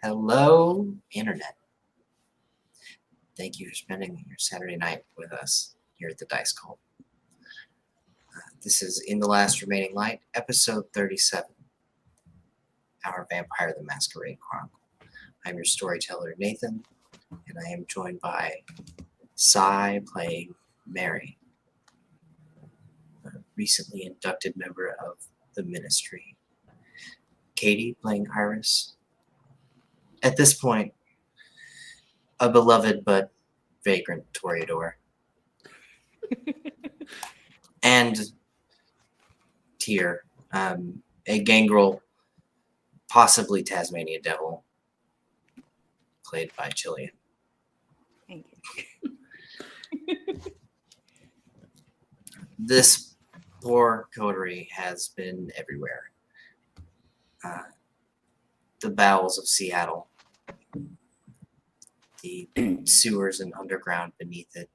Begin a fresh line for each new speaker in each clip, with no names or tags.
Hello, Internet. Thank you for spending your Saturday night with us here at the Dice Cult. This is In the Last Remaining Light, episode 37, Our Vampire the Masquerade Chronicle. I'm your storyteller, Nathan, and I am joined by Sai playing Mary, a recently inducted member of the Ministry. Katie playing Iris. At this point, a beloved but vagrant Toreador. And Tyr, a gangrel, possibly Tasmanian devil, played by Jillian.
Thank you.
This poor coterie has been everywhere. The bowels of Seattle, the sewers and underground beneath it,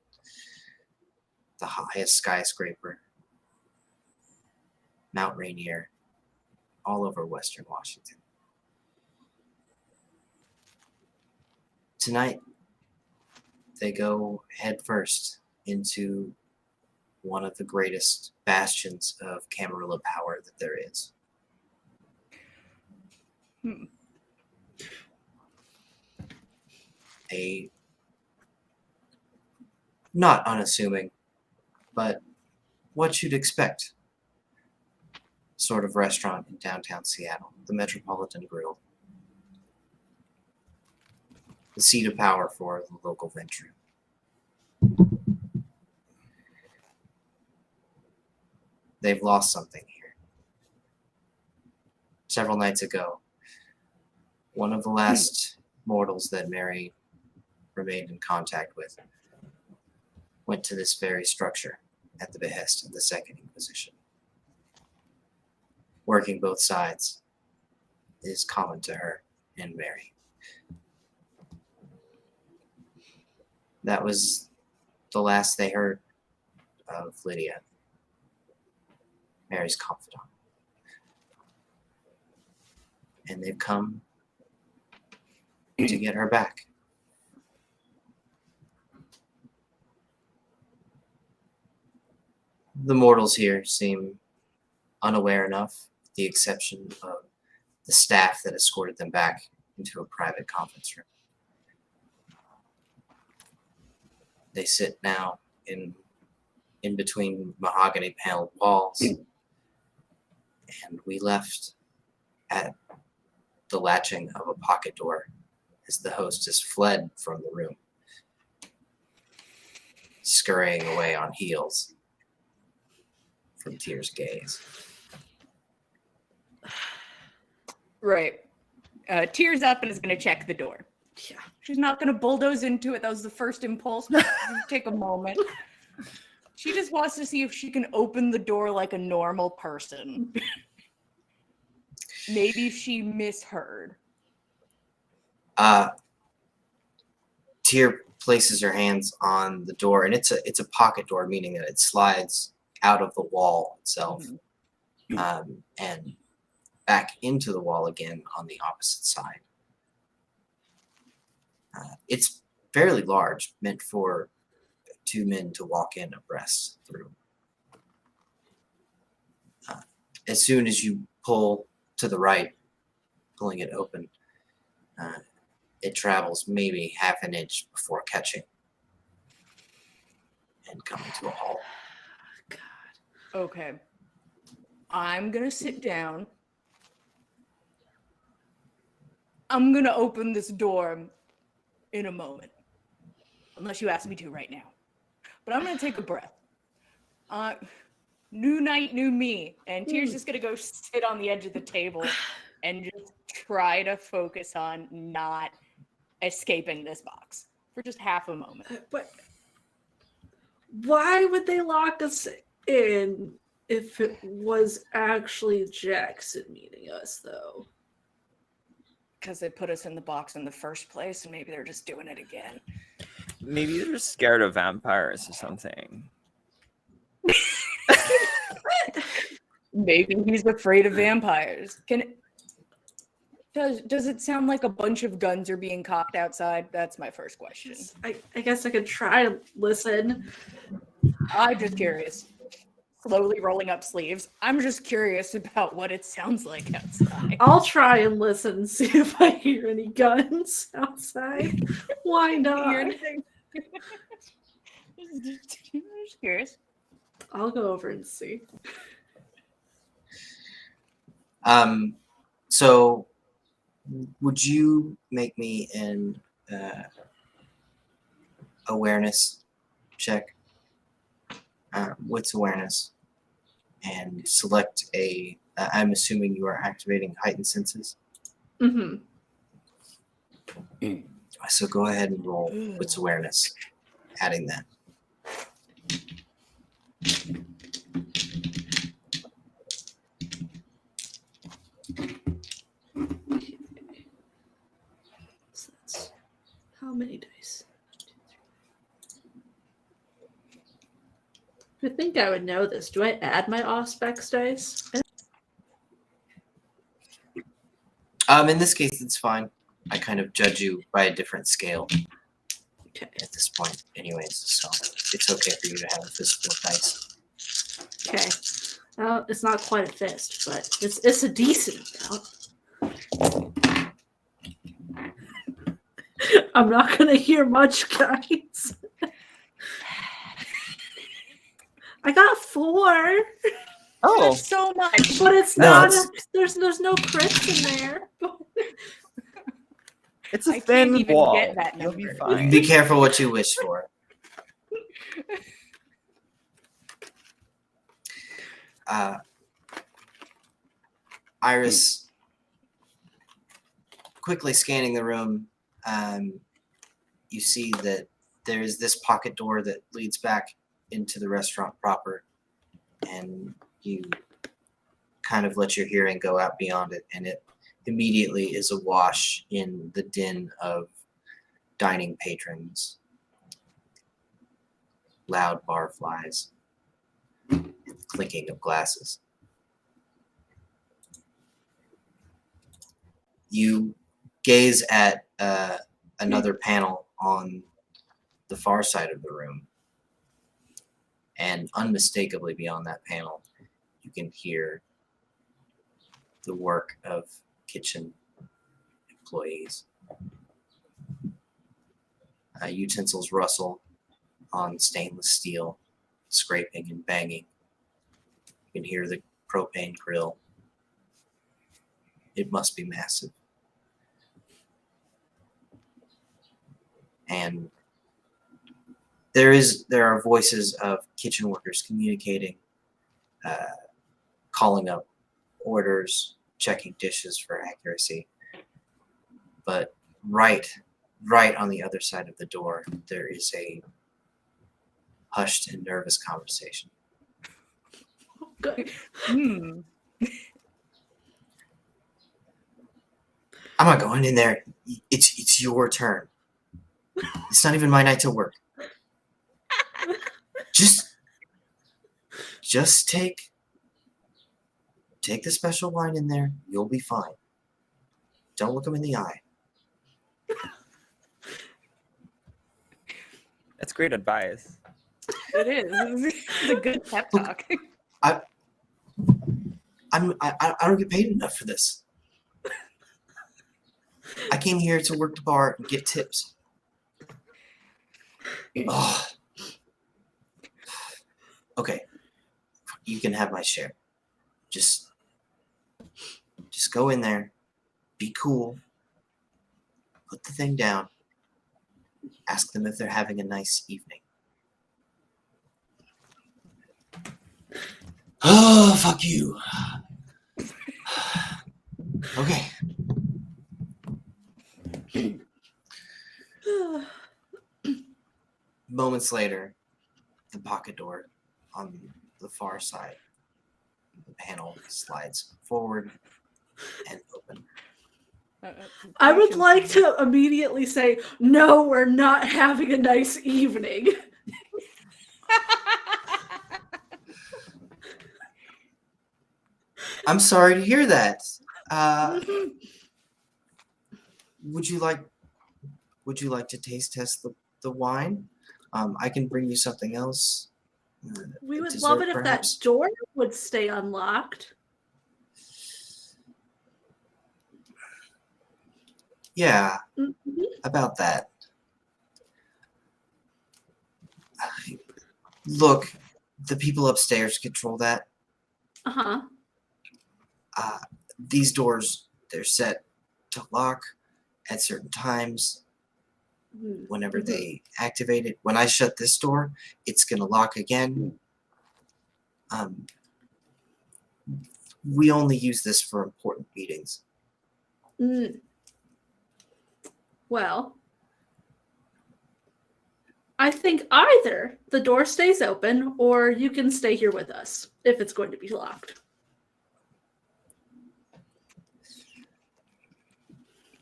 the highest skyscraper, Mount Rainier, all over Western Washington. Tonight, they go headfirst into one of the greatest bastions of Camarilla power that there is. A not unassuming, but what you'd expect sort of restaurant in downtown Seattle, the Metropolitan Grill. The seat of power for the local venture. They've lost something here. Several nights ago, one of the last mortals that Mary remained in contact with went to this very structure at the behest of the Second Inquisition. Working both sides is common to her and Mary. That was the last they heard of Lydia, Mary's confidant. And they've come to get her back. The mortals here seem unaware enough, with the exception of the staff that escorted them back into a private conference room. They sit now in between mahogany paneled walls, and we left at the latching of a pocket door as the hostess fled from the room, scurrying away on heels from Tyr's gaze.
Right. Tyr's up and is going to check the door.
Yeah.
She's not going to bulldoze into it. That was the first impulse. Take a moment. She just wants to see if she can open the door like a normal person. Maybe she misheard.
Tyr places her hands on the door, and it's a pocket door, meaning that it slides out of the wall itself, and back into the wall again on the opposite side. It's fairly large, meant for two men to walk in abreast through. As soon as you pull to the right, pulling it open, it travels maybe half an inch before catching and coming to a halt.
Okay. I'm going to sit down. I'm going to open this door in a moment. Unless you ask me to right now. But I'm going to take a breath. New night, new me. And Tyr's just going to go sit on the edge of the table and just try to focus on not escaping this box for just half a moment.
But why would they lock us in if it was actually Jackson meeting us, though?
Because they put us in the box in the first place, and maybe they're just doing it again.
Maybe they're just scared of vampires or something.
Maybe he's afraid of vampires. Does it sound like a bunch of guns are being cocked outside? That's my first question.
I guess I could try to listen.
I'm just curious. Slowly rolling up sleeves. I'm just curious about what it sounds like outside.
I'll try and listen and see if I hear any guns outside. Why
Hear
not?
anything? Just curious.
I'll go over and see.
So would you make me an awareness check? What's awareness? And select a. I'm assuming you are activating heightened senses.
Mm-hmm.
So go ahead and roll what's awareness, adding that.
So that's how many dice? I think I would know this. Do I add my Auspex dice?
In this case, it's fine. I kind of judge you by a different scale
Okay.
at this point, anyways. So it's okay for you to have a fistful of dice.
Okay. Well, it's not quite a fist, but it's a decent amount. I'm not gonna hear much, guys. I got 4,
Oh,
That's so much.
but it's
No,
not.
it's-
There's no crits in there.
it's a
I can't
thin
even
wall.
get that
You'll be
number.
fine.
Be careful what you wish for. Iris, quickly scanning the room, you see that there is this pocket door that leads back into the restaurant proper, and you kind of let your hearing go out beyond it, and it immediately is awash in the din of dining patrons, loud bar flies, clinking of glasses. You gaze at another panel on the far side of the room, and unmistakably beyond that panel, you can hear the work of kitchen employees. Utensils rustle on stainless steel, scraping and banging. You can hear the propane grill. It must be massive. And there are voices of kitchen workers communicating, calling up orders, checking dishes for accuracy. But right on the other side of the door, there is a hushed and nervous conversation.
Good.
Hmm.
I'm not going in there. It's your turn. It's not even my night to work. Just take the special wine in there. You'll be fine. Don't look him in the eye.
That's great advice.
It is. It's a good pep talk.
I don't get paid enough for this. I came here to work the bar and get tips. Oh. Okay. You can have my share. Just go in there. Be cool. Put the thing down. Ask them if they're having a nice evening. Oh, fuck you. Okay. Moments later, the pocket door on the far side, the panel slides forward and open.
I would like to immediately say, no, we're not having a nice evening.
I'm sorry to hear that. would you like to taste test the wine? I can bring you something else.
We
a
would
dessert,
love it if
perhaps?
that door would stay unlocked.
Yeah,
Mhm.
about that. Look, the people upstairs control that.
Uh-huh.
Uh, these doors, they're set to lock at certain times whenever
Mhm.
they activate it. When I shut this door, it's going to lock again. We only use this for important meetings.
Mm. Well, I think either the door stays open or you can stay here with us if it's going to be locked.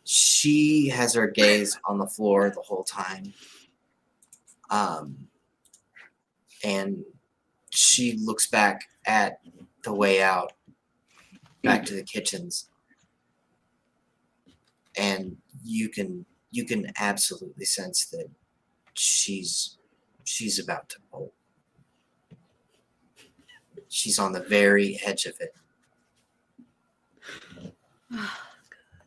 She has her gaze on the floor the whole time. And she looks back at the way out, back to the kitchens. And you can absolutely sense that she's about to bolt. She's on the very edge of it.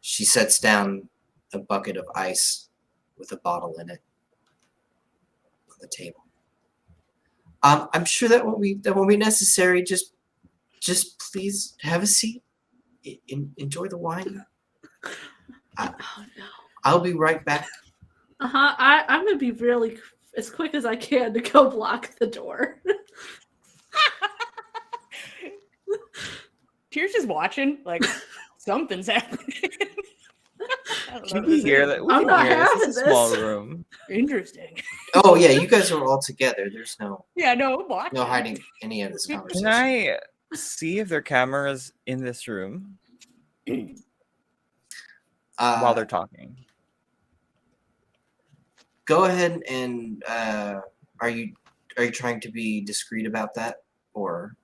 She sets down a bucket of ice with a bottle in it on the table. I'm sure that won't be necessary. Just please have a seat. Enjoy the wine.
Oh no.
I'll be right back.
I'm gonna be really as quick as I can to go block the door.
Tears just watching, like something's happening. I don't know
Can
what
we
this
hear
is.
that? We
I'm
can
not
hear this.
having
It's a small
this.
room.
Interesting.
Oh yeah, you guys are all together. There's no
Yeah, no, I'm watching.
hiding any of this conversation.
Can I see if there are cameras in this room while they're talking?
Go ahead and are you trying to be discreet about that, or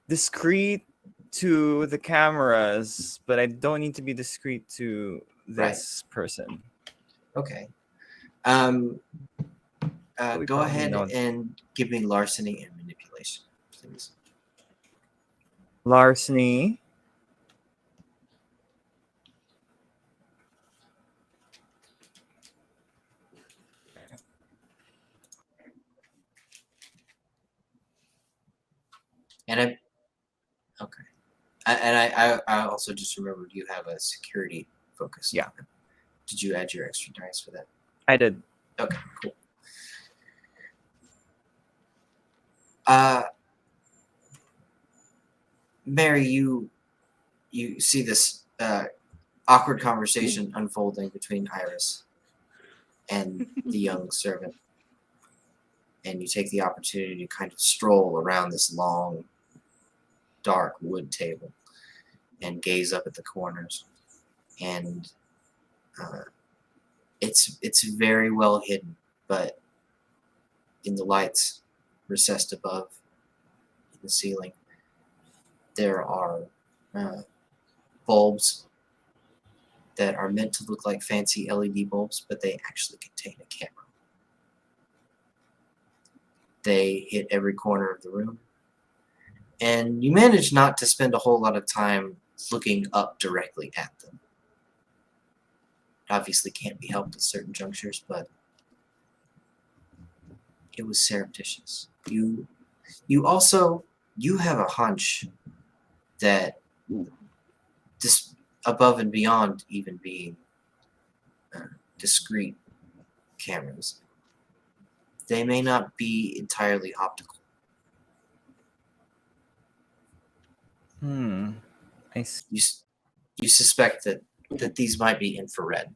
Discreet to the cameras, but I don't need to be discreet to this person.
okay?
We
Go
probably
ahead
know.
and give me larceny and manipulation, please.
Larceny.
And I also just remembered you have a security focus.
Yeah.
Did you add your extra dice for that?
I did.
Okay, cool. Mary, you see this awkward conversation unfolding between Iris and the young servant, and you take the opportunity to kind of stroll around this long, dark wood table and gaze up at the corners. And it's very well hidden, but in the lights recessed above in the ceiling, there are bulbs that are meant to look like fancy LED bulbs, but they actually contain a camera. They hit every corner of the room, and you manage not to spend a whole lot of time looking up directly at them. It obviously can't be helped at certain junctures, but it was surreptitious. You have a hunch that this, above and beyond even being discrete cameras, they may not be entirely optical.
I see.
You suspect that these might be infrared.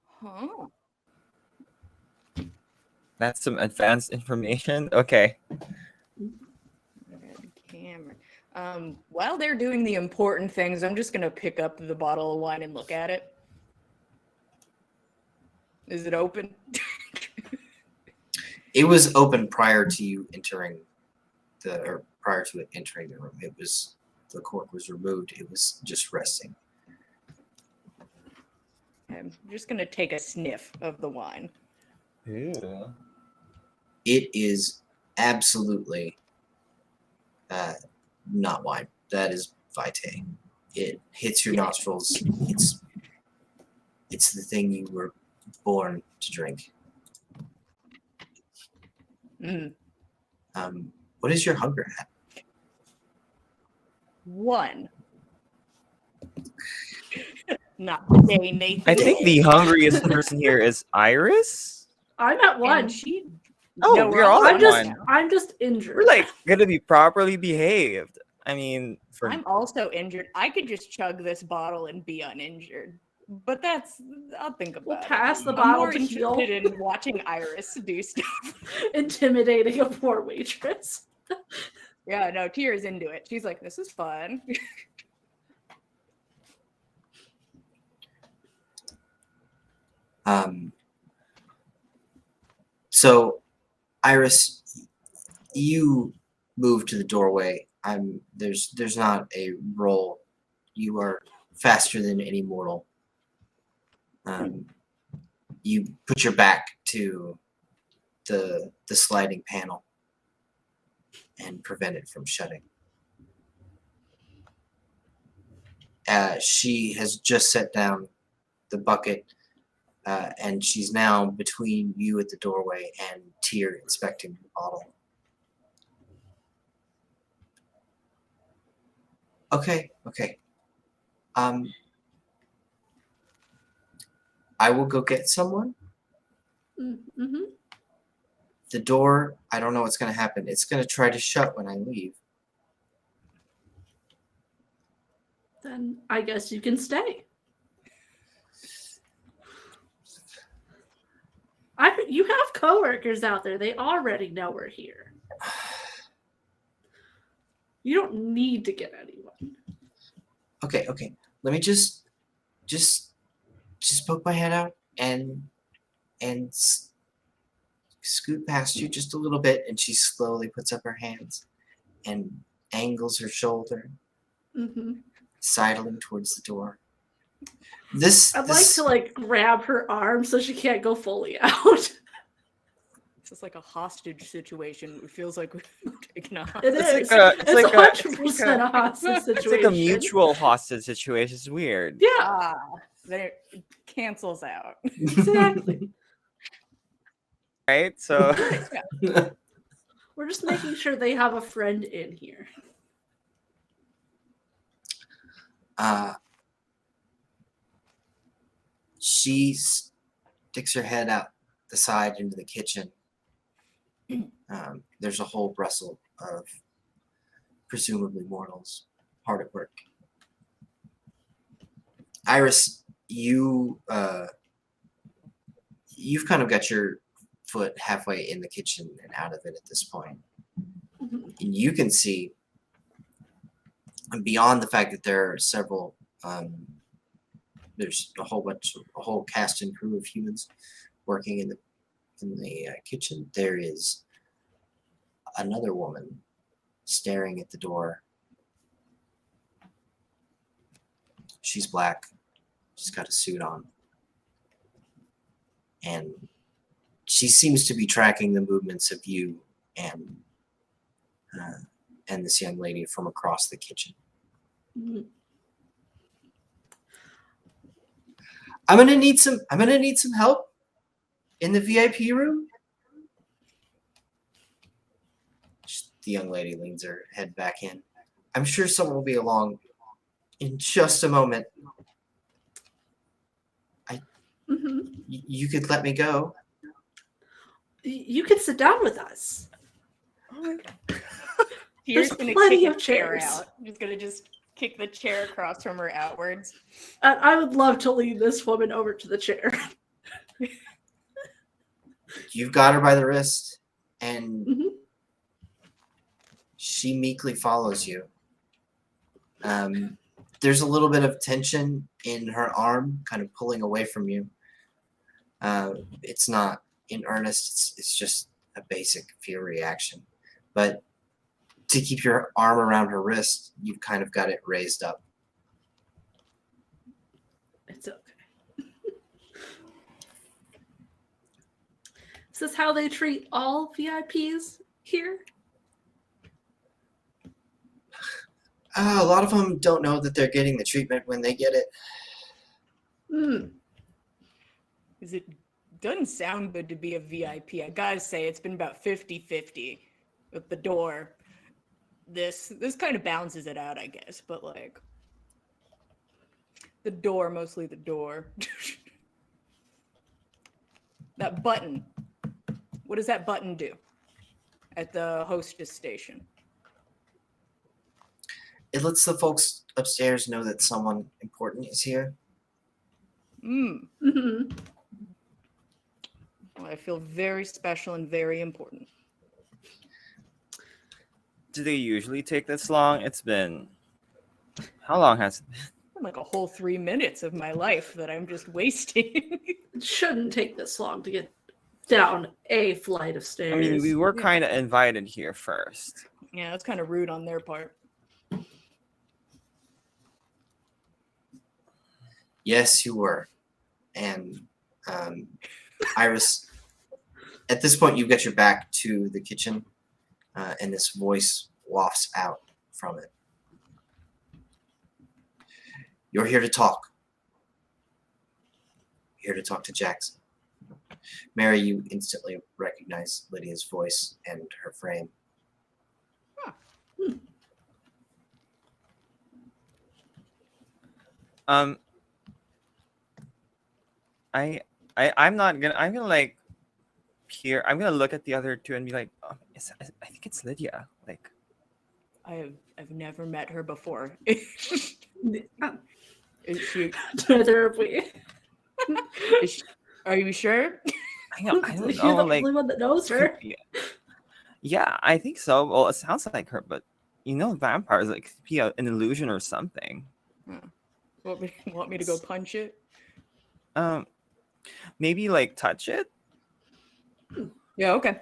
Huh.
That's some advanced information. Okay.
Red camera. While they're doing the important things, I'm just gonna pick up the bottle of wine and look at it. Is it open?
It was open prior to you entering prior to it entering the room. It was the cork was removed, it was just resting.
I'm just gonna take a sniff of the wine.
Ew.
It is absolutely not wine. That is Vitae. It hits your
Yeah.
nostrils. It's the thing you were born to drink.
Mm.
What is your hunger at?
1. Not today, Nathan.
I think the hungriest person here is Iris.
I'm at one.
And she.
Oh,
no,
we're all
on
at
just
now.
I'm just injured.
We're like gonna be properly behaved. I mean, for
I'm also injured. I could just chug this bottle and be uninjured. But I'll think about
We'll
it.
pass the
I'm
bottle
more
to heal.
interested in watching Iris do stuff.
Intimidating a poor waitress.
Yeah, no, Tier's into it. She's like, this is fun.
So, Iris, you move to the doorway. There's not a roll. You are faster than any mortal. You put your back to the sliding panel and prevent it from shutting. She has just set down the bucket, and she's now between you at the doorway and Tyr inspecting the bottle. Okay. I will go get someone.
Mm-hmm.
The door, I don't know what's going to happen. It's going to try to shut when I leave.
Then I guess you can stay. You have coworkers out there. They already know we're here. You don't need to get anyone.
Okay. Let me just poke my head out and scoot past you just a little bit. And she slowly puts up her hands and angles her shoulder,
Mm-hmm.
sidling towards the door.
I'd like to grab her arm so she can't go fully out.
This is like a hostage situation. It feels like we've taken a
It
hostage.
is.
It's like a-
It's 100% a hostage situation.
it's like a mutual hostage situation. It's weird.
Yeah,
Then it cancels out.
exactly.
Right? So
We're just making sure they have a friend in here.
She sticks her head out the side into the kitchen. There's a whole rustle of presumably mortals hard at work. Iris, you've kind of got your foot halfway in the kitchen and out of it at this point.
Mhm.
And you can see, and beyond the fact that there are several, there's a whole cast and crew of humans working in the kitchen. There is another woman staring at the door. She's black. She's got a suit on. And she seems to be tracking the movements of you and this young lady from across the kitchen.
Mhm.
I'm gonna need some help in the VIP room. The young lady leans her head back in. I'm sure someone will be along in just a moment.
Mhm.
You could let me go.
You can sit down with us.
Tier's
There's
gonna
plenty
kick
of
a chair
chairs.
out. She's gonna just kick the chair across from her outwards.
I would love to lead this woman over to the chair.
You've got her by the wrist, and
Mhm.
she meekly follows you. There's a little bit of tension in her arm, kind of pulling away from you. It's not in earnest. It's just a basic fear reaction. But to keep your arm around her wrist, you've kind of got it raised up.
It's okay. Is this how they treat all VIPs here?
A lot of them don't know that they're getting the treatment when they get it.
Hmm.
Is it doesn't sound good to be a VIP. I gotta say, it's been about 50-50 with the door. This kind of balances it out, I guess, but like the door, mostly the door. That button. What does that button do at the hostess station?
It lets the folks upstairs know that someone important is here.
Mm-hmm.
Well, I feel very special and very important.
Do they usually take this long? It's been... How long has it been?
Like a whole 3 minutes of my life that I'm just wasting.
It shouldn't take this long to get down a flight of stairs.
I mean, we were kind of invited here first.
Yeah, that's kind of rude on their part.
Yes, you were. And Iris, at this point, you get your back to the kitchen, and this voice wafts out from it. You're here to talk. Here to talk to Jackson. Mary, you instantly recognize Lydia's voice and her frame.
I'm gonna like peer. I'm gonna look at the other two and be like, oh, I think it's Lydia. Like,
I've never met her before. Is she?
Neither have we.
Are you sure?
I don't
You're
know.
the
Like,
only one that knows her.
yeah, I think so. Well, it sounds like her, but vampires like could be an illusion or something.
Want me to go punch it?
Maybe like touch it.
Yeah, okay.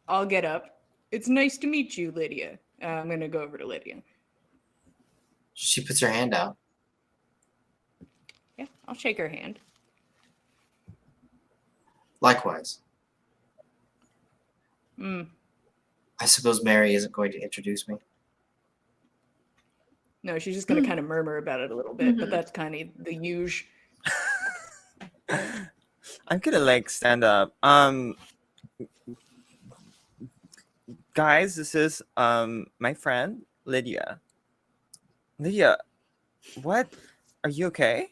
I'll get up. It's nice to meet you, Lydia. I'm gonna go over to Lydia.
She puts her hand out.
Yeah, I'll shake her hand.
Likewise.
Mm.
I suppose Mary isn't going to introduce me.
No, she's just gonna kind of murmur about it a little bit, but that's kind of the usual.
I'm gonna like stand up. Guys, this is my friend Lydia. Lydia, what? Are you okay?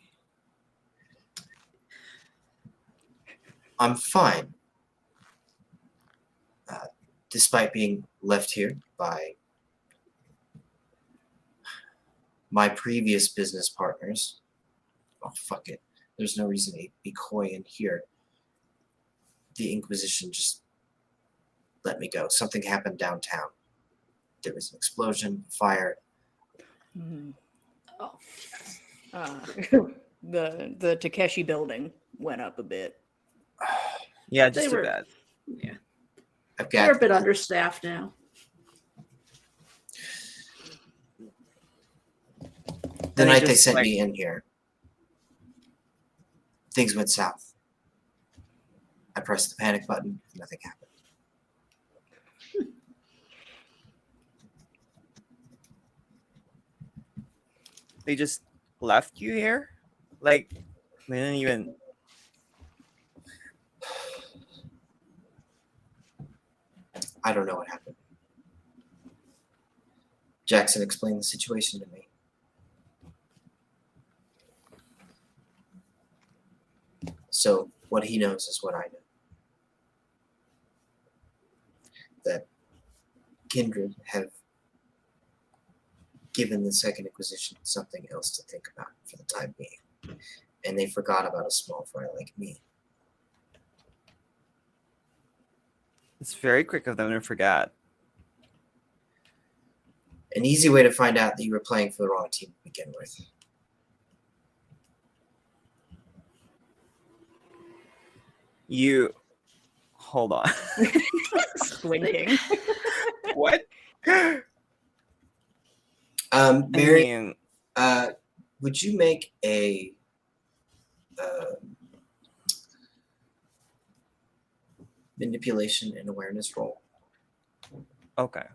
I'm fine. Despite being left here by my previous business partners. Oh, fuck it. There's no reason to be coy in here. The Inquisition just let me go. Something happened downtown. There was an explosion, fire.
Mm.
Oh,
The Takeshi building went up a bit.
Yeah,
They
just too
were-
bad.
yeah.
I've
They're a
got
bit understaffed now.
the
And
night they
just,
sent
like-
me in here. Things went south. I pressed the panic button. Nothing happened.
They just left you here? Like, they didn't even.
I don't know what happened. Jackson explained the situation to me. So what he knows is what I know. That Kindred have given the Second Inquisition something else to think about for the time being. And they forgot about a small fry like me.
It's very quick of them to forget.
An easy way to find out that you were playing for the wrong team to begin with.
You Hold on.
Squinting.
What?
Mary,
mean,
would you make a manipulation and awareness roll?
okay.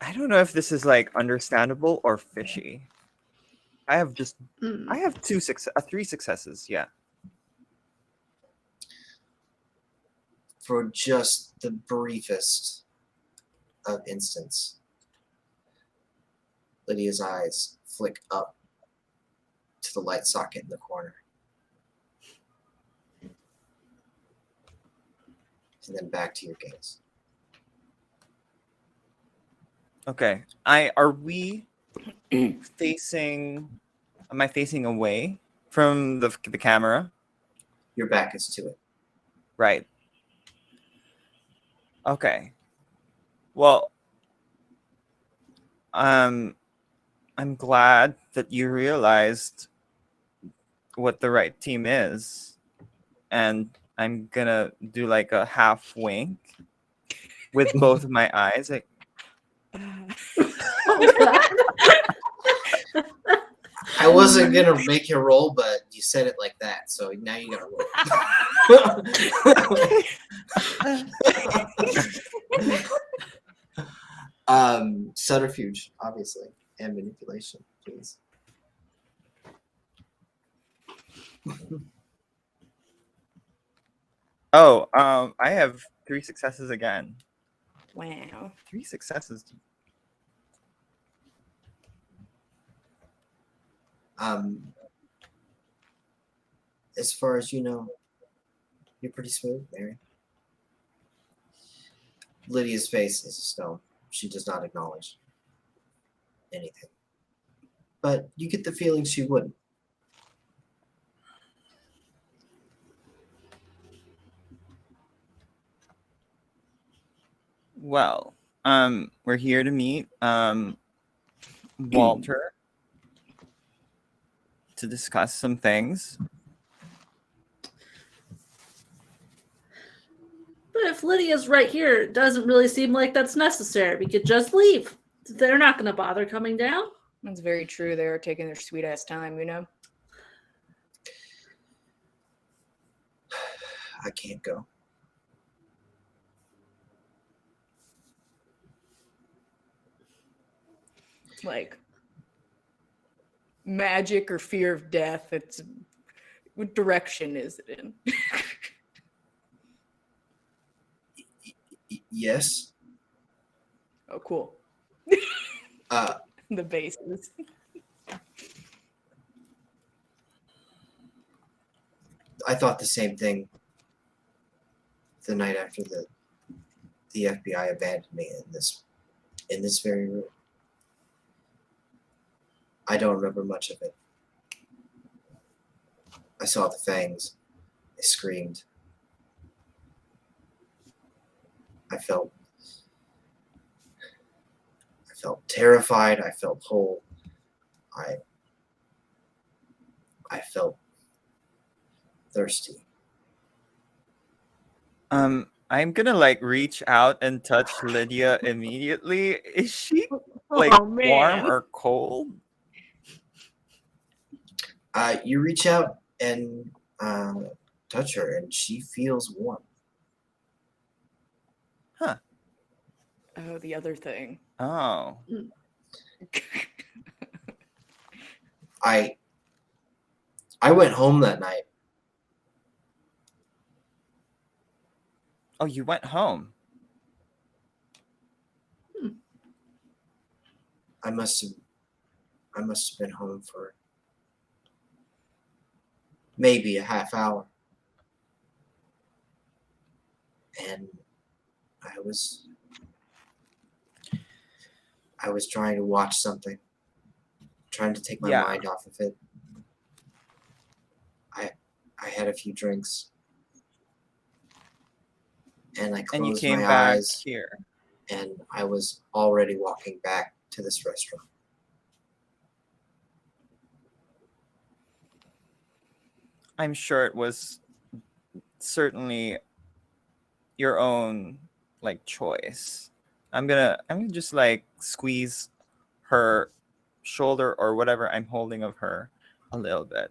I don't know if this is like understandable or fishy. I have three successes. Yeah.
For just the briefest of instants, Lydia's eyes flick up to the light socket in the corner. And then back to your gaze.
Okay. Are we facing? Am I facing away from the camera?
Your back is to it.
Right. Okay. Well, I'm glad that you realized what the right team is, and I'm gonna do like a half wink with both of my eyes. Like,
I wasn't gonna make you roll, but you said it like that, so now you gotta roll. Subterfuge, obviously, and manipulation, please.
oh, I have 3 successes again.
Wow.
3 successes.
As far as you know, you're pretty smooth, Mary. Lydia's face is a stone. She does not acknowledge anything. But you get the feeling she wouldn't.
Well, we're here to meet Walter to discuss some things.
But if Lydia's right here, it doesn't really seem like that's necessary. We could just leave. They're not going to bother coming down.
That's very true. They're taking their sweet ass time, you know?
I can't go.
Like magic or fear of death. It's what direction is it in?
Yes.
Oh, cool.
Uh,
The bases.
I thought the same thing the night after the FBI abandoned me in this very room. I don't remember much of it. I saw the fangs. I screamed. I felt terrified. I felt whole. I felt thirsty.
I'm gonna like reach out and touch Lydia immediately. Is she like
Oh,
warm
man.
or cold?
You reach out and touch her, and she feels warm.
Huh.
Oh, the other thing.
Oh.
I went home that night.
Oh, you went home.
I must have been home for maybe a half hour. And I was trying to watch something, trying to take my
Yeah.
mind off of it. I had a few drinks, and I
And you
closed
came
my
back
eyes,
here.
and I was already walking back to this restaurant.
I'm sure it was certainly your own like choice. I'm gonna just like squeeze her shoulder or whatever I'm holding of her a little bit.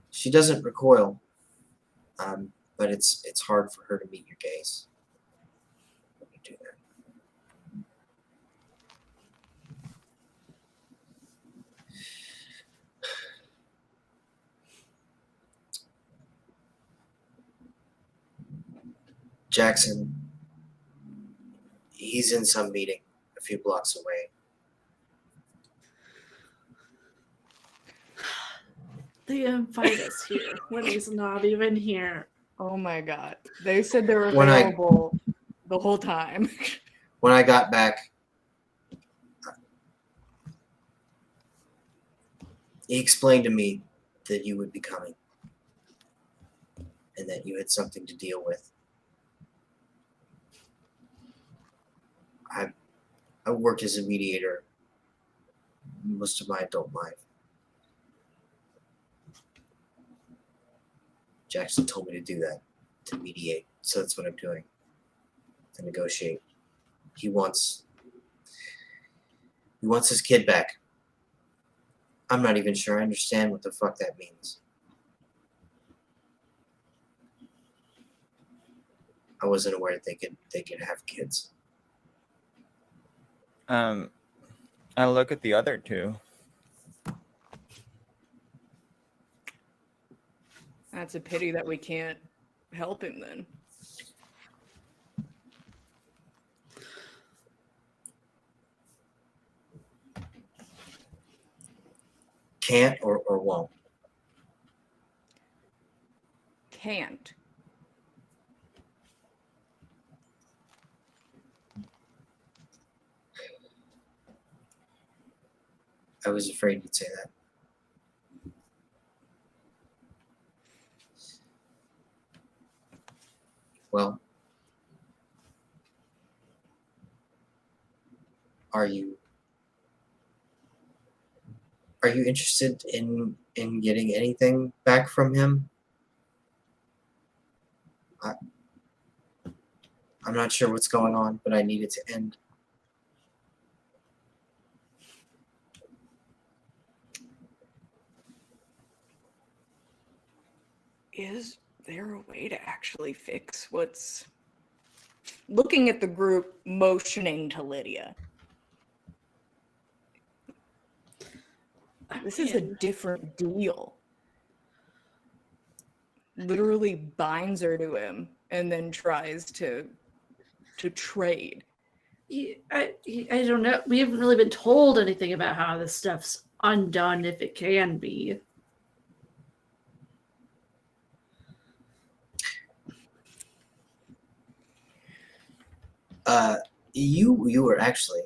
She doesn't recoil, but it's hard for her to meet your gaze when you do that. Jackson, he's in some meeting a few blocks away.
They invite us here when he's not even here.
Oh my god. They said they were
When I-
available the whole time.
When I got back, he explained to me that you would be coming and that you had something to deal with. I worked as a mediator most of my adult life. Jackson told me to do that, to mediate. So that's what I'm doing, to negotiate. He wants his kid back. I'm not even sure I understand what the fuck that means. I wasn't aware that they could have kids.
I look at the other two.
That's a pity that we can't help him then.
Can't or won't.
Can't.
I was afraid you'd say that. Well, are you interested in getting anything back from him? I'm not sure what's going on, but I need it to end.
Is there a way to actually fix what's... Looking at the group motioning to Lydia. This is a different deal. Literally binds her to him and then tries to trade.
I don't know. We haven't really been told anything about how this stuff's undone, if it can be.
You were actually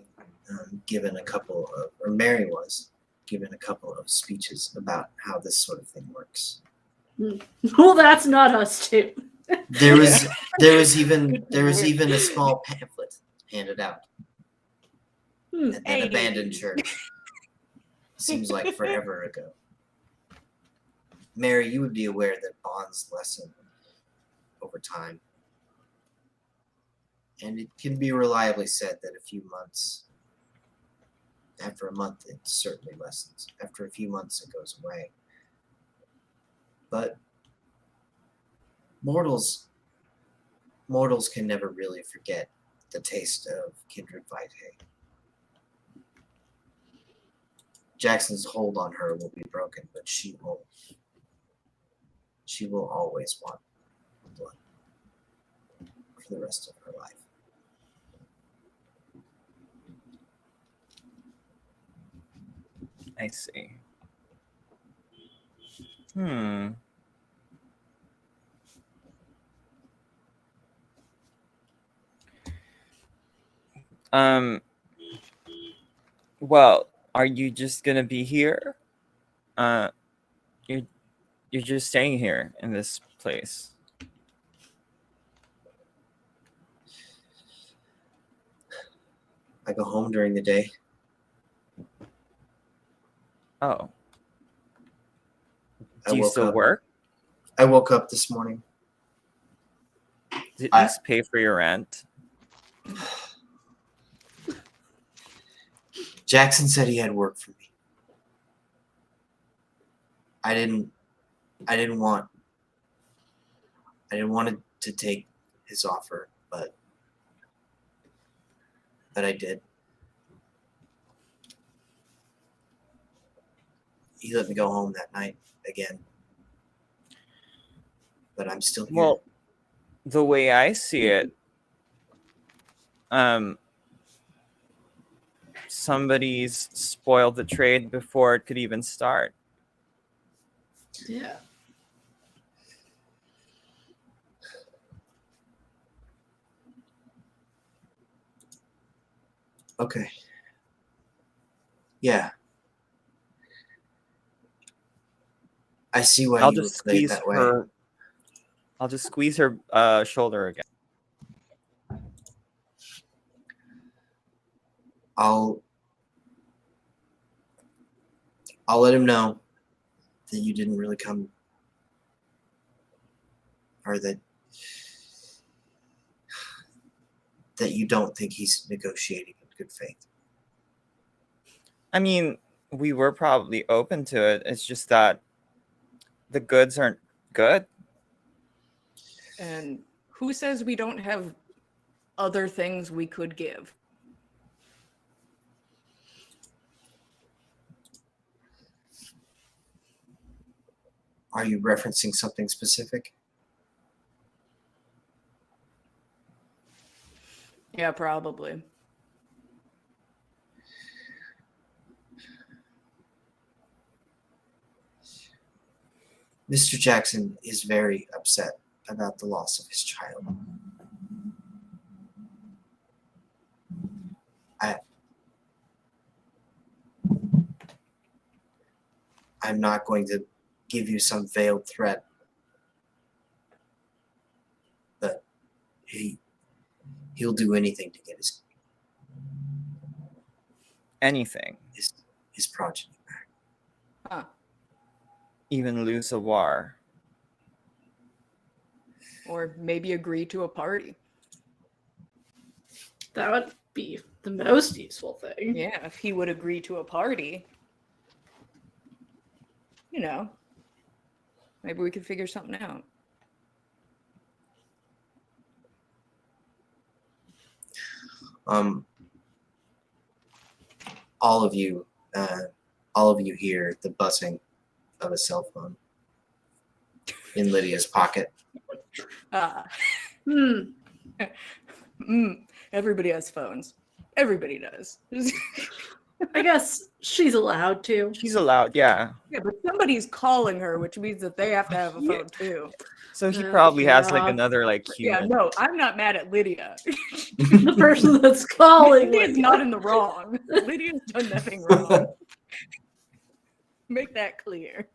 given a couple of, or Mary was given a couple of speeches about how this sort of thing works.
Well, that's not us too.
There was even a small pamphlet handed out at that
Hey.
abandoned church. Seems like forever ago. Mary, you would be aware that bonds lessen over time. And it can be reliably said that after a month, it certainly lessens. After a few months, it goes away. But mortals can never really forget the taste of kindred vitae. Jackson's hold on her will be broken, but she will always want blood for the rest of her life.
I see. Hmm. Well, are you just gonna be here? Uh, you're just staying here in this place.
I go home during the day.
Oh. Do you
woke
still
up.
work?
I woke up this morning.
Did
I-
at least pay for your rent?
Jackson said he had work for me. I didn't want to take his offer, but I did. He let me go home that night again. But I'm still here.
Well, the way I see it, somebody's spoiled the trade before it could even start.
Yeah.
Okay. Yeah. I see why
I'll
you
just
would play it
squeeze
that way.
her. I'll just squeeze her shoulder again.
I'll let him know that you didn't really come, or that you don't think he's negotiating in good faith.
I mean, we were probably open to it. It's just that the goods aren't good.
And who says we don't have other things we could give?
Are you referencing something specific?
Yeah, probably.
Mr. Jackson is very upset about the loss of his child. I'm not going to give you some veiled threat, but he'll do anything to get
Anything.
his progeny back.
Huh.
Even lose a war.
Or maybe agree to a party.
That would be the most useful thing.
Yeah, if he would agree to a party. You know, maybe we could figure something out.
All of you hear the buzzing of a cell phone in Lydia's pocket.
Hmm.
Everybody has phones. Everybody does.
I guess she's allowed to.
She's allowed, yeah.
Yeah, but somebody's calling her, which means that they have to have a phone too.
So he probably has like
Yeah.
another like
Yeah,
human.
no, I'm not mad at Lydia.
The person that's calling.
Lydia's
Lydia.
not in the wrong. Lydia's done nothing wrong. Make that clear.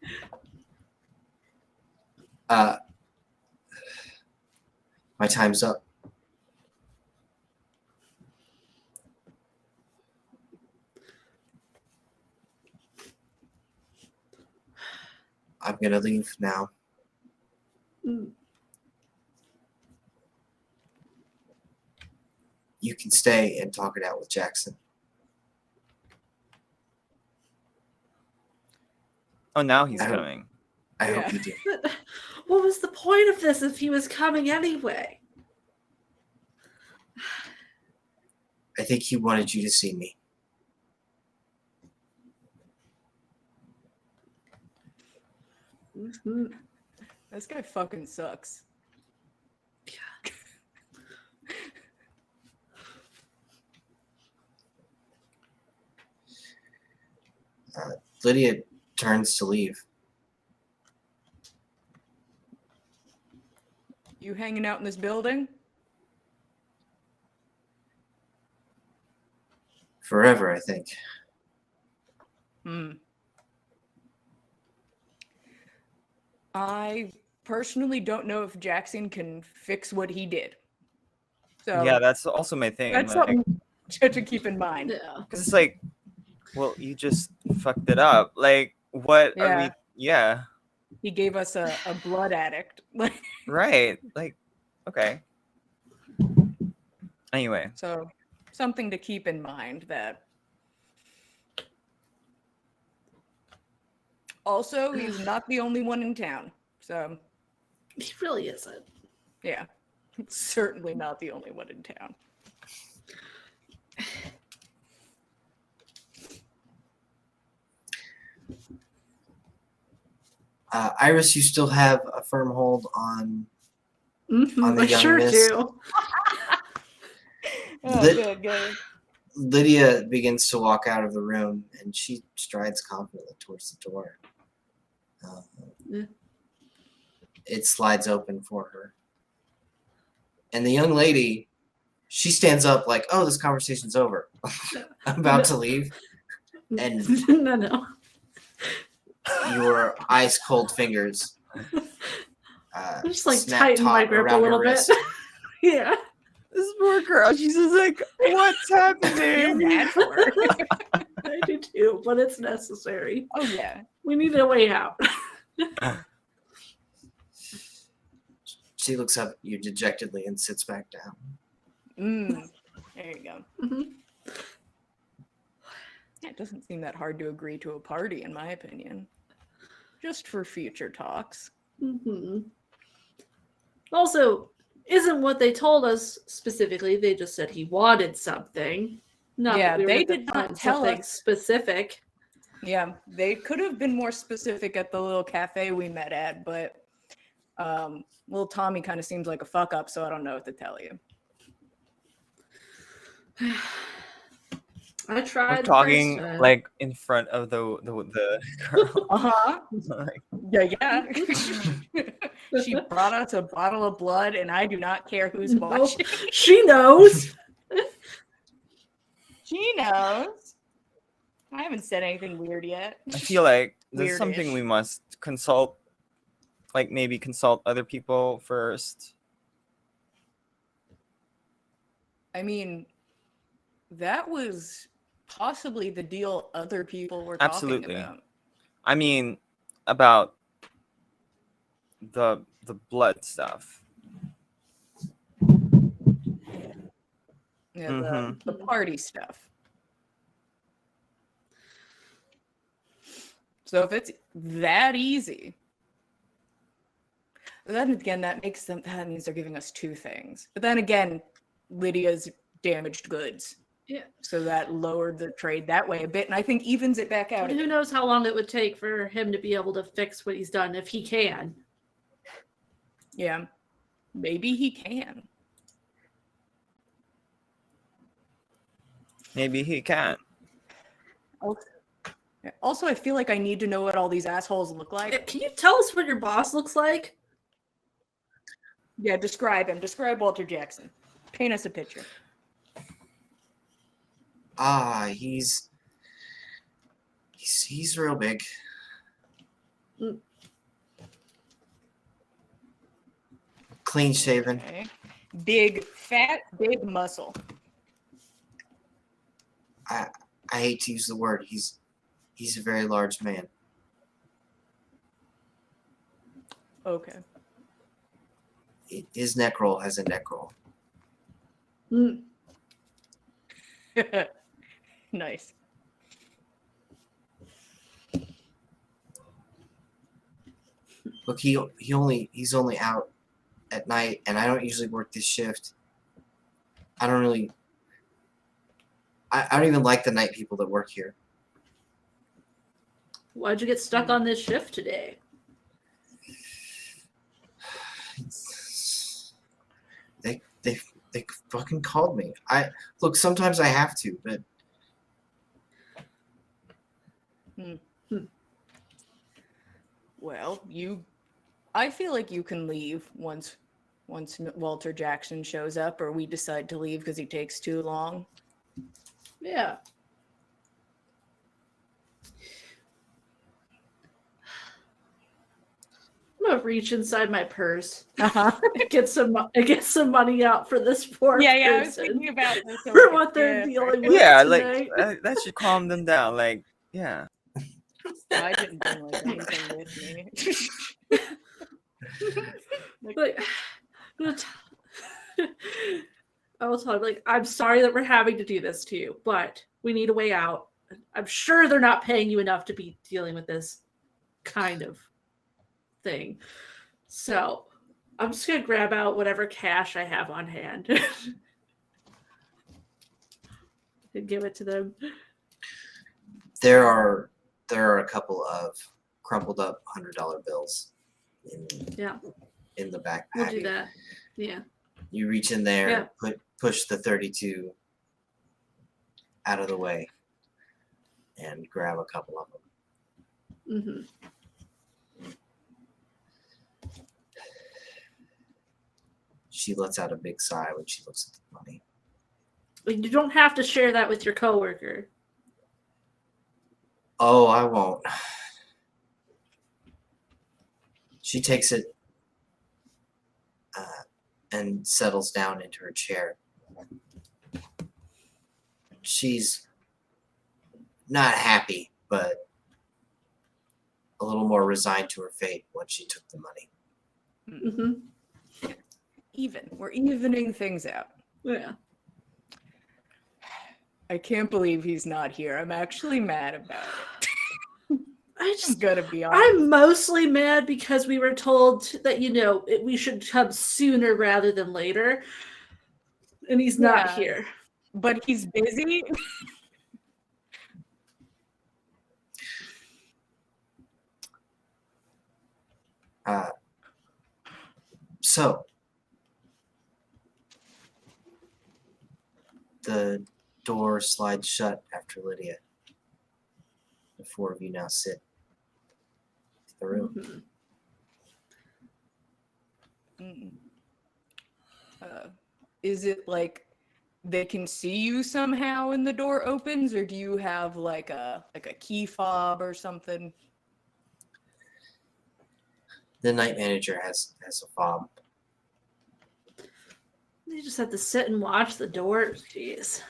My time's up. I'm gonna leave now.
Mm.
You can stay and talk it out with Jackson.
Oh, now he's
I hope-
coming.
I
Yeah.
hope you do.
But what was the point of this if he was coming anyway?
I think he wanted you to see me.
Mhm.
This guy fucking sucks.
Lydia turns to leave.
You hanging out in this building?
Forever, I think.
I personally don't know if Jackson can fix what he did. So
Yeah, that's also my thing.
that's
Like,
something to keep in mind.
Yeah.
'cause it's like, well, you just fucked it up. Like, what are we?
Yeah.
Yeah.
He gave us a blood addict.
Right. Like, okay. Anyway,
So something to keep in mind that. Also, he's not the only one in town. So
He really isn't.
yeah, certainly not the only one in town.
Iris, you still have a firm hold on On the
I
young
sure
miss.
do.
Oh,
Lit-
good.
Lydia begins to walk out of the room, and she strides confidently towards the door.
Yeah.
It slides open for her. And the young lady, she stands up like, oh, this conversation's over. I'm about to leave. And
No.
your ice cold fingers
Just like
snap
tighten my
taut
grip a
around her
little bit.
wrist.
Yeah.
this poor girl, she's just like, what's
Feel
happening?
bad for her.
I do too, but it's necessary.
Oh yeah.
We need a way out.
She looks up at you dejectedly and sits back down.
There you go.
Mhm.
Yeah, it doesn't seem that hard to agree to a party, in my opinion. Just for future talks.
Mhm. Also, isn't what they told us specifically. They just said he wanted something. Not
Yeah,
that we were
they
to
did not
find
tell
something
us.
specific.
Yeah, they could have been more specific at the little cafe we met at, but little Tommy kind of seems like a fuck up, so I don't know what to tell you.
I tried.
We're
the
talking
first time.
like in front of the girl.
Uh-huh.
Like,
Yeah. She brought us a bottle of blood, and I do not care who's
Nope.
watching.
She knows.
She knows. I haven't said anything weird yet.
I feel like there's something
Weirdish.
we must consult, like maybe consult other people first.
I mean, that was possibly the deal other people were
Absolutely.
talking about.
I mean, about the blood stuff.
Yeah,
Mhm.
the party stuff. So if it's that easy, then again, that means they're giving us two things. But then again, Lydia's damaged goods.
Yeah.
So that lowered the trade that way a bit, and I think evens it back out.
Who
again.
knows how long it would take for him to be able to fix what he's done if he can.
Yeah, maybe he can.
Maybe he can.
Also, I feel like I need to know what all these assholes look like.
Can you tell us what your boss looks like?
Yeah, describe him. Describe Walter Jackson. Paint us a picture.
He's real big.
Mm.
Clean shaven.
Okay. Big, fat, big muscle.
I hate to use the word. He's a very large man.
Okay.
His neck roll has a neck roll.
Mm.
Nice.
Look, he's only out at night, and I don't usually work this shift. I don't even like the night people that work here.
Why'd you get stuck on this shift today?
They fucking called me. Look, sometimes I have to, but
Well, I feel like you can leave once Walter Jackson shows up, or we decide to leave because he takes too long.
Yeah. I'm gonna reach inside my purse,
Uh-huh.
get some money out for this poor
Yeah, I was
person
thinking about this.
for what they're dealing with
Yeah,
today.
like that should calm them down. Like, yeah.
I didn't bring like anything with me.
Like, I'm gonna I will tell him, like, I'm sorry that we're having to do this to you, but we need a way out. I'm sure they're not paying you enough to be dealing with this kind of thing. So I'm just gonna grab out whatever cash I have on hand and give it to them.
There are a couple of crumpled up $100 bills
Yeah,
in the backpack.
we'll do that. Yeah.
You reach in there,
Yeah.
push the 32 out of the way, and grab a couple of them.
Mm-hmm.
She lets out a big sigh when she looks at the money.
You don't have to share that with your coworker.
Oh, I won't. She takes it and settles down into her chair. She's not happy, but a little more resigned to her fate once she took the money.
Mm-hmm.
We're evening things out.
Yeah.
I can't believe he's not here. I'm actually mad about it.
I
I'm
just
gonna be honest.
I'm mostly mad because we were told that, we should come sooner rather than later. And he's not
Yeah.
here.
But he's busy.
So, the door slides shut after Lydia. The four of you now sit in the room.
Mhm.
Is it like they can see you somehow when the door opens, or do you have like a key fob or something?
The night manager has a fob.
You just have to sit and watch the doors. Jeez.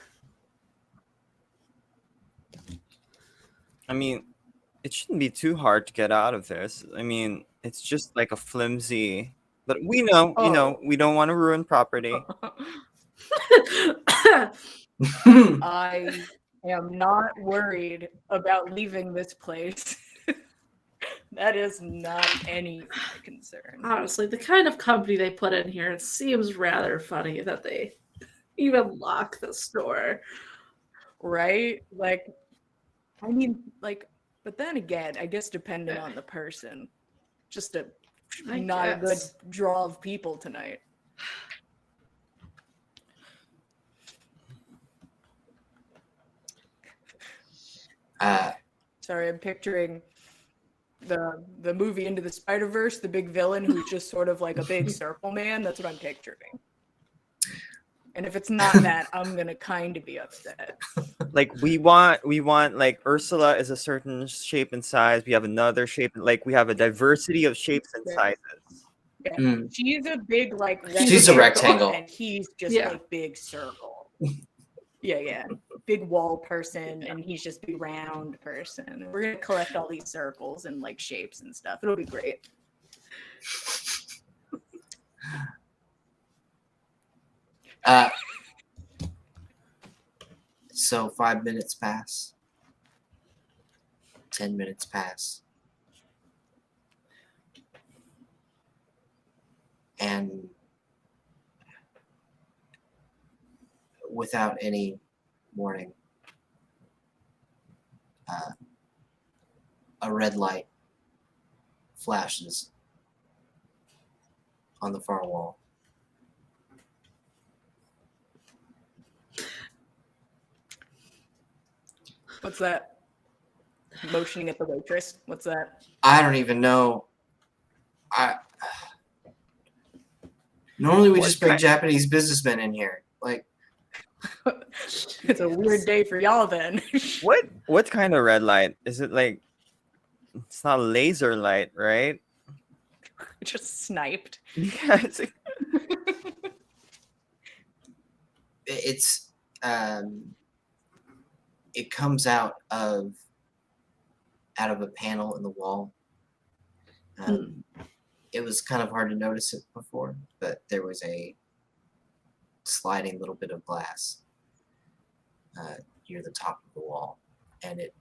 I mean, it shouldn't be too hard to get out of this. I mean, it's just like a flimsy. But we know, we don't want to ruin property.
I am not worried about leaving this place. That is not any concern.
Honestly, the kind of company they put in here, it seems rather funny that they even lock the store.
Right? Like, I mean, like, but then again, I guess depending on the person, just a not a good
guess.
draw of people tonight. Sorry, I'm picturing the movie Into the Spider-Verse, the big villain who's just sort of like a big circle man. That's what I'm picturing. And if it's not that, I'm gonna kind of be upset.
Like we want like Ursula is a certain shape and size. We have another shape, like we have a diversity of shapes and sizes.
Yeah.
Mm.
She's a big like
She's a rectangle.
and he's just
Yeah.
like big circle. Yeah. Big wall person, and he's just big round person. We're gonna collect all these circles and like shapes and stuff. It'll be great.
So 5 minutes pass. 10 minutes pass. And without any warning, a red light flashes on the far wall.
What's that? Motioning at the waitress. What's that?
I don't even know. Normally we
What
just bring
kind-
Japanese businessmen in here. Like,
It's a weird day for y'all then.
What kind of red light? Is it like it's not laser light, right?
Just sniped.
Yeah, it's like,
it comes out of out of a panel in the wall. It was kind of hard to notice it before, but there was a sliding little bit of glass near the top of the wall, and it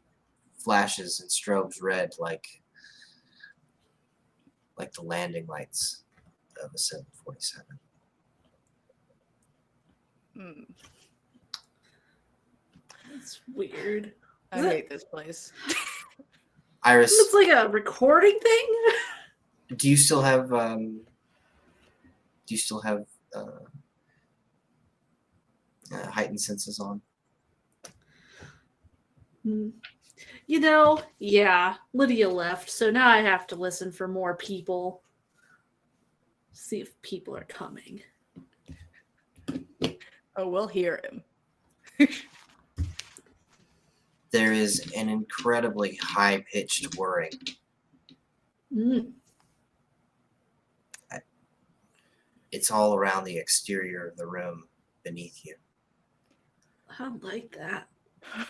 flashes and strobes red like the landing lights of a 747.
It's weird.
I hate this place.
Iris,
It's like a recording thing.
do you still have heightened senses on?
You know, yeah, Lydia left, so now I have to listen for more people. See if people are coming.
Oh, we'll hear him.
There is an incredibly high-pitched whirring. It's all around the exterior of the room beneath you.
I like that. I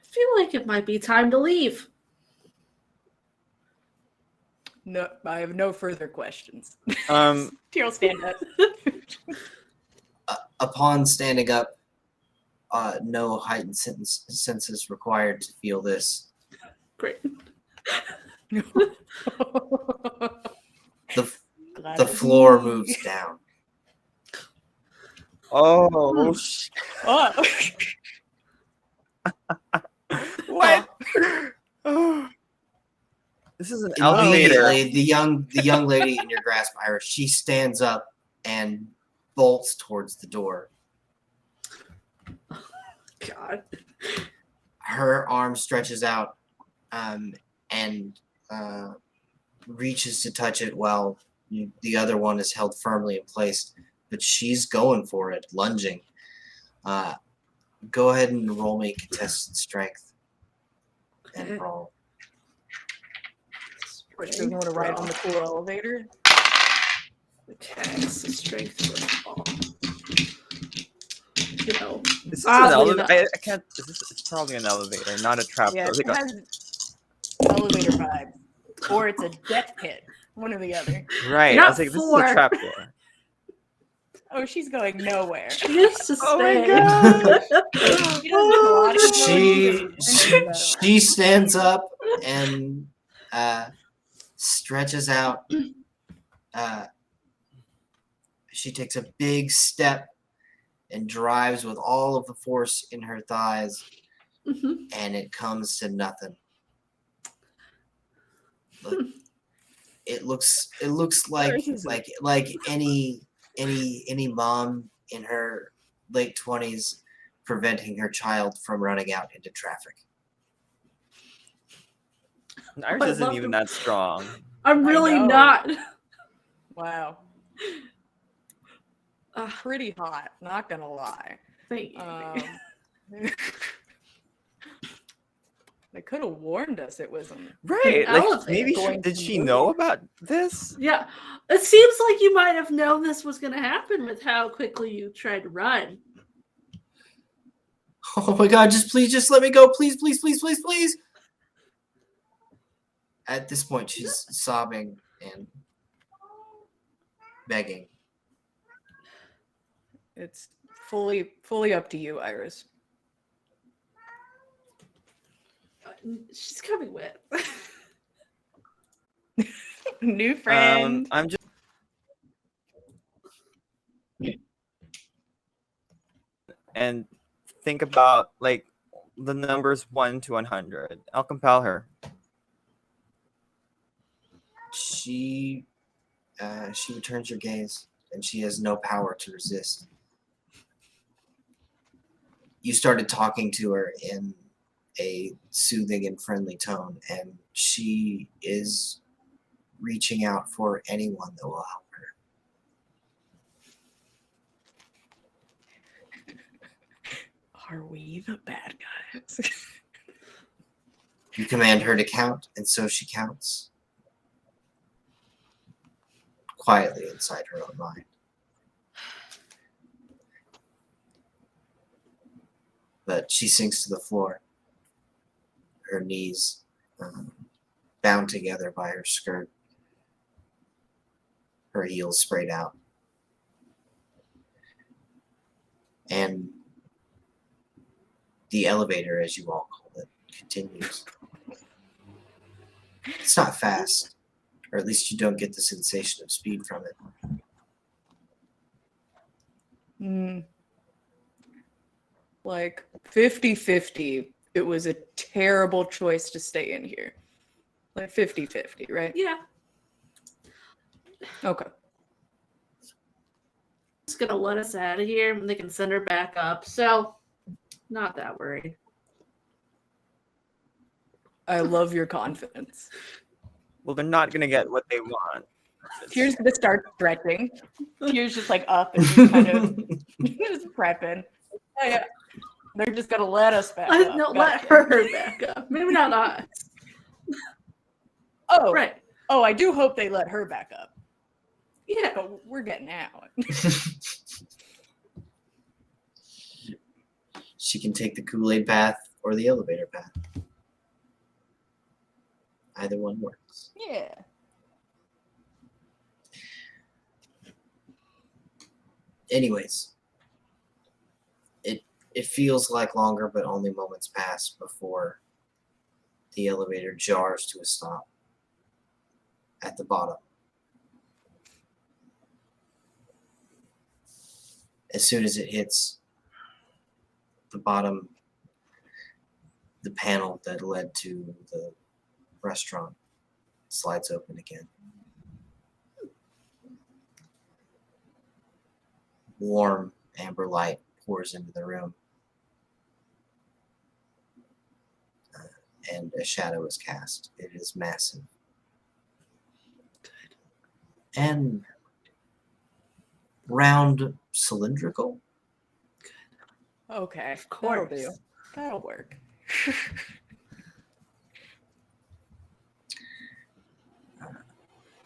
feel like it might be time to leave.
No, I have no further questions.
Um,
stand up.
Upon standing up, no heightened senses required to feel this.
Great.
The floor moves down.
oh,
Oh.
what? This is an elevator.
Immediately, the young lady in your grasp, Iris, she stands up and bolts towards the door.
God.
Her arm stretches out and reaches to touch it while the other one is held firmly in place, but she's going for it, lunging. Go ahead and roll me contested strength and brawl.
She doesn't want to ride on the cool elevator.
Okay, so strength for all. You know,
This is
Oddly
an elevator.
enough-
I can't. It's probably an elevator, not a trap.
Yeah,
door.
it has elevator vibe. Or it's a death pit. One or the other.
Right.
Not
I was like, this is
four.
a trap door.
Oh, she's going nowhere.
she used to
Oh my
stay.
God.
She doesn't have a lot of
She stands up and stretches out. She takes a big step and drives with all of the force in her thighs, and it comes to nothing. It looks like any mom in her late 20s preventing her child from running out into traffic.
Iris
I
isn't
love
even
the-
that strong.
I'm really
know.
not.
Wow. Pretty hot, not gonna lie.
Thank you.
They could have warned us it was
Right. Like
elevator
maybe
going
did
to
she
move.
know about this?
Yeah, it seems like you might have known this was going to happen with how quickly you tried to run.
Oh my God, just let me go. Please. At this point, she's sobbing and begging.
It's fully up to you, Iris.
She's coming with.
New friend.
I'm just. And think about like the numbers 1 to 100. I'll compel her.
She returns your gaze, and she has no power to resist. You started talking to her in a soothing and friendly tone, and she is reaching out for anyone that will help her.
Are we the bad guys?
You command her to count, and so she counts quietly inside her own mind. But she sinks to the floor, her knees bound together by her skirt, her heels sprayed out. And the elevator, as you all call it, continues. It's not fast, or at least you don't get the sensation of speed from it.
Like 50-50, it was a terrible choice to stay in here. Like 50-50, right?
Yeah.
Okay.
Just gonna let us out of here and they can send her back up. So, not that worried.
I love your confidence.
Well, they're not gonna get what they want.
Tier's gonna start stretching. Tier's just like up and just kind of just prepping. Oh, yeah. They're just gonna let us back up.
No,
Gotcha.
let her back up. Maybe not us.
Oh,
Right.
Oh, I do hope they let her back up.
Yeah.
But we're getting out.
She can take the Kool-Aid path or the elevator path. Either one works.
Yeah.
Anyways, it feels like longer, but only moments pass before the elevator jars to a stop at the bottom. As soon as it hits the bottom, the panel that led to the restaurant slides open again. Warm amber light pours into the room, and a shadow is cast. It is massive. And round cylindrical.
Okay.
Of course.
That'll do. That'll work.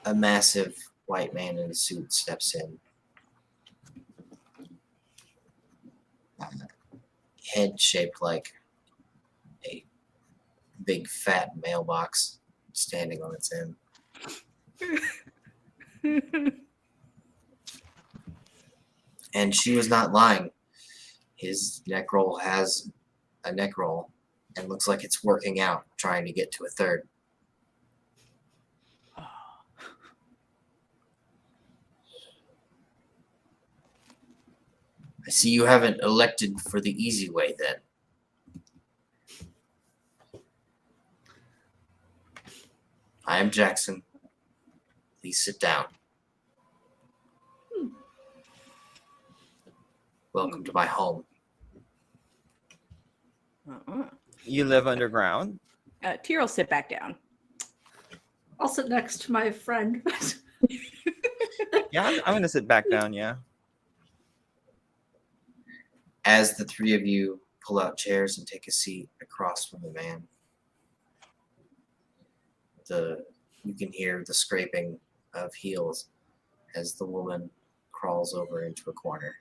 A massive white man in a suit steps in. Head shaped like a big fat mailbox standing on its end. And she was not lying. His neck roll has a neck roll and looks like it's working out, trying to get to a third. I see you haven't elected for the easy way then. I am Jackson. Please sit down. Welcome to my home.
You live underground?
Tier will sit back down.
I'll sit next to my friend.
Yeah, I'm gonna sit back down, yeah.
As the three of you pull out chairs and take a seat across from the man, you can hear the scraping of heels as the woman crawls over into a corner.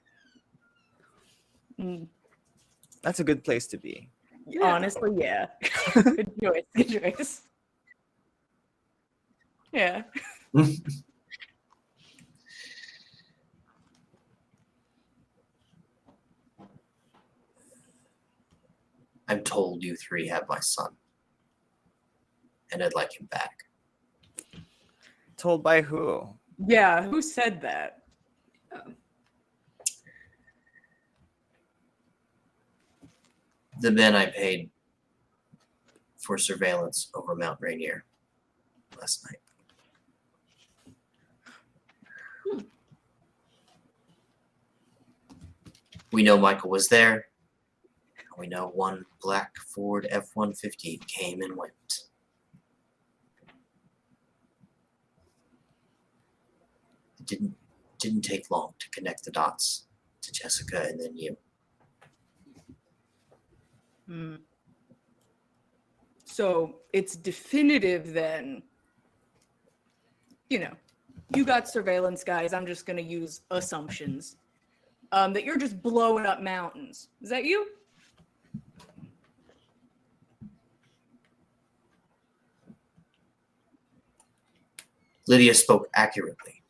That's a good place to be.
Yeah.
Honestly, yeah. Good choice. Good choice. Yeah.
I'm told you three have my son, and I'd like him back.
Told by who?
Yeah. Who said that?
The men I paid for surveillance over Mount Rainier last night. We know Michael was there. We know one black Ford F-150 came and went. It didn't take long to connect the dots to Jessica and then you.
So it's definitive then. You know, you got surveillance guys. I'm just going to use assumptions. That you're just blowing up mountains. Is that you?
Lydia spoke accurately.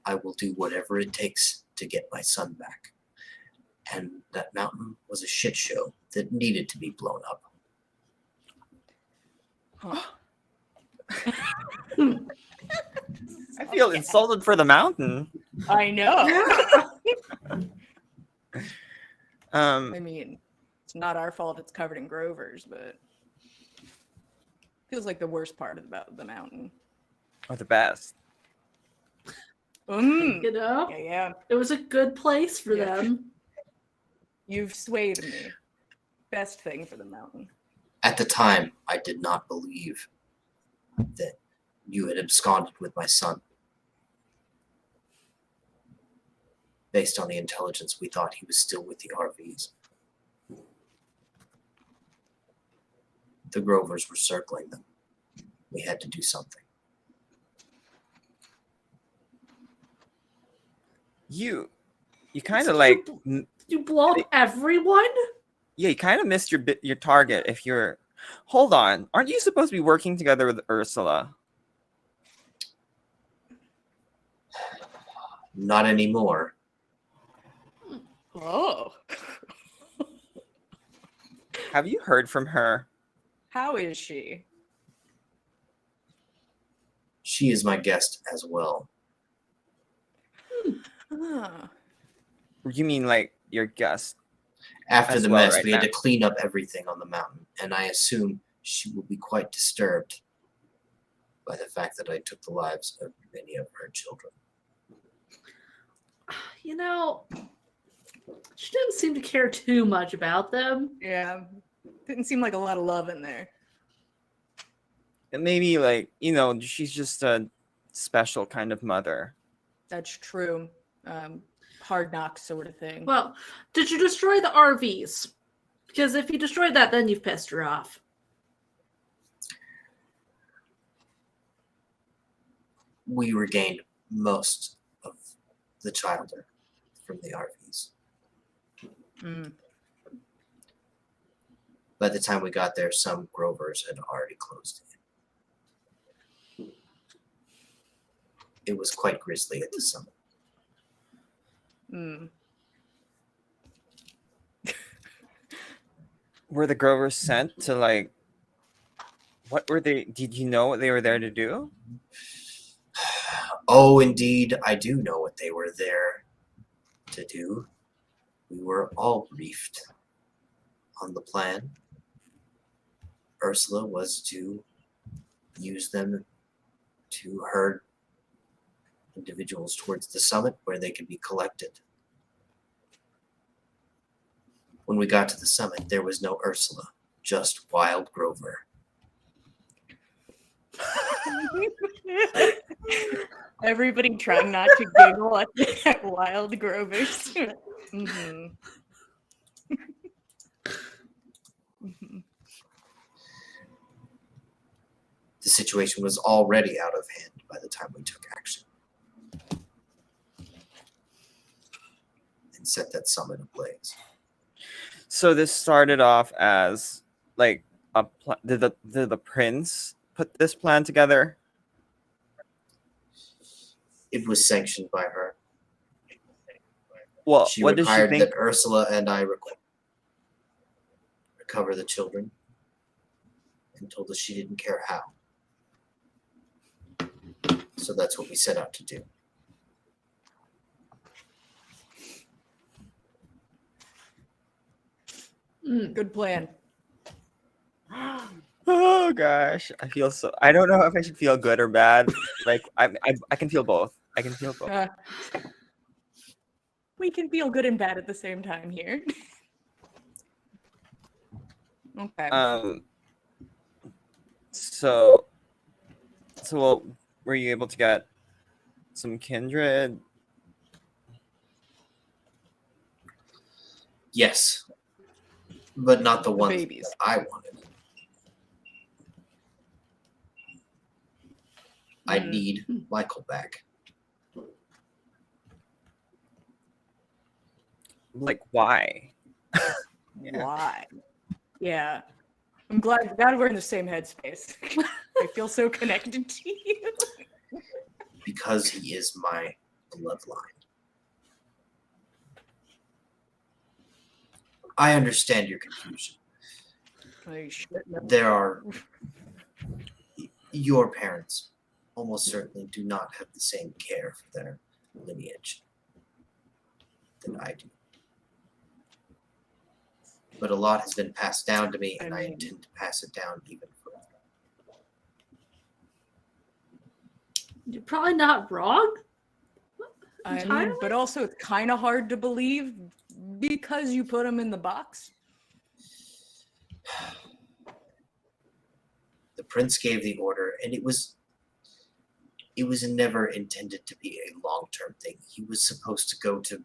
I will do whatever it takes to get my son back. And that mountain was a shit show that needed to be blown up.
Huh.
I feel
Okay.
insulted for the mountain.
I know.
Um,
I mean, it's not our fault it's covered in Grovers, but feels like the worst part about the mountain.
or the best.
You know,
Yeah.
it was a good place for
Yeah.
them.
You've swayed me. Best thing for the mountain.
At the time, I did not believe that you had absconded with my son. Based on the intelligence, we thought he was still with the RVs. The Grovers were circling them. We had to do something.
You kind of like,
You blow up everyone?
yeah, you kind of missed your target. If you're, hold on, aren't you supposed to be working together with Ursula?
Not anymore.
Oh.
Have you heard from her?
How is she?
She is my guest as well.
Ah.
You mean like your guest?
After
As
the
well
mess,
right
we had
now.
to clean up everything on the mountain, and I assume she will be quite disturbed by the fact that I took the lives of many of her children.
You know, she didn't seem to care too much about them.
Yeah. Didn't seem like a lot of love in there.
And maybe like, she's just a special kind of mother.
That's true. Hard knocks sort of thing.
Well, did you destroy the RVs? Because if you destroyed that, then you've pissed her off.
We regained most of the childhood from the RVs.
Mm.
By the time we got there, some Grovers had already closed in. It was quite grisly at the summit.
Mm.
Were the Grovers sent to like, what were they? Did you know what they were there to do?
Oh, indeed, I do know what they were there to do. We were all briefed on the plan. Ursula was to use them to herd individuals towards the summit where they could be collected. When we got to the summit, there was no Ursula, just Wild Grover.
Everybody trying not to giggle at Wild Grovers. Mhm. Mhm.
The situation was already out of hand by the time we took action and set that summit ablaze.
So this started off as like did the prince put this plan together?
It was sanctioned by her.
Well,
She
what does she
required
think?
that Ursula and I recover the children and told us she didn't care how. So that's what we set out to do.
Good plan.
Oh gosh, I feel so. I don't know if I should feel good or bad. Like I can feel both. I can feel both.
We can feel good and bad at the same time here. Okay.
So well, were you able to get some kindred?
Yes, but not the ones
babies.
that I wanted. I
Mm.
need Michael back.
Like why? Yeah.
Why? Yeah. I'm glad we're in the same headspace. I feel so connected to you.
because he is my bloodline. I understand your confusion.
I should know.
There are your parents almost certainly do not have the same care for their lineage that I do. But a lot has been passed down to me, and I intend to pass it down even further.
You're probably not wrong.
I mean,
Entirely?
but also it's kind of hard to believe because you put him in the box.
The prince gave the order, and it was never intended to be a long-term thing. He was supposed to go to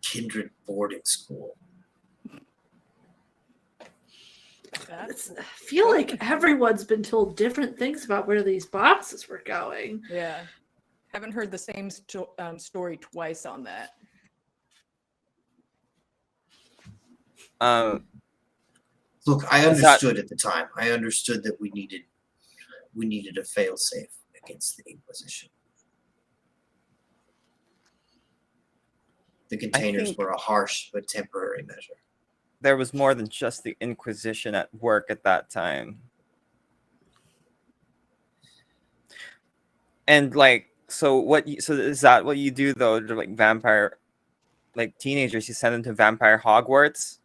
kindred boarding school.
I feel like everyone's been told different things about where these boxes were going.
Yeah. Haven't heard the same story twice on that.
Look, I
Is that-
understood at the time. I understood that we needed a fail-safe against the Inquisition. The containers
think-
were a harsh but temporary measure.
There was more than just the Inquisition at work at that time. And like, so is that what you do though? To like vampire, like teenagers, you send them to vampire Hogwarts?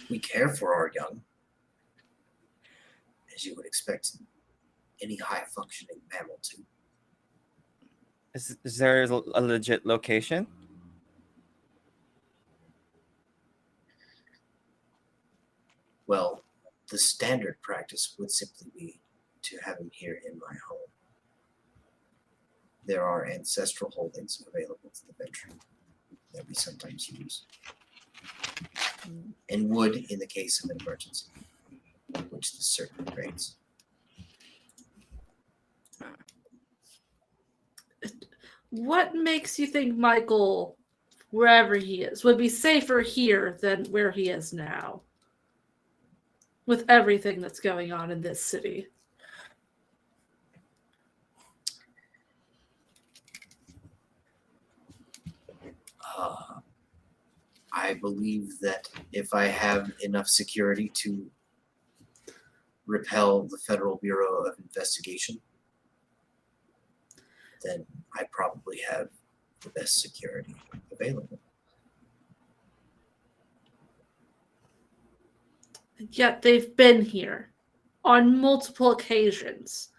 We care for our young, as you would expect any high-functioning mammal to.
Is there a legit location?
Well, the standard practice would simply be to have him here in my home. There are ancestral holdings available to the venture that we sometimes use, and would in the case of an emergency, which this certainly creates.
What makes you think Michael, wherever he is, would be safer here than where he is now? With everything that's going on in this city.
I believe that if I have enough security to repel the Federal Bureau of Investigation, then I probably have the best security available.
Yet they've been here on multiple occasions.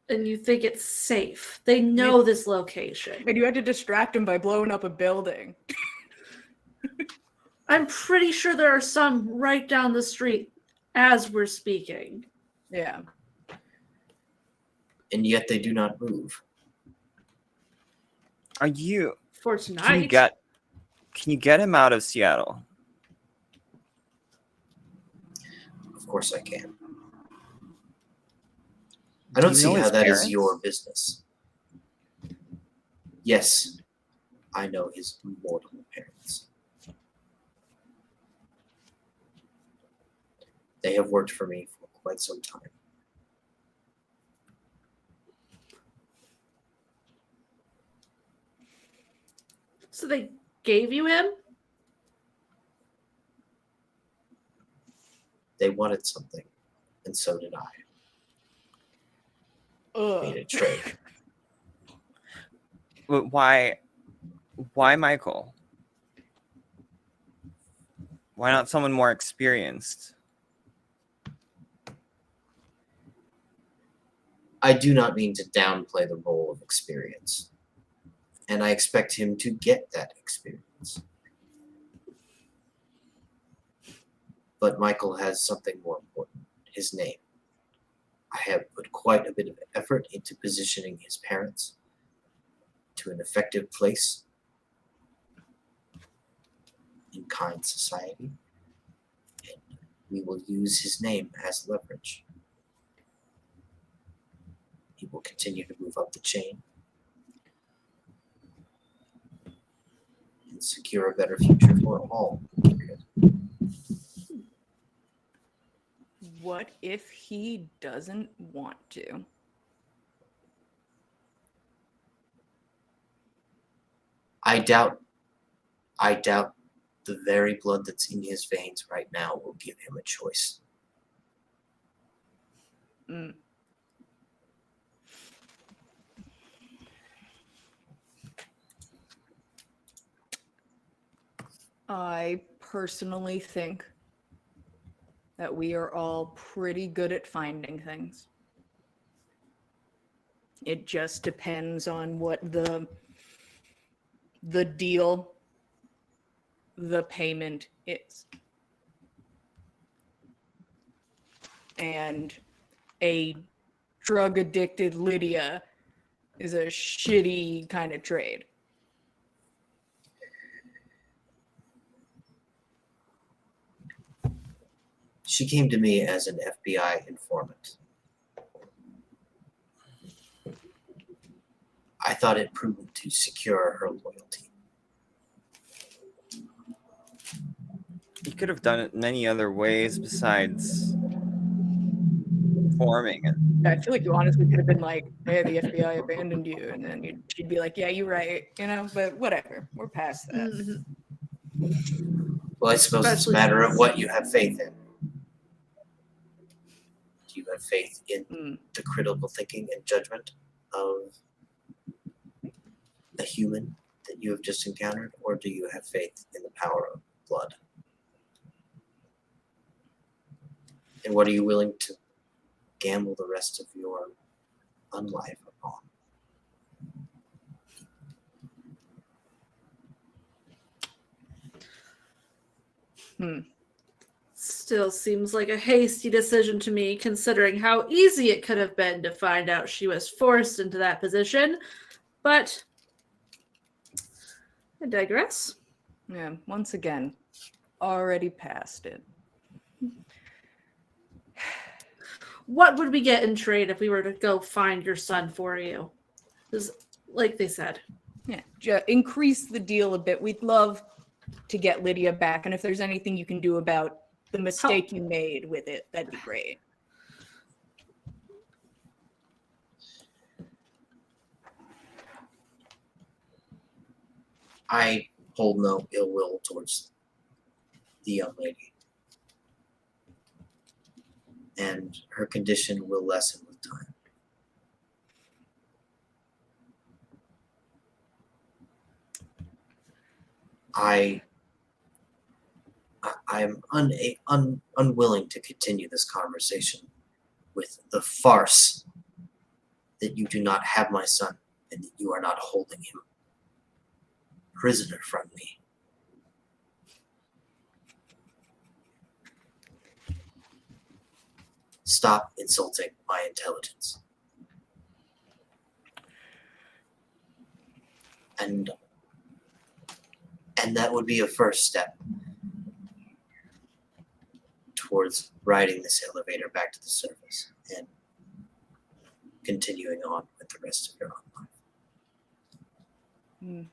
And you think it's safe. They know this location.
And you had to distract him by blowing up a building.
I'm pretty sure there are some right down the street as we're speaking.
Yeah.
And yet they do not move.
For
Can you
tonight.
can you get him out of Seattle?
Of course I can. I don't
Do you
see
know
how
his
that is
parents?
your business. Yes, I know his mortal parents. They have worked for me for quite some time.
So they gave you him?
They wanted something, and so did I. Made a trade.
But why Michael? Why not someone more experienced?
I do not mean to downplay the role of experience, and I expect him to get that experience. But Michael has something more important, his name. I have put quite a bit of effort into positioning his parents to an effective place in kind society, and we will use his name as leverage. He will continue to move up the chain and secure a better future for all.
What if he doesn't want to?
I doubt the very blood that's in his veins right now will give him a choice.
Mm. I personally think that we are all pretty good at finding things. It just depends on what the deal, the payment is. And a drug addicted Lydia is a shitty kind of trade.
She came to me as an FBI informant. I thought it prudent to secure her loyalty.
You could have done it many other ways besides forming it.
I feel like you honestly could have been like, hey, the FBI abandoned you. And then she'd be like, yeah, you're right. You know, but whatever. We're past that.
Mhm.
Well, I suppose it's a
Especially
matter of
since-
what you have faith in. Do you have faith in
Mm.
the critical thinking and judgment of a human that you have just encountered, or do you have faith in the power of blood? And what are you willing to gamble the rest of your unlife upon?
Still seems like a hasty decision to me, considering how easy it could have been to find out she was forced into that position. But I digress.
Yeah, once again, already past it.
What would we get in trade if we were to go find your son for you? Because, like they said,
Yeah, increase the deal a bit. We'd love to get Lydia back. And if there's anything you can do about the mistake you made with it, that'd be great.
I hold no ill will towards the young lady. And her condition will lessen with time. I'm unwilling to continue this conversation with the farce that you do not have my son and that you are not holding him prisoner from me. Stop insulting my intelligence. And that would be a first step towards riding this elevator back to the surface and continuing on with the rest of your own life.
Mm.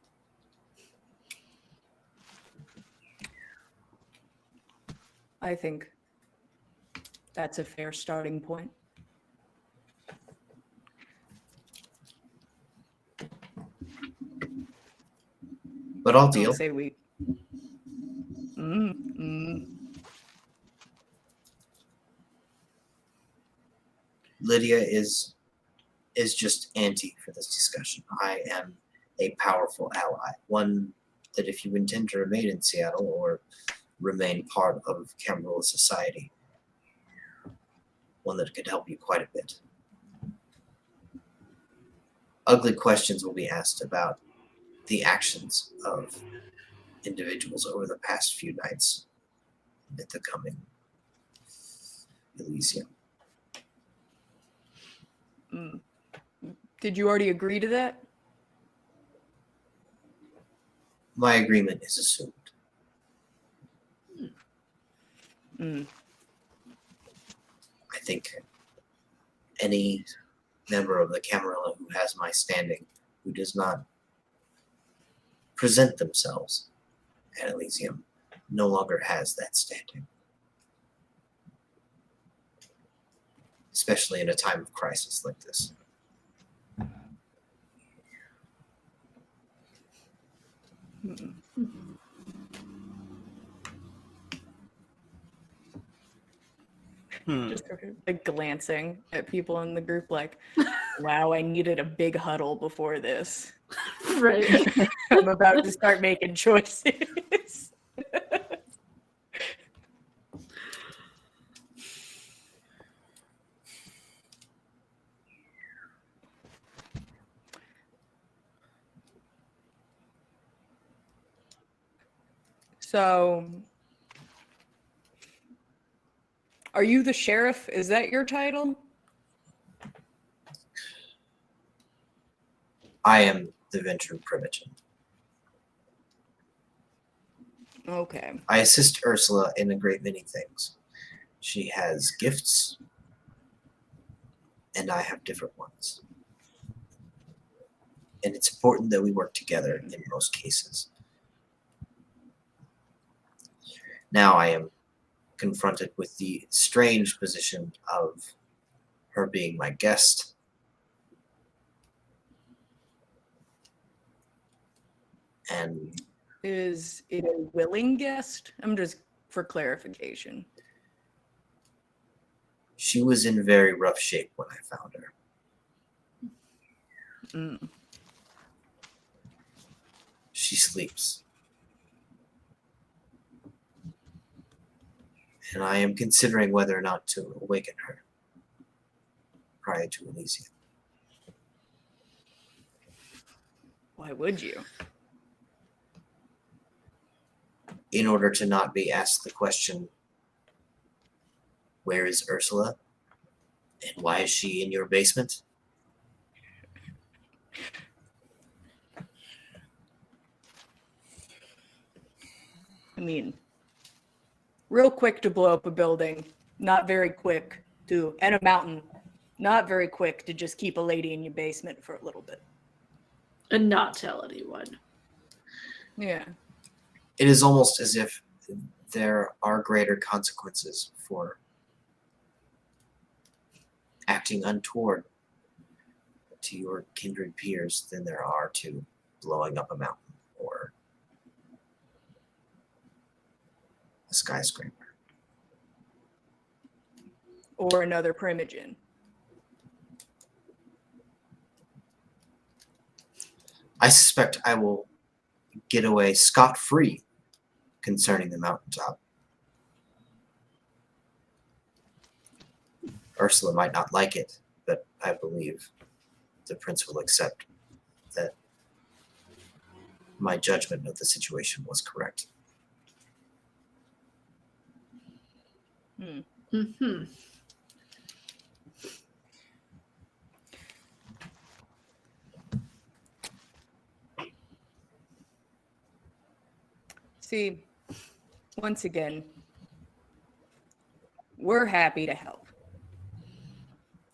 I think that's a fair starting point.
But I'll
I'll
deal.
say we.
Lydia is just ante for this discussion. I am a powerful ally, one that if you intend to remain in Seattle or remain part of Camarilla society, one that could help you quite a bit. Ugly questions will be asked about the actions of individuals over the past few nights at the coming Elysium.
Did you already agree to that?
My agreement is assumed. I think any member of the Camarilla who has my standing, who does not present themselves at Elysium, no longer has that standing. especially in a time of crisis like this.
Just sort of like glancing at people in the group like, wow, I needed a big huddle before this.
Right.
I'm about to start making choices. So, are you the sheriff? Is that your title?
I am the veteran primogen.
Okay.
I assist Ursula in a great many things. She has gifts, and I have different ones. And it's important that we work together in most cases. Now I am confronted with the strange position of her being my guest. And
Is it a willing guest? I'm just for clarification.
she was in very rough shape when I found her.
Mm.
She sleeps. And I am considering whether or not to awaken her prior to Elysium.
Why would you?
In order to not be asked the question, where is Ursula? And why is she in your basement?
I mean, real quick to blow up a building, not very quick to, and a mountain, not very quick to just keep a lady in your basement for a little bit.
And not tell anyone.
Yeah.
It is almost as if there are greater consequences for acting untoward to your kindred peers than there are to blowing up a mountain or a skyscraper.
Or another primogen.
I suspect I will get away scot-free concerning the mountaintop. Ursula might not like it, but I believe the prince will accept that my judgment of the situation was correct.
Mm-hmm.
See, once again, we're happy to help.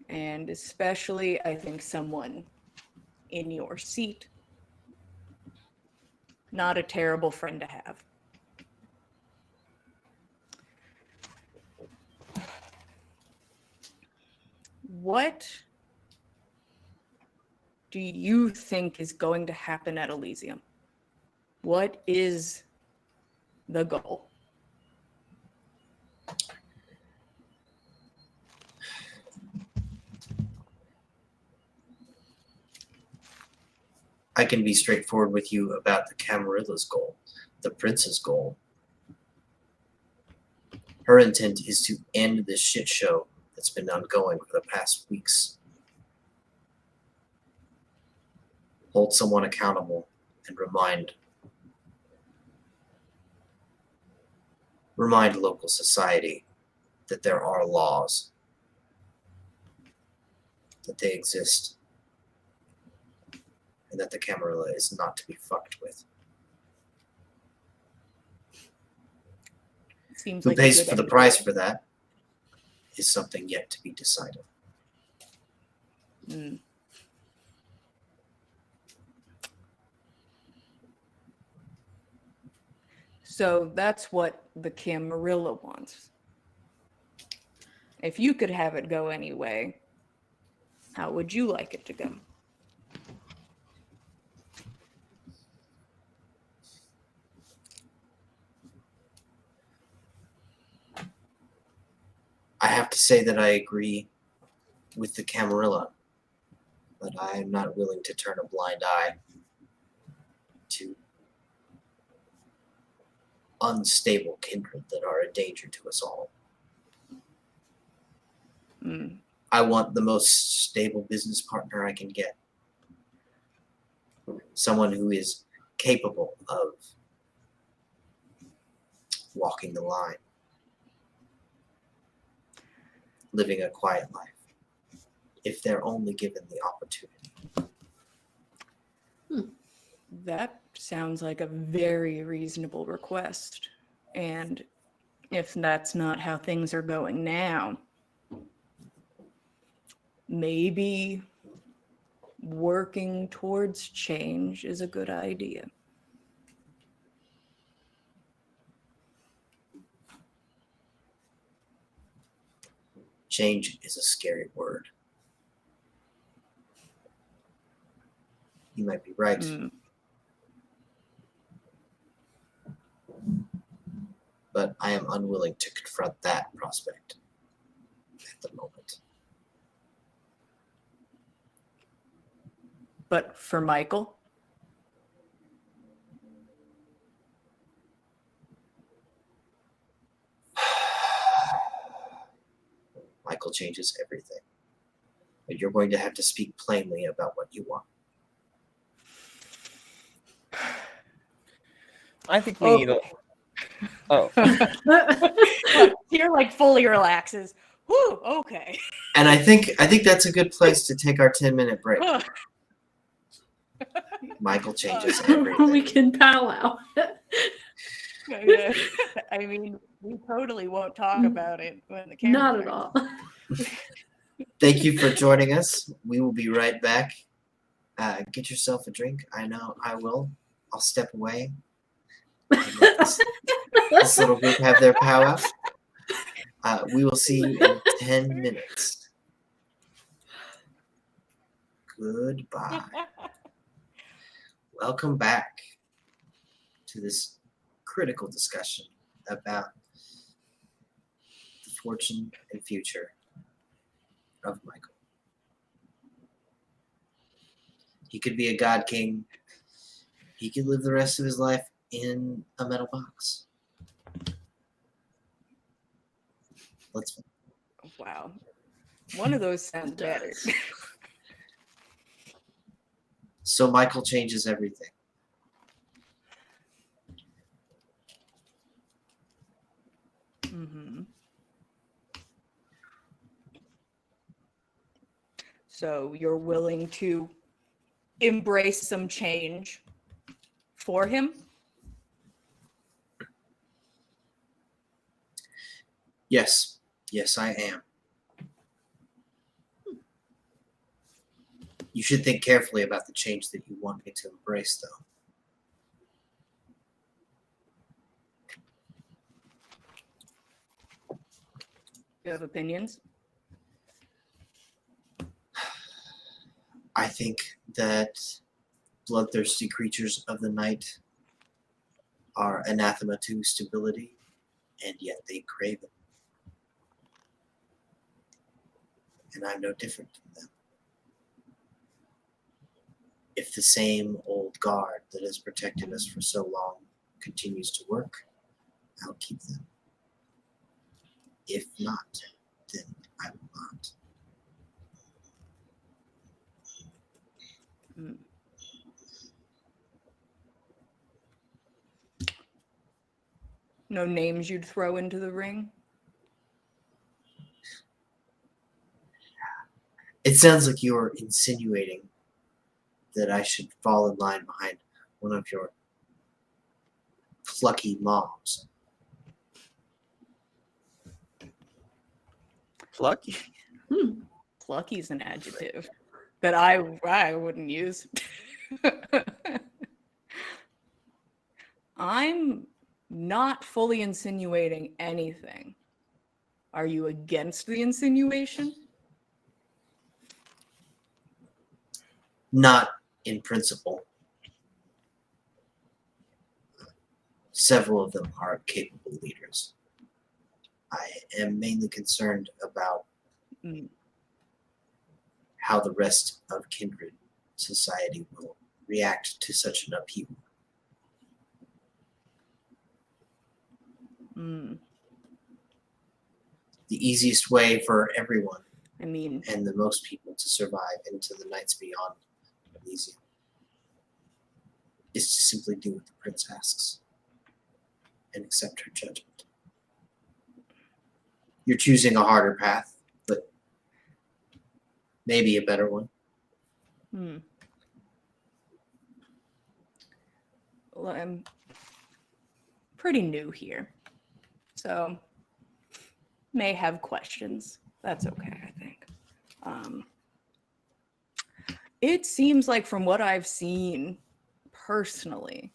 And especially, I think someone in your seat, not a terrible friend to have. What do you think is going to happen at Elysium? What is the goal?
I can be straightforward with you about the Camarilla's goal, the prince's goal. Her intent is to end this shit show that's been ongoing for the past weeks. Hold someone accountable and remind local society that there are laws, that they exist, and that the Camarilla is not to be fucked with.
Seems
Who
like a
pays
good
for the
idea.
price for that is something yet to be decided.
Mm. So that's what the Camarilla wants. If you could have it go anyway, how would you like it to go?
I have to say that I agree with the Camarilla, but I am not willing to turn a blind eye to unstable kindred that are a danger to us all.
Mm.
I want the most stable business partner I can get. Someone who is capable of walking the line, living a quiet life, if they're only given the opportunity.
That sounds like a very reasonable request. And if that's not how things are going now, maybe working towards change is a good idea.
Change is a scary word. You might be right.
Mm.
But I am unwilling to confront that prospect at the moment.
But for Michael,
Michael changes everything. But you're going to have to speak plainly about what you want.
I think we need a. Oh,
Here, like, fully relaxes. Whew, okay.
And I think that's a good place to take our 10-minute break. Michael changes everything.
We can powwow.
Yeah. I mean, we totally won't talk about it when the camera.
Not at all.
Thank you for joining us. We will be right back. Get yourself a drink. I know I will. I'll step away. And let this little group have their powwow. We will see you in 10 minutes. Goodbye. Welcome back to this critical discussion about the fortune and future of Michael. He could be a god king. He could live the rest of his life in a metal box. Let's.
Wow. One of those sounds better.
So Michael changes everything.
Mm-hmm. So you're willing to embrace some change for him?
Yes. Yes, I am. You should think carefully about the change that you want me to embrace, though.
You have opinions?
I think that bloodthirsty creatures of the night are anathema to stability, and yet they crave it. And I'm no different from them. If the same old guard that has protected us for so long continues to work, I'll keep them. If not, then I will not.
Mm. No names you'd throw into the ring?
It sounds like you're insinuating that I should fall in line behind one of your plucky moms.
plucky.
Plucky's an adjective that I wouldn't use. I'm not fully insinuating anything. Are you against the insinuation?
Not in principle. Several of them are capable leaders. I am mainly concerned about
Mm.
how the rest of kindred society will react to such an upheaval.
Mm.
The easiest way for everyone
I mean,
and the most people to survive into the nights beyond Elysium is to simply do what the prince asks and accept her judgment. You're choosing a harder path, but maybe a better one.
hmm. Well, I'm pretty new here, so may have questions. That's okay, I think. It seems like from what I've seen personally,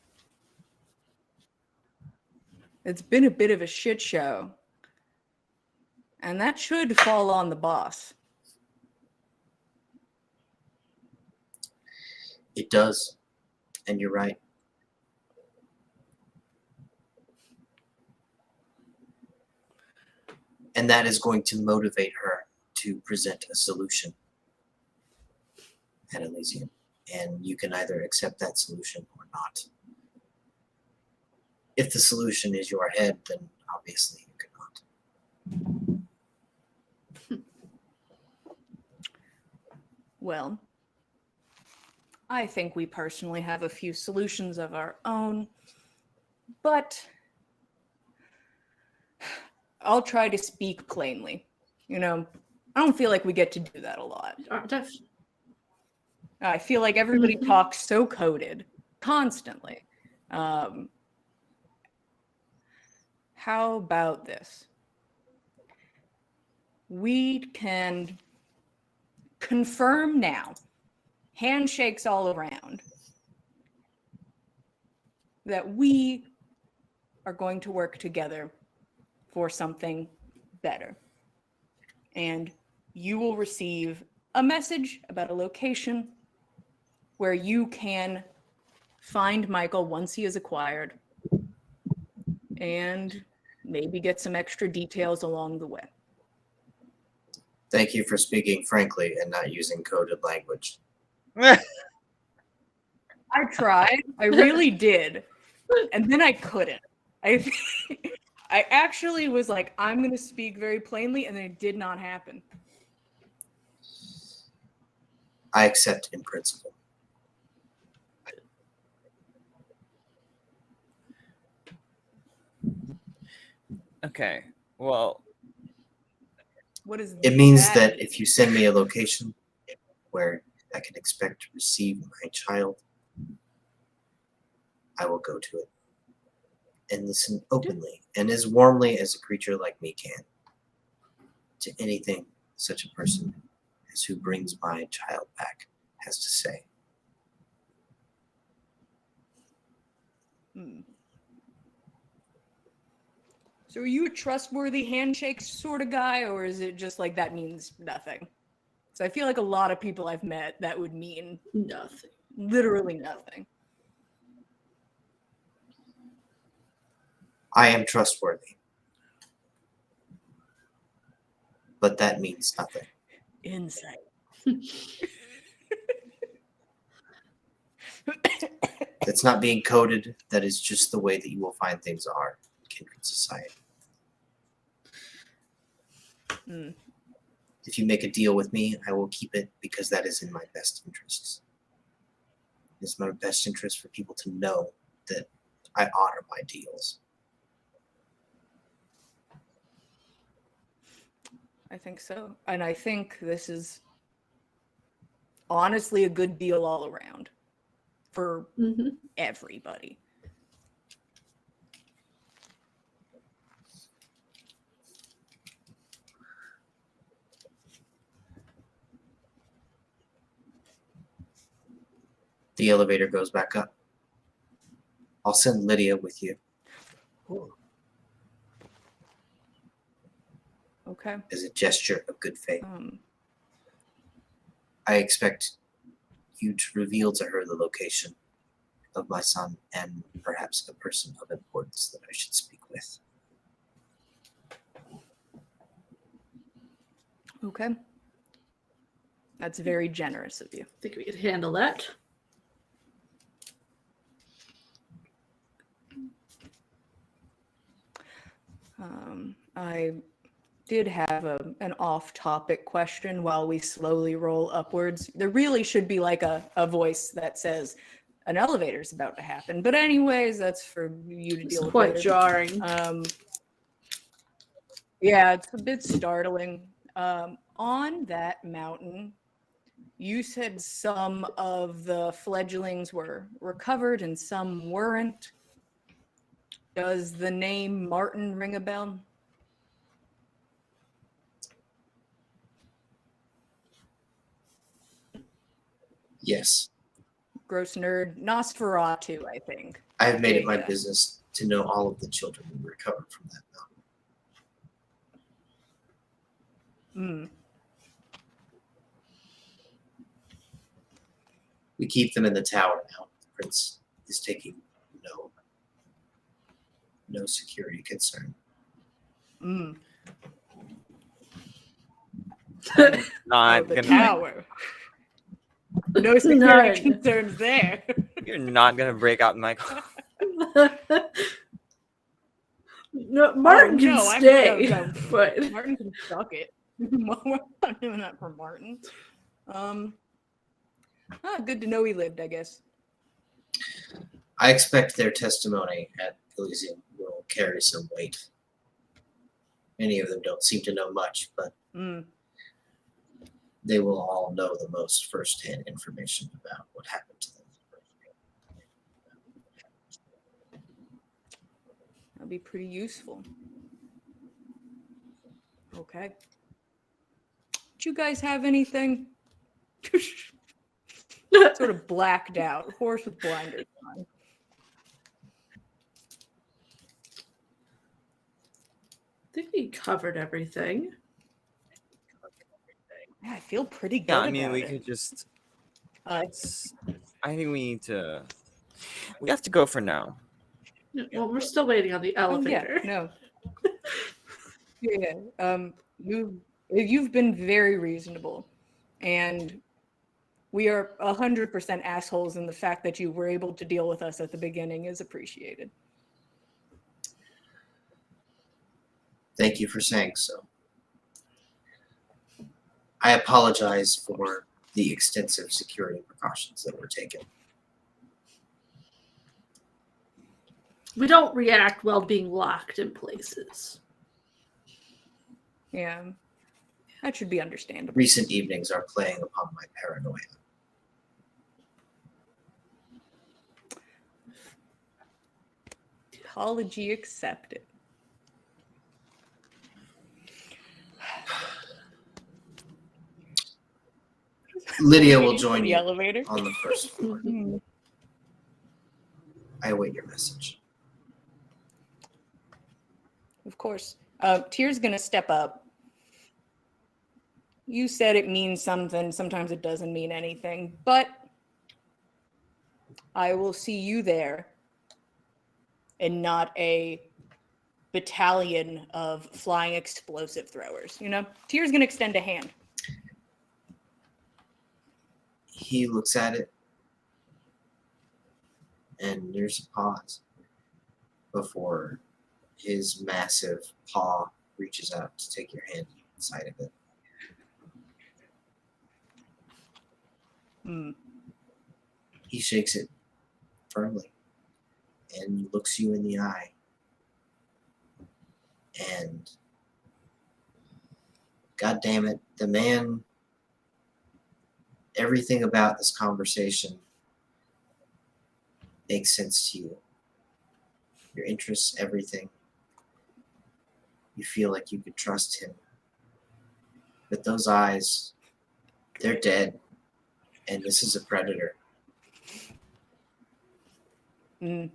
it's been a bit of a shit show. And that should fall on the boss.
It does, and you're right. And that is going to motivate her to present a solution at Elysium. And you can either accept that solution or not. If the solution is your head, then obviously you cannot.
Well, I think we personally have a few solutions of our own, but I'll try to speak plainly. You know, I don't feel like we get to do that a lot. I feel like everybody talks so coded constantly. How about this? We can confirm now, handshakes all around, that we are going to work together for something better. And you will receive a message about a location where you can find Michael once he is acquired and maybe get some extra details along the way.
Thank you for speaking frankly and not using coded language.
I tried. I really did. And then I couldn't. I actually was like, I'm going to speak very plainly, and then it did not happen.
I accept in principle.
Okay. Well,
What is
It means
that
that
mean?
if you send me a location where I can expect to receive my child, I will go to it and listen openly and as warmly as a creature like me can to anything such a person as who brings my child back has to say.
Hmm. So are you a trustworthy handshake sort of guy, or is it just like that means nothing? So I feel like a lot of people I've met, that would mean
Nothing.
literally nothing.
I am trustworthy, but that means nothing.
Insight.
That's not being coded. That is just the way that you will find things are in kindred society.
Hmm.
If you make a deal with me, I will keep it because that is in my best interests. It's my best interest for people to know that I honor my deals.
I think so. And I think this is honestly a good deal all around for
Mm-hmm.
everybody.
The elevator goes back up. I'll send Lydia with you.
Okay.
as a gesture of good faith.
Um,
I expect you to reveal to her the location of my son and perhaps a person of importance that I should speak with.
okay. That's very generous of you.
I think we could handle that.
I did have an off-topic question while we slowly roll upwards. There really should be like a voice that says an elevator's about to happen. But anyways, that's for you to
It's
deal with
quite
later.
jarring.
Yeah, it's a bit startling. On that mountain, you said some of the fledglings were recovered and some weren't. Does the name Martin ring a bell?
Yes,
Gross nerd. Nosferatu, I think.
I have made it my
Yeah.
business to know all of the children who recovered from that mountain.
Mm.
We keep them in the tower now. The prince is taking no security concern.
Mm.
Not
Oh, the
gonna
tower. No security
None.
concerns there.
you're not gonna break out my
No, Martin can
no,
stay,
no.
but
Martin can suck it. We're not doing that for Martin. Good to know he lived, I guess.
I expect their testimony at Elysium will carry some weight. Many of them don't seem to know much, but
Mm.
they will all know the most firsthand information about what happened to them.
That'd be pretty useful. Okay. Do you guys have anything? Sort of blacked out. Horse with blinders on.
I think we covered everything.
Yeah, I feel pretty good
Yeah, I mean
about
we
it.
could just
Uh,
I think we have to go for now.
Well, we're still waiting on the elevator.
Yeah, no. Yeah. You've been very reasonable, and we are 100% assholes, and the fact that you were able to deal with us at the beginning is appreciated.
Thank you for saying so. I apologize for the extensive security precautions that were taken.
We don't react well being locked in places.
Yeah, that should be understandable.
Recent evenings are playing upon my paranoia.
Apology accepted.
Lydia will
Waiting for
join
the
you
elevator.
on the first floor.
Mhm.
I await your message.
Of course. Tyr's gonna step up. You said it means something. Sometimes it doesn't mean anything, but I will see you there, and not a battalion of flying explosive throwers. You know, Tyr's gonna extend a hand.
He looks at it, and there's a pause before his massive paw reaches out to take your hand inside of it.
Hmm.
He shakes it firmly and looks you in the eye. And God damn it, the man, everything about this conversation makes sense to you. Your interests, everything. You feel like you could trust him. But those eyes, they're dead. And this is a predator.
Mm.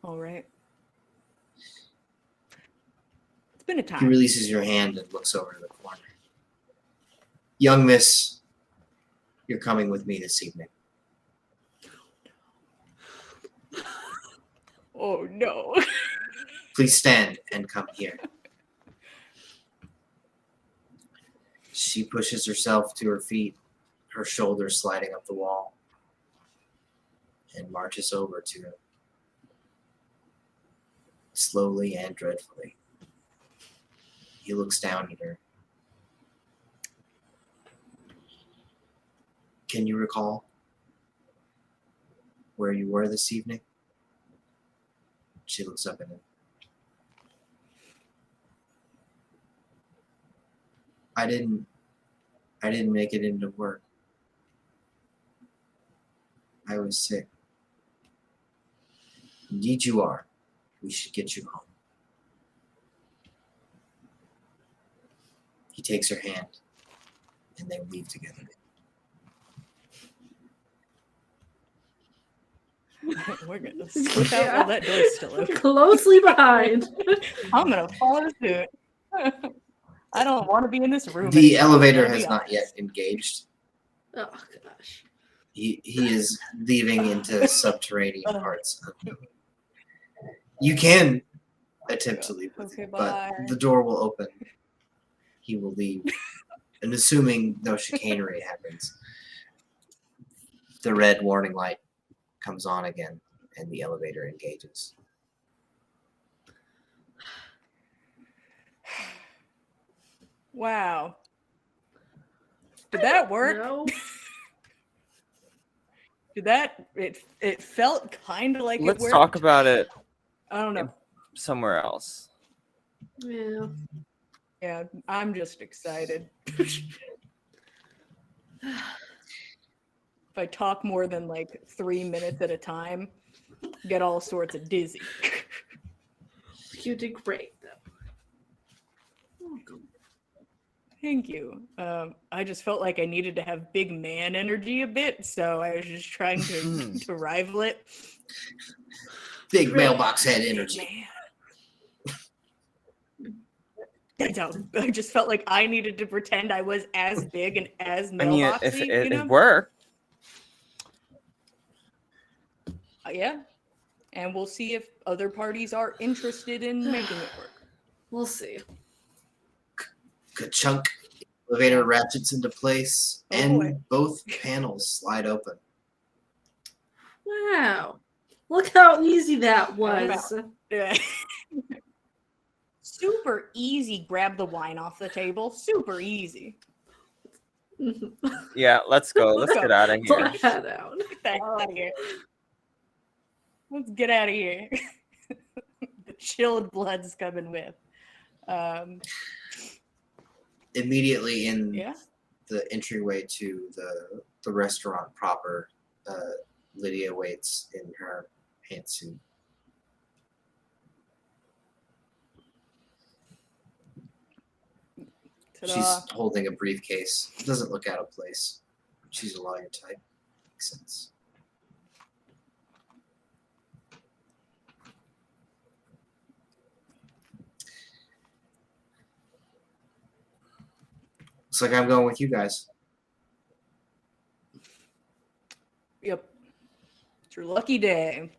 All right. It's been a
He
time.
releases your hand and looks over to the corner. Young miss, you're coming with me this evening.
Oh no.
Please stand and come here. She pushes herself to her feet, her shoulders sliding up the wall, and marches over to him. Slowly and dreadfully. He looks down at her. Can you recall where you were this evening? She looks up at him. I didn't make it into work. I was sick. Indeed you are. We should get you home. He takes her hand and they leave together.
We're gonna slip out while that door's still open.
Closely behind.
I'm gonna follow suit. I don't want to be in this room.
The
anymore,
elevator
to be
has not yet
honest.
engaged.
Oh gosh.
He is leaving into subterranean parts. You can attempt to leave with
Okay,
him, but
bye.
the door will open. He will leave. And assuming no chicanery happens, the red warning light comes on again and the elevator engages.
Wow. Did that work?
No.
Did that? It felt kind of like
Let's
it worked.
talk about it
I don't know.
somewhere else.
Yeah.
Yeah, I'm just excited. If I talk more than like 3 minutes at a time, get all sorts of dizzy.
You did great though.
Thank you. I just felt like I needed to have big man energy a bit, so I was just trying to rival it.
Big mailbox head energy.
Man. I just felt like I needed to pretend I was as big and as
I mean,
mailboxy,
if
you
it
know?
worked,
Yeah. And we'll see if other parties are interested in making it work.
We'll see.
Ka-chunk. Elevator ratchets into place,
Oh,
and
boy.
both panels slide open.
Wow. Look how easy that was.
Yeah. Super easy. Grab the wine off the table. Super easy.
yeah, let's go. Let's get out of here.
Let that out.
Get the hell out of here. Let's get out of here. The chilled blood's coming with.
Immediately in
Yeah.
the entryway to the restaurant proper, Lydia waits in her pantsuit.
Ta-da.
She's holding a briefcase. Doesn't look out of place. She's a lawyer type. Makes sense. Looks like I'm going with you guys.
Yep. It's your lucky day.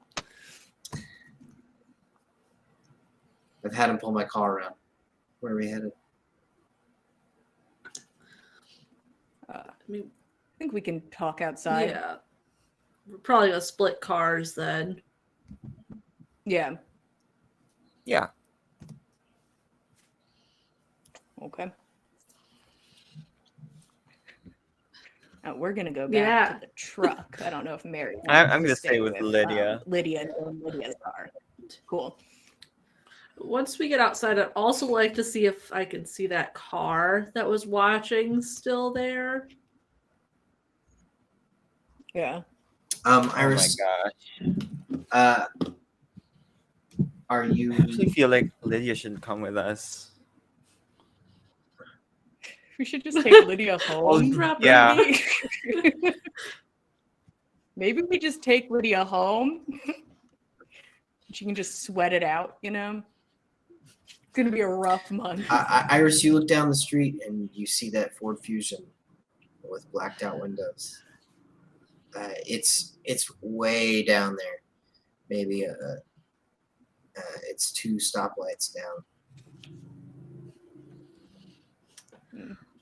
I've had him pull my car around. Where are we headed?
I mean,
I think we can talk outside.
yeah. We're probably gonna split cars then.
Yeah.
Yeah.
Okay. Now we're gonna go back
Yeah.
to the truck. I don't know if Mary.
I'm
wants
gonna stay with Lydia.
Lydia and Lydia's car. Cool.
Once we get outside, I'd also like to see if I can see that car that was watching still there.
Yeah.
Iris,
Oh my gosh.
are you?
I actually feel like Lydia should come with us.
We should just take Lydia home.
Drop her.
yeah.
Maybe we just take Lydia home. she can just sweat it out, you know? It's gonna be a rough month.
Iris, you look down the street and you see that Ford Fusion with blacked out windows. It's way down there. Maybe it's 2 stoplights down.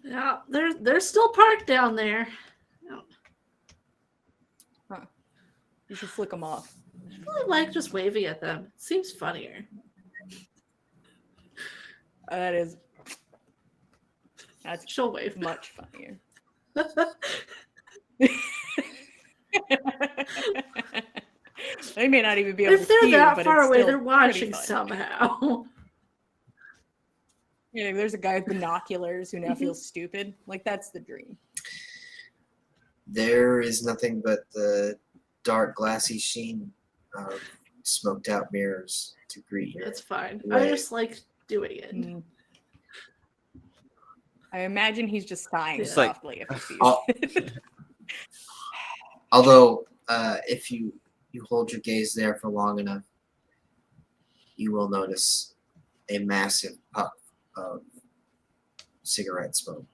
Yeah, they're still parked down there.
You should flick them off.
I really like just waving at them. It seems funnier.
That's
She'll wave.
much funnier. They may not even be able
If
to
they're
see you,
that
but
far
it's
away,
still
they're
pretty
watching
funny.
somehow.
Yeah, there's a guy with binoculars who now feels stupid. Like, that's the dream.
There is nothing but the dark, glassy sheen of smoked out mirrors to greet you.
It's fine. I
Wait.
just like doing it.
Mm. I imagine he's just sighing
It's
like-
softly if he sees
Oh.
it.
Although, if you hold your gaze there for long enough, you will notice a massive puff of cigarette smoke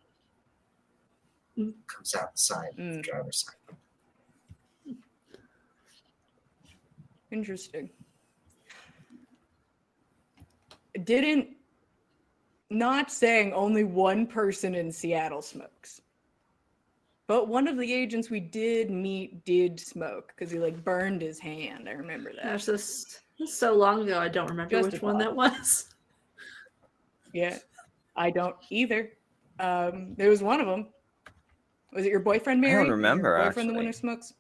comes out the side of the driver's side.
Interesting. Not saying only one person in Seattle smokes, but one of the agents we did meet did smoke because he like burned his hand. I remember that.
Gosh, this is so long ago. I don't remember
Just
which
a
one
thought.
that was.
Yeah, I don't either. There was one of them. Was it your boyfriend, Mary?
I don't
Is your
remember,
boyfriend the one who
actually.
smokes?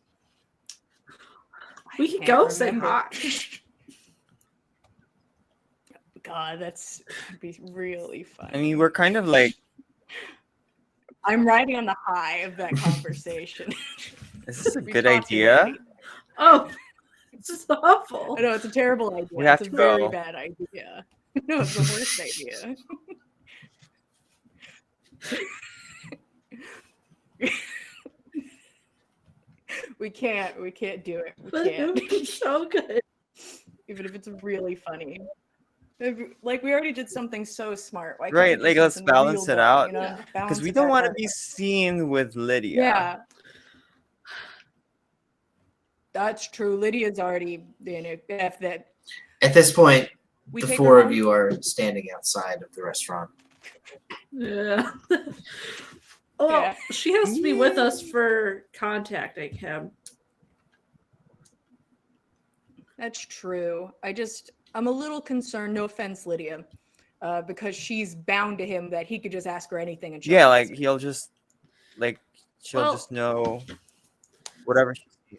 We could
can't
go say
remember.
hi.
God, that'd be really fun.
I mean, we're kind of like,
I'm riding on the high of that conversation.
this is a
We
good
talked to
idea.
Andy.
Oh, this is awful.
I know it's a terrible idea.
We have
it's a
to
very
go.
bad idea. No, it's the worst idea. we can't do it. We
But it
can't.
would be so good.
Even if it's really funny. Like we already did something so smart. Why can't
Right,
we do
like, let's
something
balance
real
it
dumb,
out.
You know?
Yeah.
Because
Balance
we
it
don't
back
want to
out.
be seen with Lydia.
Yeah. That's true. Lydia's already in it. If that
At this point,
we
the
take
4
her
of
home?
you are standing outside of the restaurant.
Yeah. Oh,
Yeah.
she has to be with us for contacting him.
That's true. I'm a little concerned, no offense, Lydia, because she's bound to him that he could just ask her anything and she'll
Yeah, like
answer.
he'll just, like, she'll
Well-
just know whatever she sees.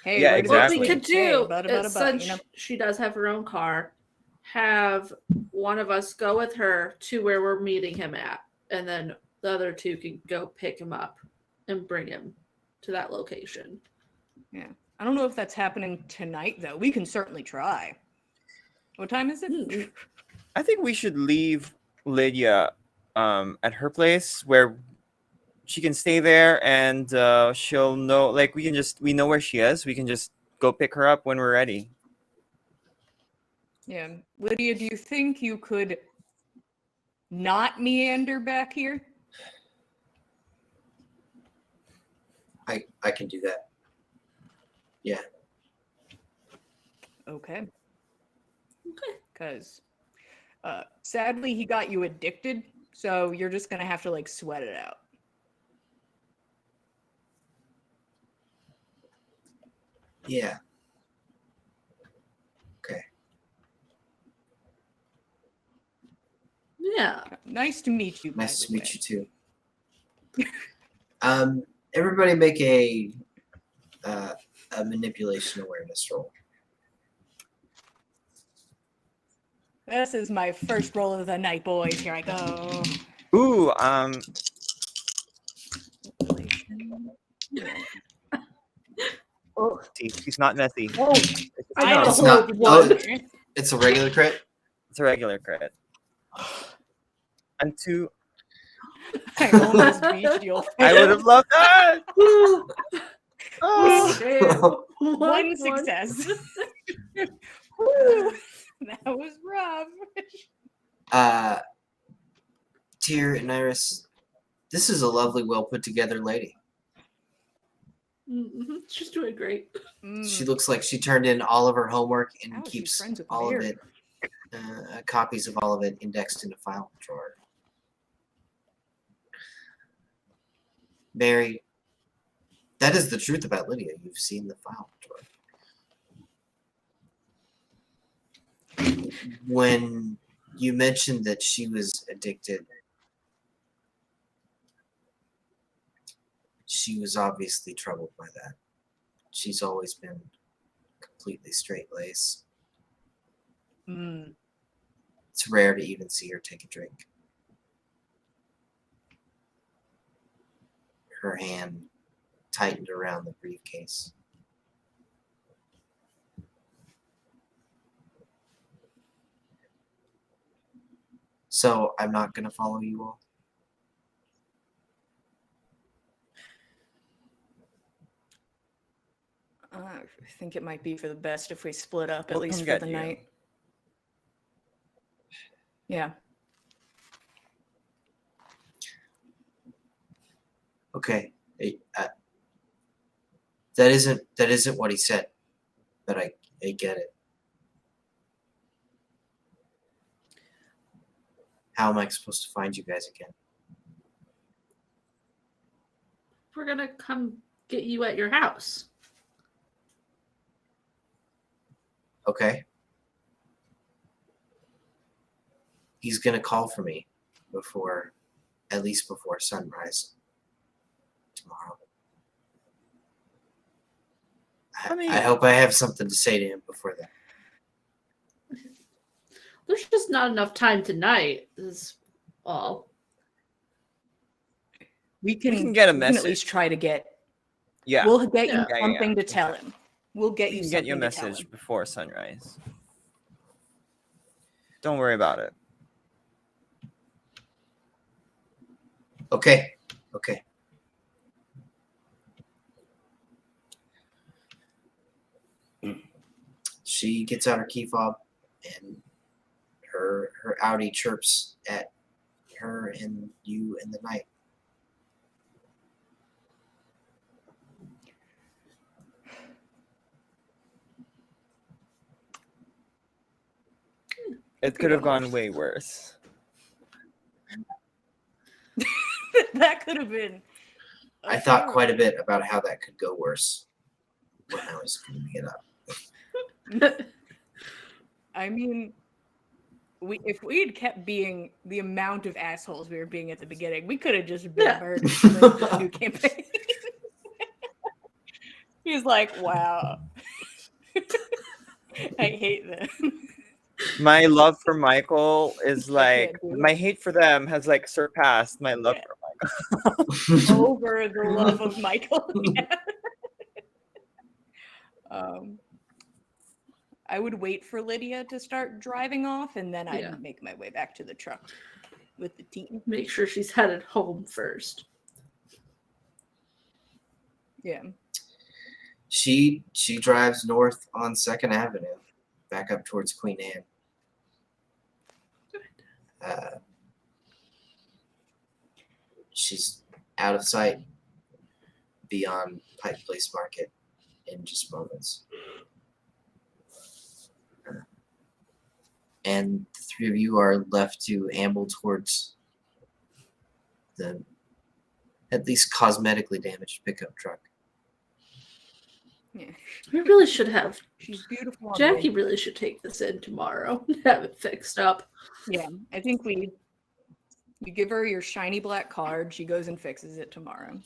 Hey,
Yeah,
where did
What
exactly.
we
this
could
lead? Hey,
do
bada,
is,
bada, bada,
since
you know?
she does have her own car, have one of us go with her to where we're meeting him at, and then the other 2 can go pick him up and bring him to that location.
I don't know if that's happening tonight, though. We can certainly try. What time is it?
I think we should leave Lydia at her place where she can stay there and she'll know, like, we know where she is. We can just go pick her up when we're ready.
Yeah. Lydia, do you think you could not meander back here?
I can do that. Yeah.
Okay. Because sadly, he got you addicted, so you're just going to have to, like, sweat it out.
Yeah. Okay.
Yeah.
Nice to meet you. by
Nice
the
to
way.
meet you too. Everybody make a manipulation awareness roll.
This is my first roll of the night, boys. Here I go.
Ooh,
Oh,
he's not messy.
oh, I
know.
rolled
It's not-
one.
It's a regular crit.
It's a regular crit. And 2,
I almost beat you.
I would have loved that.
Oh, shit.
One success. Woo! That was rough.
Tyr and Iris, this is a lovely, well put together lady.
She's doing great.
She looks like she turned in all of her homework and
How is she
keeps
friends with
all of
Mary?
it, copies of all of it indexed in a file drawer. Mary, that is the truth about Lydia. You've seen the file drawer. When you mentioned that she was addicted, she was obviously troubled by that. She's always been completely straight-laced. It's rare to even see her take a drink. Her hand tightened around the briefcase. So I'm not going to follow you all.
I think it might be for the best if we split up, at
We'll
least
come
for
get
the
you.
night. Yeah.
Okay. That isn't what he said, but I get it. How am I supposed to find you guys again?
We're gonna come get you at your house.
Okay. He's gonna call for me at least before sunrise tomorrow. I hope I have something to say to him before then.
There's just not enough time tonight, is all.
We can
get a
we can at
message.
least try to get.
Yeah.
We'll get you
Yeah.
something to tell him. We'll get
we
you
can
something
get you a
to tell
message
him.
before sunrise. Don't worry about it.
Okay. She gets out her key fob and her Audi chirps at her and you in the night.
It could have gone way worse.
That could have been.
I thought quite a bit about how that could go worse when I was cleaning it up.
I mean, if we had kept being the amount of assholes we were being at the beginning, we could have just been murdered for the new campaign. He's like, wow. I hate this.
My love for Michael is
I
like
can't do
my
it.
hate for them has like surpassed my love
Yeah.
for Michael.
Over the love of Michael. Yeah. I would wait for Lydia to start driving off, and then
Yeah.
I'd make my way back to the truck with the team.
Make sure she's headed home first.
Yeah.
She drives north on 2nd Avenue, back up towards Queen Anne. She's out of sight beyond Pike Place Market in just moments. And the three of you are left to amble towards the at least cosmetically damaged pickup truck.
Yeah.
We really should have.
She's beautiful. On
Jackie
the
really should take this in tomorrow and have it fixed up.
Yeah, I think you give her your shiny black card. She goes and fixes it tomorrow.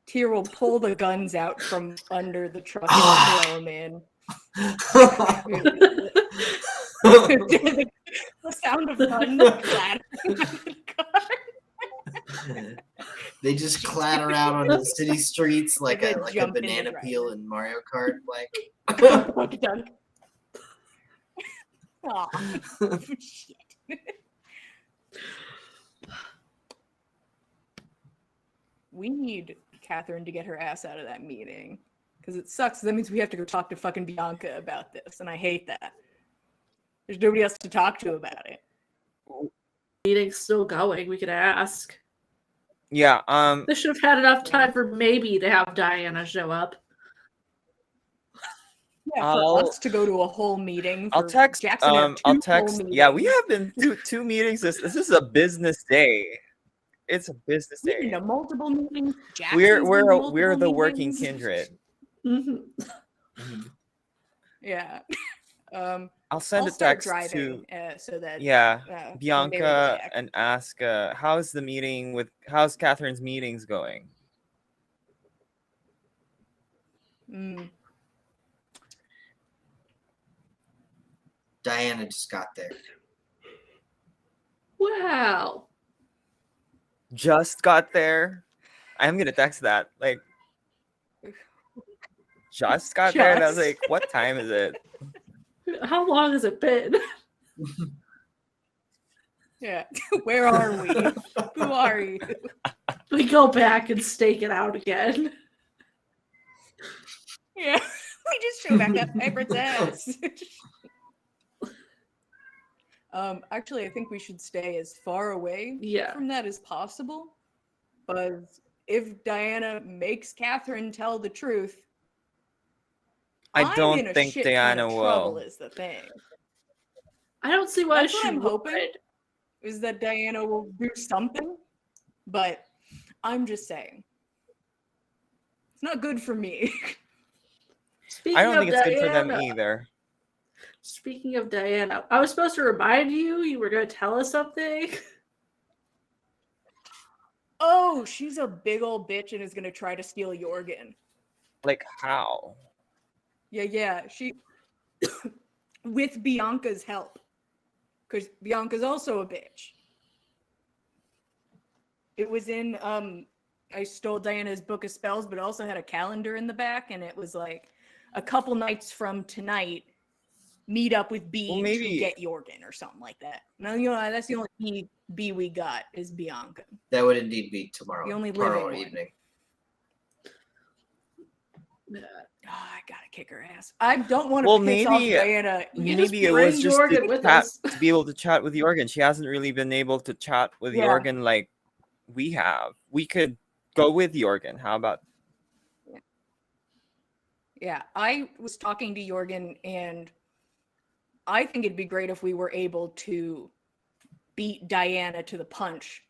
Tyr will pull the guns out from under the truck and throw them in. The sound of guns clattering on the car.
They just clatter out onto the city streets like
They
a
jump into
banana
driving.
peel in Mario Kart. Like
Dunk, dunk. Aw, shit. We need Catherine to get her ass out of that meeting. Because it sucks. That means we have to go talk to fucking Bianca about this, and I hate that. There's nobody else to talk to about it.
Meeting's still going. We could ask.
Yeah.
They should have had enough time for maybe to have Diana show up.
Yeah, for us to go to a whole meeting.
I'll
for
text.
Jackson to have two
I'll
whole
text. Yeah, we
meetings.
have been two meetings. This is a business day. It's a business
We've been
day.
to multiple meetings. Jackson's
We're
been
we're
to
we're
multiple
the working
meetings.
kindred.
Mhm.
Yeah.
I'll send
I'll
a
start
text
driving
to
so that
yeah
I'm able to
Bianca
check.
and ask how's Catherine's meetings going.
Mm.
Diana just got there.
Wow.
Just got there. I'm gonna text that like just got there, and I was
Just.
like, what time is it?
How long has it been?
Yeah. Where are we? Who are you?
We go back and stake it out again.
Yeah. We just show back up Piper's ass. Actually, I think we should stay as far away
Yeah.
from that as possible. But if Diana makes Catherine tell the truth,
I
I'm
don't
in a
think
shit ton
Diana
of trouble
will.
is the thing.
I don't see why
That's what
she
I'm hoping.
would.
Is that Diana will do something, but I'm just saying. It's not good for me.
Speaking
I don't
of
think it's good for them
Diana-
either.
Speaking of Diana, I was supposed to remind you were going to tell us something.
Oh, she's a big old bitch and is gonna try to steal Jorgen.
Like how?
Yeah. She with Bianca's help. Because Bianca's also a bitch. It was in I stole Diana's book of spells, but it also had a calendar in the back, and it was like a couple nights from tonight, meet up with B
Well,
to
maybe-
get Jorgen or something like that. No, you know, that's the only B we got is Bianca.
That would indeed be tomorrow.
The only
tomorrow
living one.
evening.
Oh, I gotta kick her ass. I don't want to
Well,
piss off
maybe-
Diana.
You
Maybe
just
it
bring
was just
Jorgen
to,
with
chat,
us.
to be able to chat with Jorgen. She hasn't really been able to chat with
Yeah.
Jorgen like we have. We could go with Jorgen. How about?
Yeah, I was talking to Jorgen, and I think it'd be great if we were able to beat Diana to the punch,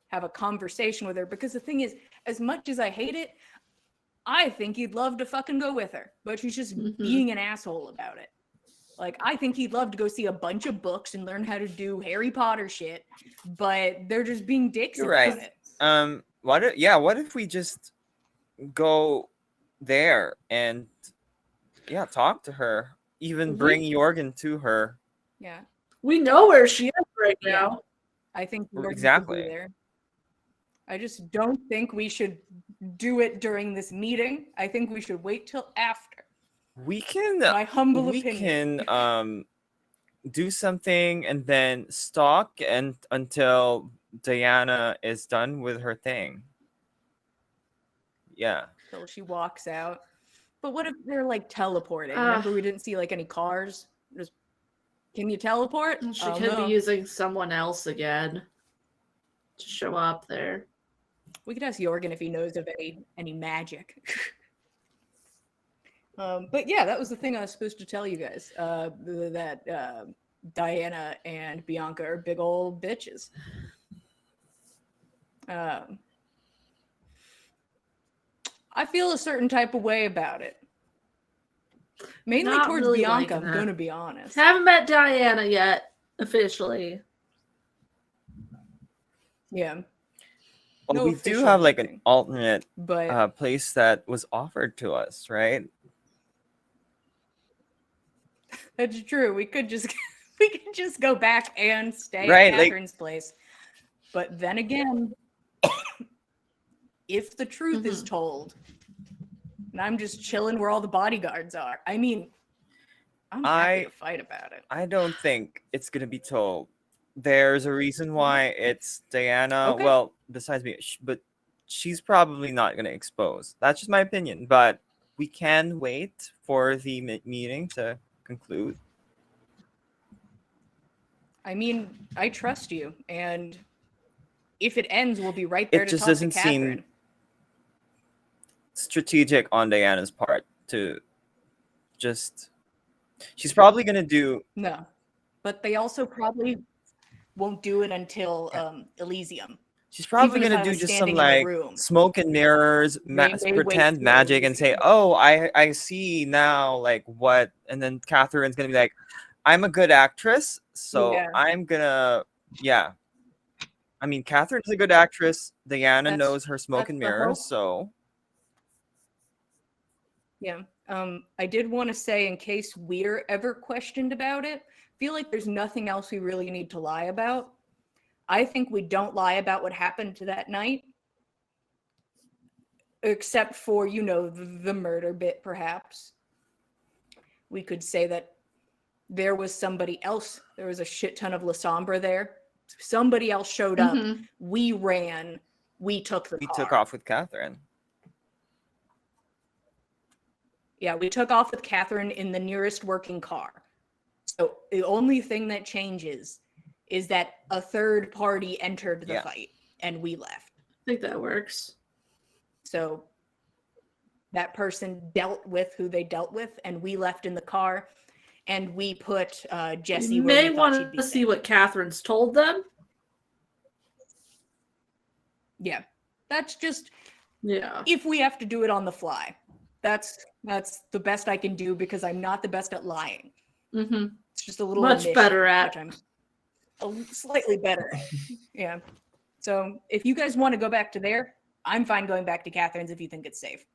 have a conversation with her. Because the thing is, as much as I hate it, I think he'd love to fucking go with her, but she's just
Mhm.
being an asshole about it. Like, I think he'd love to go see a bunch of books and learn how to do Harry Potter shit, but they're just being dicks
You're
about
right.
it.
What if we just go there and talk to her, even
Mhm.
bring Jorgen to her.
Yeah,
We know where she is right
Yeah.
now.
I think Jorgen should
Exactly.
be there. I just don't think we should do it during this meeting. I think we should wait till after.
We can
My humble
we
opinion.
can do something and then stalk and until Diana is done with her thing. Yeah.
Till she walks out. But what if they're like teleporting?
Ah.
Remember, we didn't see like any cars. Just, can you teleport?
She
Oh,
could
no.
be using someone else again to show up there.
We could ask Jorgen if he knows of any magic. But yeah, that was the thing I was supposed to tell you guys. That Diana and Bianca are big old bitches. I feel a certain type of way about it. Mainly
Not
towards
really
Bianca,
liking
I'm
that.
going to be honest.
Haven't met Diana yet, officially.
Yeah.
Well,
No
we do
official
have like an
meeting.
alternate
But
place that was offered to us, right?
that's true. We could just go back and stay
Right,
at
like-
Catherine's place. But then again, if the truth is told, and I'm just chilling where all the bodyguards are, I mean, I'm happy to fight about it.
I don't think it's gonna be told. There's a reason why it's Diana.
Okay.
Well, besides me, but she's probably not gonna expose. That's just my opinion. But we can wait for the meeting to conclude.
I mean, I trust you, and if it ends, we'll be right there
It
to
just
talk to
doesn't seem
Catherine.
strategic on Diana's part to just. She's probably gonna do.
No, but they also probably won't do it until Elysium.
She's probably
Even if
gonna
I
do
was
just some
standing in the
like
room.
smoke and mirrors,
They wait
pretend
till
magic, and say,
Elysium.
"Oh, I see now." Like what? And then Catherine's gonna be like, "I'm a good actress, so
Yeah.
I'm gonna." Yeah. I mean, Catherine's a good actress. Diana
That's-
knows her smoke
that's
and
the
mirrors,
hope.
so
Yeah. I did want to say, in case we're ever questioned about it, I feel like there's nothing else we really need to lie about. I think we don't lie about what happened to that night, except for, the murder bit, perhaps. We could say that there was somebody else. There was a shit ton of La Sombra there. Somebody else showed up.
Mhm.
We ran. We took the
we
car.
took off with Catherine.
Yeah, we took off with Catherine in the nearest working car. So the only thing that changes is that a third party entered the
Yeah.
fight and we left.
I think that works.
So that person dealt with who they dealt with, and we left in the car, and we put Jessie
You
where
may
we thought she'd
want
be
to see
safe.
what Catherine's told them.
Yeah, that's just
Yeah.
if we have to do it on the fly. That's the best I can do because I'm not the best at lying.
Mm-hmm.
It's just a little
Much
omission,
better at.
which I'm slightly better at. Yeah. So if you guys want to go back to there, I'm fine going back to Catherine's if you think it's safe.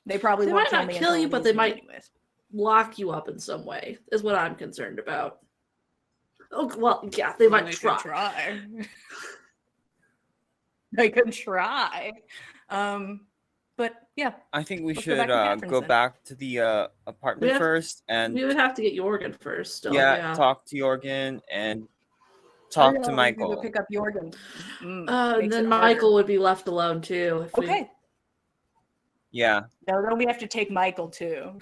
They probably
They
won't
might
tell
not
me
kill
until
you, but they
Elysium
might-
anyways.
Lock you up in some way is what I'm concerned about. Oh well, yeah, they might
Could
try.
try. They could try. But yeah,
I think we
Let's go
should
back to Catherine's
go
then.
back to the apartment
have-
first and
We would have to get Jorgen first. Still,
yeah, talk to Jorgen and talk to
Go
Michael.
pick up Jorgen.
And
Makes
then
it
Michael
harder.
would be left alone too. If we-
Okay.
Yeah,
No, then we have to take Michael too.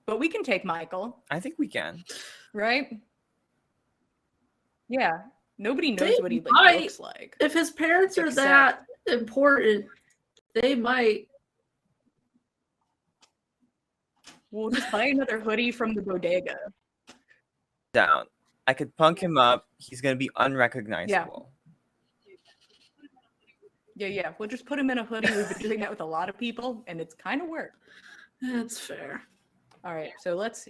But we can take Michael,
I think we can.
right? Yeah. Nobody knows
They
what he
might.
looks like.
If his parents are
Except-
that important, they might.
We'll just buy another hoodie from the bodega.
Down. I could punk him up. He's gonna be unrecognizable.
Yeah. We'll just put him in a hoodie. We've been doing that with a lot of people, and it's kind of worked.
That's fair.
All right, so let's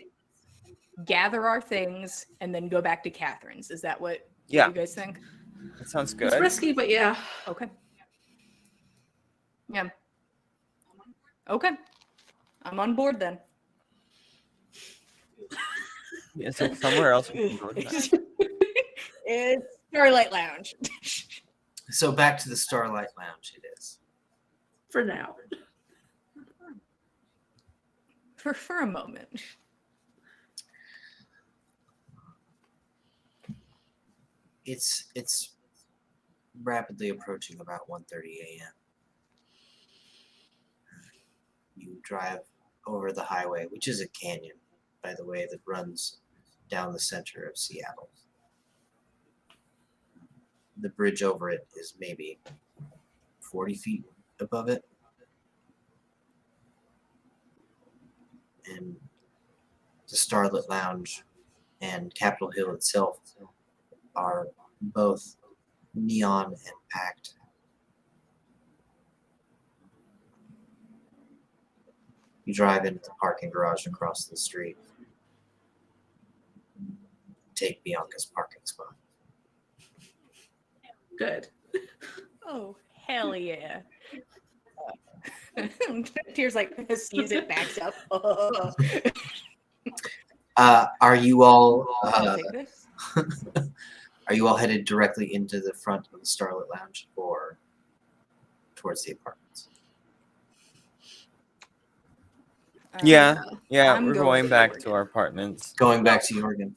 gather our things and then go back to Catherine's. Is that what
Yeah,
you guys think?
that sounds
It's
good.
risky, but yeah.
Okay. Yeah. Okay. I'm on board then.
Is there somewhere else we can go to that?
It's Starlight Lounge.
So back to the Starlight Lounge it is.
For now.
For a moment.
It's rapidly approaching about 1:30 a.m. You drive over the highway, which is a canyon, by the way, that runs down the center of Seattle. The bridge over it is maybe 40 feet above it. And the Starlit Lounge and Capitol Hill itself are both neon and packed. You drive into the parking garage across the street. Take Bianca's parking spot.
Good.
Oh, hell yeah. Tears like sees it, backs up.
Are you all
I'll take this.
are you all headed directly into the front of the Starlit Lounge or towards the apartments?
Yeah, yeah,
I'm
we're
going
going back
forward.
to our apartments.
Going back to Jorgen.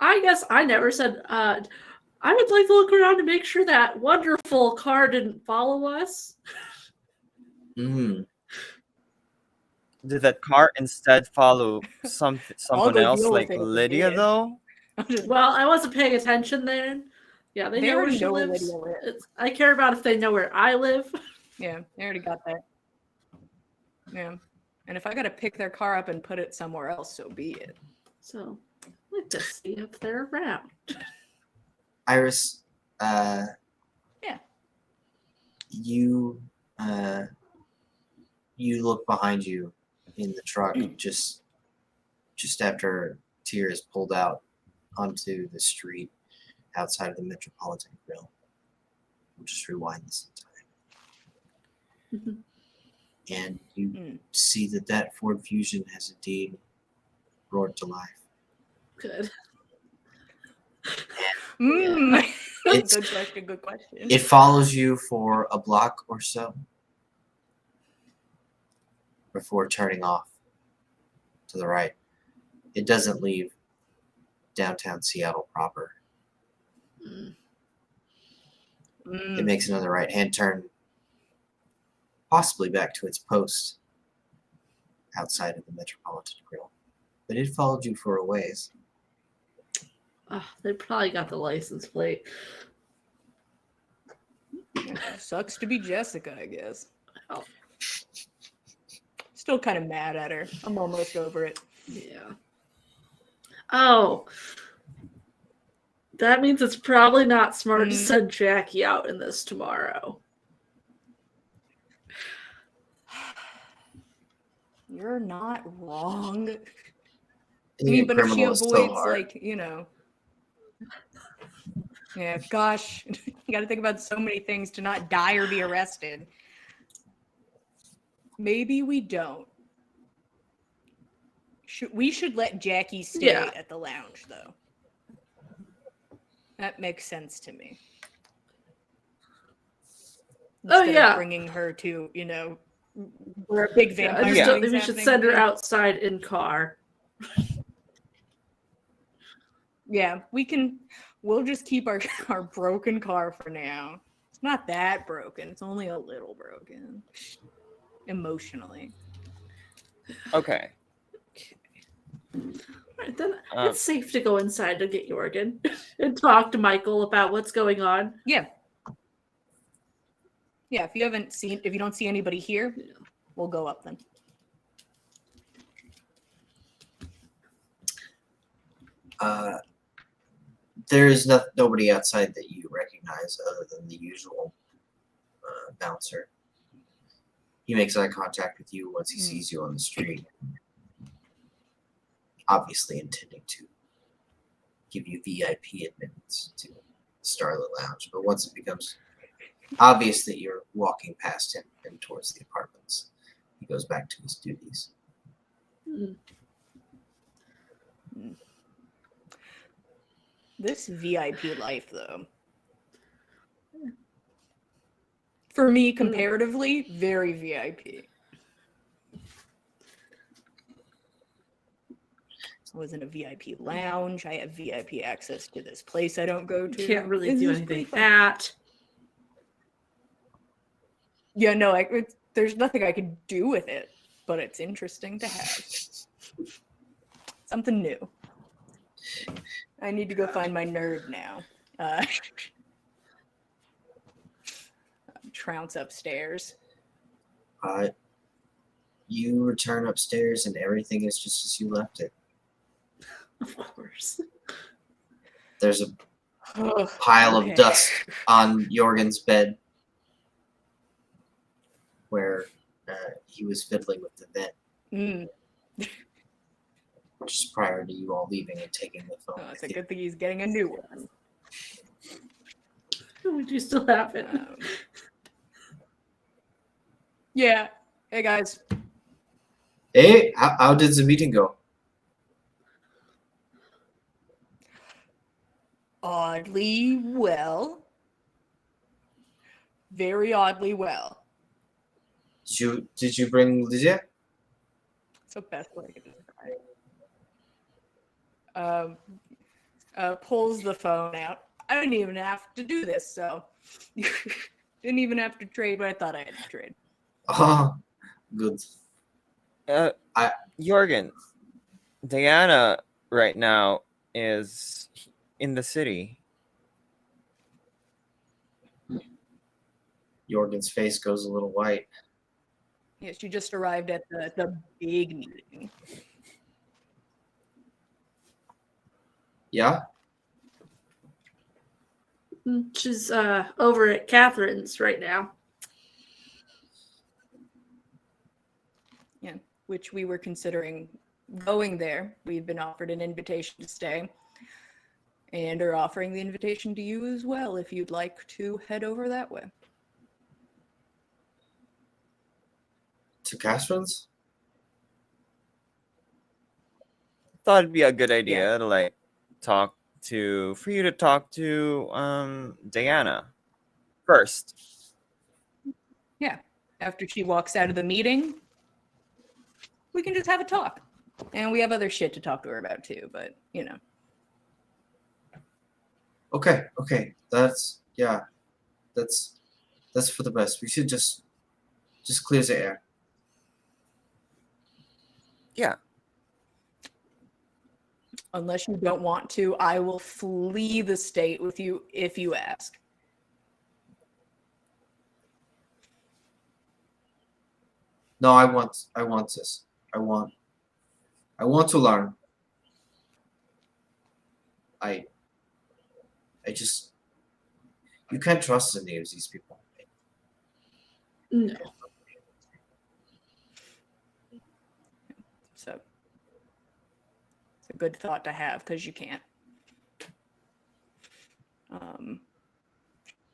I guess I never said. I would like to look around to make sure that wonderful car didn't follow us.
Mm.
Did that car instead follow
I'll
someone
go
else
deal with
like
it if it
Lydia
did.
though?
Well, I wasn't paying attention then. Yeah, they
They
know where
already
she
know where
lives.
Lydia lives.
I care about if they know where I live.
Yeah, they already got that. Yeah. And if I gotta pick their car up and put it somewhere else, so be it.
So, like to see if they're around.
Iris,
Yeah.
you you look behind you in the truck just after Tyr is pulled out onto the street outside of the Metropolitan Grill. We'll just rewind this in time. And you see that Ford Fusion has indeed roared to life.
Good.
Good question, good question.
It follows you for a block or so before turning off to the right. It doesn't leave downtown Seattle proper. It makes another right-hand turn, possibly back to its post outside of the Metropolitan Grill. But it followed you for a ways.
They probably got the license plate.
Sucks to be Jessica, I guess.
Oh.
Still kind of mad at her. I'm almost over it.
Yeah. Oh. That means it's probably not smart to send Jackie out in this tomorrow.
You're not wrong. I
Being
mean,
a
but if she
criminal is so
avoids,
hard.
like, you know. Yeah, gosh. You got to think about so many things to not die or be arrested. Maybe we don't. We should let Jackie stay at the lounge, though. That makes sense to me. Instead of bringing her to, you know, we're a big vampire.
I just don't think we should send her outside in car.
Yeah, we'll just keep our broken car for now. It's not that broken. It's only a little broken. Emotionally.
Okay.
Right, then it's safe to go inside to get Jorgen and talk to Michael about what's going on.
Yeah. Yeah, if you don't see anybody here, we'll go up then.
There is nobody outside that you recognize other than the usual bouncer. He makes eye contact with you once he sees you on the street, obviously intending to give you VIP admittance to Starlit Lounge. But once it becomes obvious that you're walking past him and towards the apartments, he goes back to his duties.
This VIP life, though, for me, comparatively, very VIP. I was in a VIP lounge. I have VIP access to this place I don't go to.
Can't really do anything at.
Yeah, no, there's nothing I can do with it, but it's interesting to have. Something new. I need to go find my nerd now. Trounce upstairs.
You return upstairs and everything is just as you left it.
Of course.
There's a pile of dust on Jorgen's bed where he was fiddling with the vent. Just prior to you all leaving and taking the phone.
It's a good thing he's getting a new one.
Would you still have it?
Yeah. Hey, guys.
Hey, how did the meeting go?
Oddly well. Very oddly well.
Did you bring Lydia?
It's the best way to describe it. Pulls the phone out. I didn't even have to do this, so didn't even have to trade, but I thought I had to trade.
Oh, good. I-
Jorgen, Diana right now is in the city.
Jorgen's face goes a little white.
Yeah, she just arrived at the big meeting.
Yeah?
She's over at Catherine's right now.
Yeah, which we were considering going there. We've been offered an invitation to stay, and are offering the invitation to you as well if you'd like to head over that way.
To Catherine's?
Thought it'd be a good idea to like for you to talk to Diana first.
Yeah, after she walks out of the meeting, we can just have a talk. And we have other shit to talk to her about too, but you know.
Okay. That's for the best. We should just clear the air.
Yeah.
Unless you don't want to, I will flee the state with you if you ask.
No, I want this. I want to learn. I just you can't trust any of these people.
No.
So it's a good thought to have because you can't.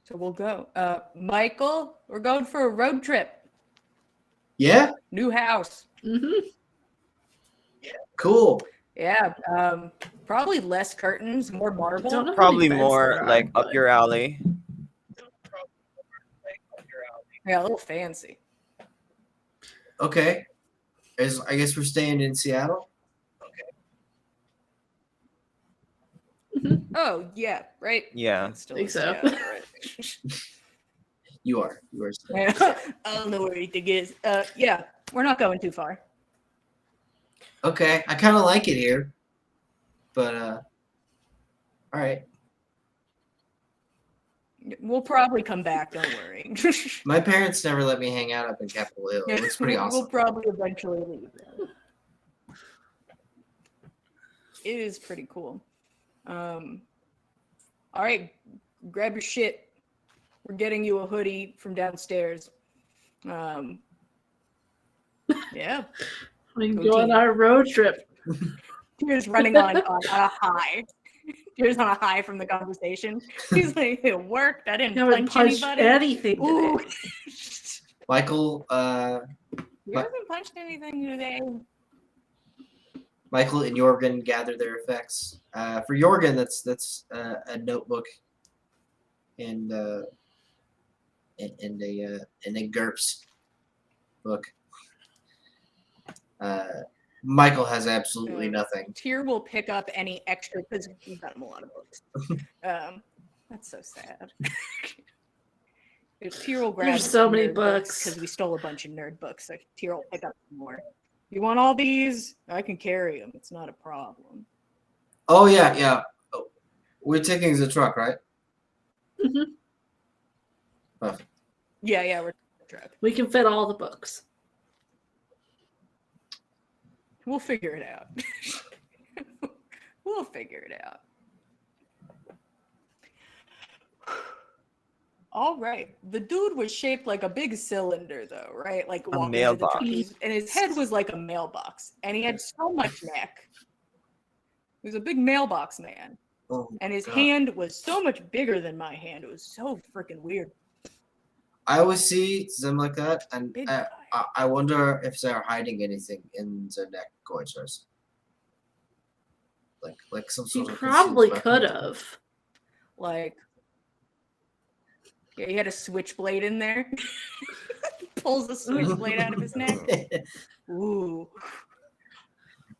So we'll go. Michael, we're going for a road trip.
Yeah?
New house.
Mm-hmm.
Cool.
Yeah. Probably less curtains, more marble.
Don't know.
Probably
beds
more
there are,
like up
but-
your alley.
Yeah, a little fancy.
Okay. I guess we're staying in Seattle.
Oh yeah, right.
Yeah.
It's still
Think
is,
so.
yeah, right.
You are.
I don't know where anything is. Yeah, we're not going too far.
Okay. I kind of like it here, but all right.
We'll probably come back. Don't worry.
My parents never let me hang out up in Capitol Hill. It looks pretty awesome.
We'll probably eventually leave. It is pretty cool. All right, grab your shit. We're getting you a hoodie from downstairs. Yeah,
We can
Go
go on
team.
our road trip.
Tears running on a high. Tears on a high from the conversation. He's like, it worked. I didn't
Haven't
punch
punched
anybody.
anything
Ooh.
today.
Michael,
You haven't punched anything today.
Michael and Jorgen gather their effects. For Jorgen, that's a notebook and a GURPS book. Michael has absolutely nothing.
Tyr will pick up any extra because we've got him a lot of books. That's so sad. Tyr will grab
There's so many
nerd
books.
because we stole a bunch of nerd books. So Tyr will pick up some more. You want all these? I can carry them. It's not a problem.
Oh yeah. Oh, we're taking the truck, right?
Mhm.
Perfect.
Yeah, we're truck.
We can fit all the books.
We'll figure it out. We'll figure it out. All right. The dude was shaped like a big cylinder, though, right? Like walking into the
mailbox.
truck. And his head was like a mailbox, and he had so much neck. He was a big mailbox man,
Oh,
and his
God.
hand was so much bigger than my hand. It was so freaking weird.
I always see them like that, and
Big guy.
I wonder if they're hiding anything in the neck gorgers. Like some
He
sort of
probably
concealed
could
weapon.
have.
Like, yeah, he had a switchblade in there. Pulls the switchblade out of his neck. Ooh.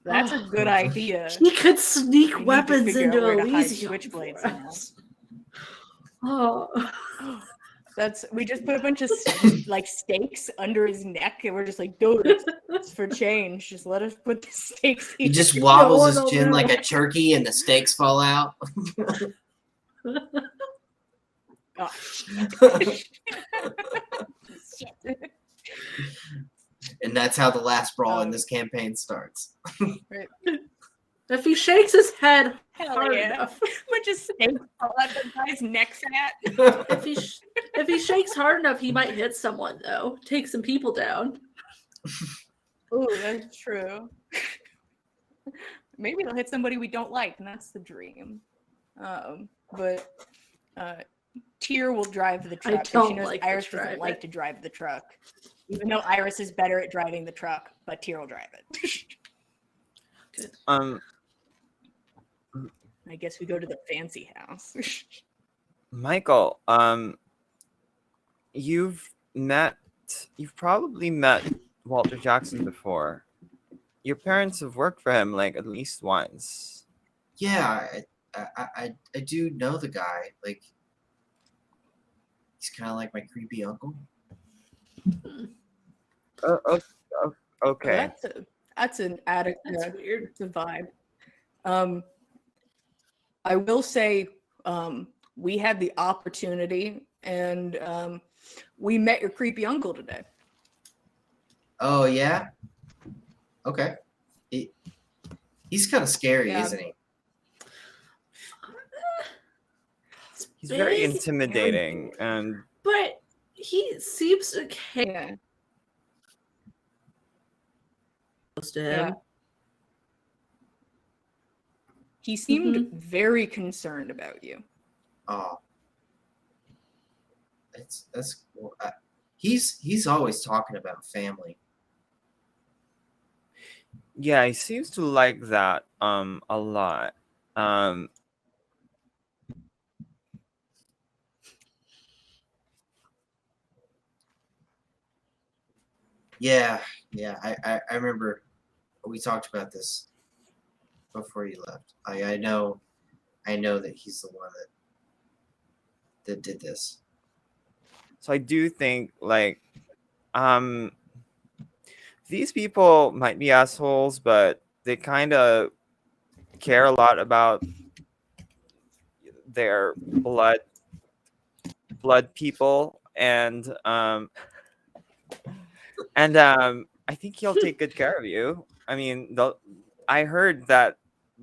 That's a good idea.
He could sneak
We need to
weapons
figure out
into
where to hide
Elysium
switchblades
for
now.
us. Oh,
We just put a bunch of like stakes under his neck, and we're just like, dude, it's for change. Just let us put the stakes
He
here.
just wobbles
one
his
will
chin
know.
like a turkey, and the stakes fall out.
Oh, shit.
And that's how the last brawl in
Um,
this campaign starts.
Right.
If he shakes his head
Hell
hard
yeah.
enough,
Bunch of stakes fall out the guy's neck fat.
if he shakes hard enough, he might hit someone though. Take some people down.
Oh, that's true. Maybe it'll hit somebody we don't like, and that's the dream. But Tyr will drive the truck. 'Cause she
don't
knows
like to
Iris
drive
doesn't like
it.
to drive the truck, even though Iris is better at driving the truck. But Tyr will drive it. I guess we go to the fancy house.
Michael, you've probably met Walter Jackson before. Your parents have worked for him like at least once.
Yeah, I do know the guy. Like, he's kind of like my creepy uncle.
Okay.
That's an added.
That's weird.
It's a vibe. I will say, we had the opportunity, and we met your creepy uncle today.
Oh yeah. Okay. He's kind of scary,
Yeah.
isn't he?
He's very
Big,
intimidating, and
but he seems okay
Yeah.
close to him.
Yeah. He seemed
Mhm.
very concerned about you.
Oh. That's cool. He's always talking about family.
yeah, he seems to like that a lot.
Yeah, I remember we talked about this before you left. I know that he's the one that did this.
So I do think like these people might be assholes, but they kind of care a lot about their blood people, and I think he'll take good care of you. I mean, I heard that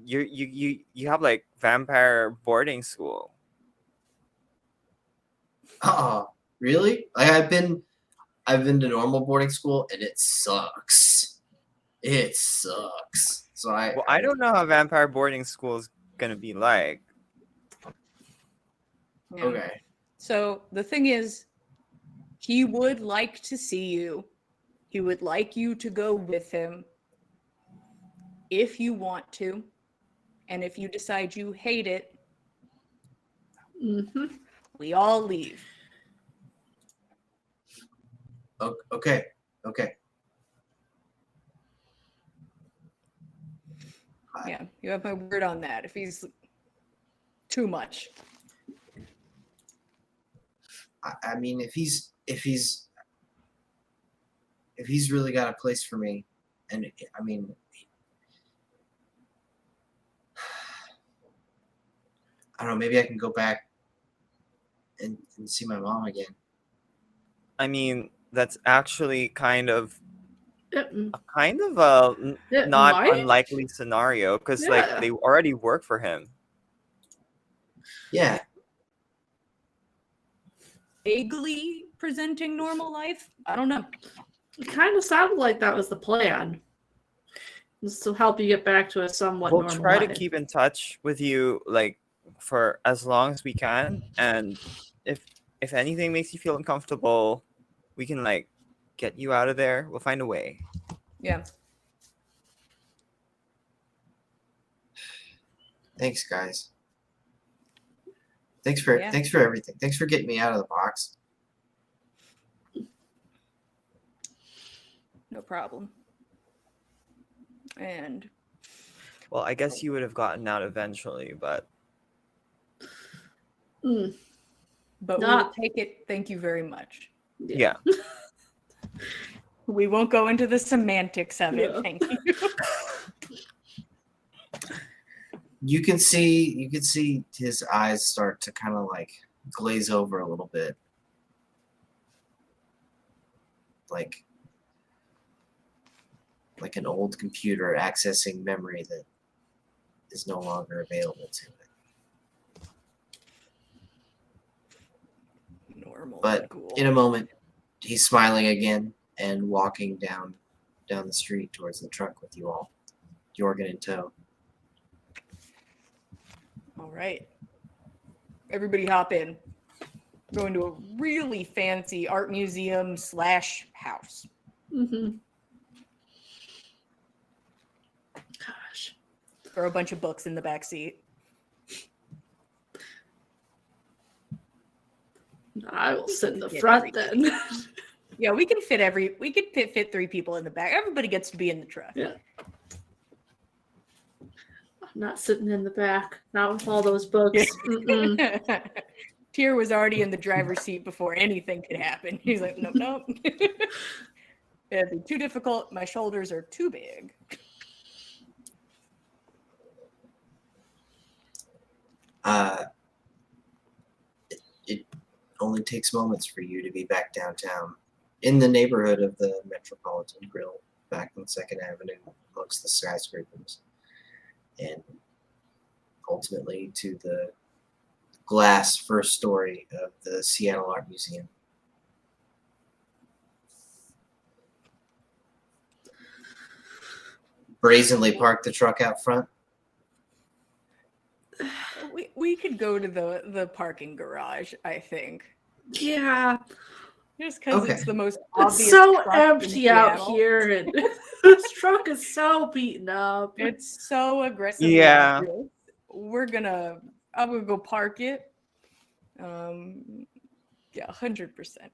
you have like vampire boarding school.
Oh, really? Like I've been to normal boarding school and it sucks. It sucks. So
Well, I don't know how vampire boarding school is gonna be like.
Yeah.
Okay.
So the thing is, he would like to see you. He would like you to go with him if you want to. And if you decide you hate it,
Mm-hmm.
we all leave.
Okay.
Yeah, you have my word on that. If he's too much.
I mean, if he's really got a place for me, and I mean, I don't know, maybe I can go back and see my mom again.
I mean, that's actually kind of
It,
a
it
not
might.
unlikely scenario because like
Yeah.
they already work for him.
Yeah.
Vaguely presenting normal life? I don't know.
It kind of sounded like that was the plan. Just to help you get back to a somewhat
We'll
normal
try to
life.
keep in touch with you like for as long as we can, and if anything makes you feel uncomfortable, we can like get you out of there. We'll find a way.
Yeah.
Thanks, guys. Thanks for
Yeah.
everything. Thanks for getting me out of the box.
No problem. And
Well, I guess you would have gotten out eventually, but
Mm.
but we
Not-
will take it. Thank you very much.
Yeah.
We won't go into the semantics of it.
Yeah.
Thank you.
You can see his eyes start to kind of like glaze over a little bit. Like an old computer accessing memory that is no longer available to it.
Normal.
But
and cool.
in a moment, he's smiling again and walking down the street towards the truck with you all, Jorgen in tow.
All right. Everybody hop in. Going to a really fancy art museum / house.
Mm-hmm. Gosh.
Throw a bunch of books in the back seat.
I will sit in the
Get
front then.
Yeah, we can fit 3 people in the back. Everybody gets to be in the truck.
Yeah. I'm not sitting in the back. Not with all those books. Mm-mm.
Tyr was already in the driver's seat before anything could happen. He's like, nope, nope. It'd be too difficult. My shoulders are too big.
It only takes moments for you to be back downtown, in the neighborhood of the Metropolitan Grill, back on 2nd Avenue, amongst the skyscrapers, and ultimately to the glass first story of the Seattle Art Museum. Brazenly park the truck out front.
We could go to the parking garage, I think.
Yeah.
Just because
Okay.
it's the most obvious.
It's so
truck in
empty out
Seattle.
here, and this truck is so beaten up.
It's so aggressively
Yeah.
obvious. I'm gonna go park it. Yeah, 100%.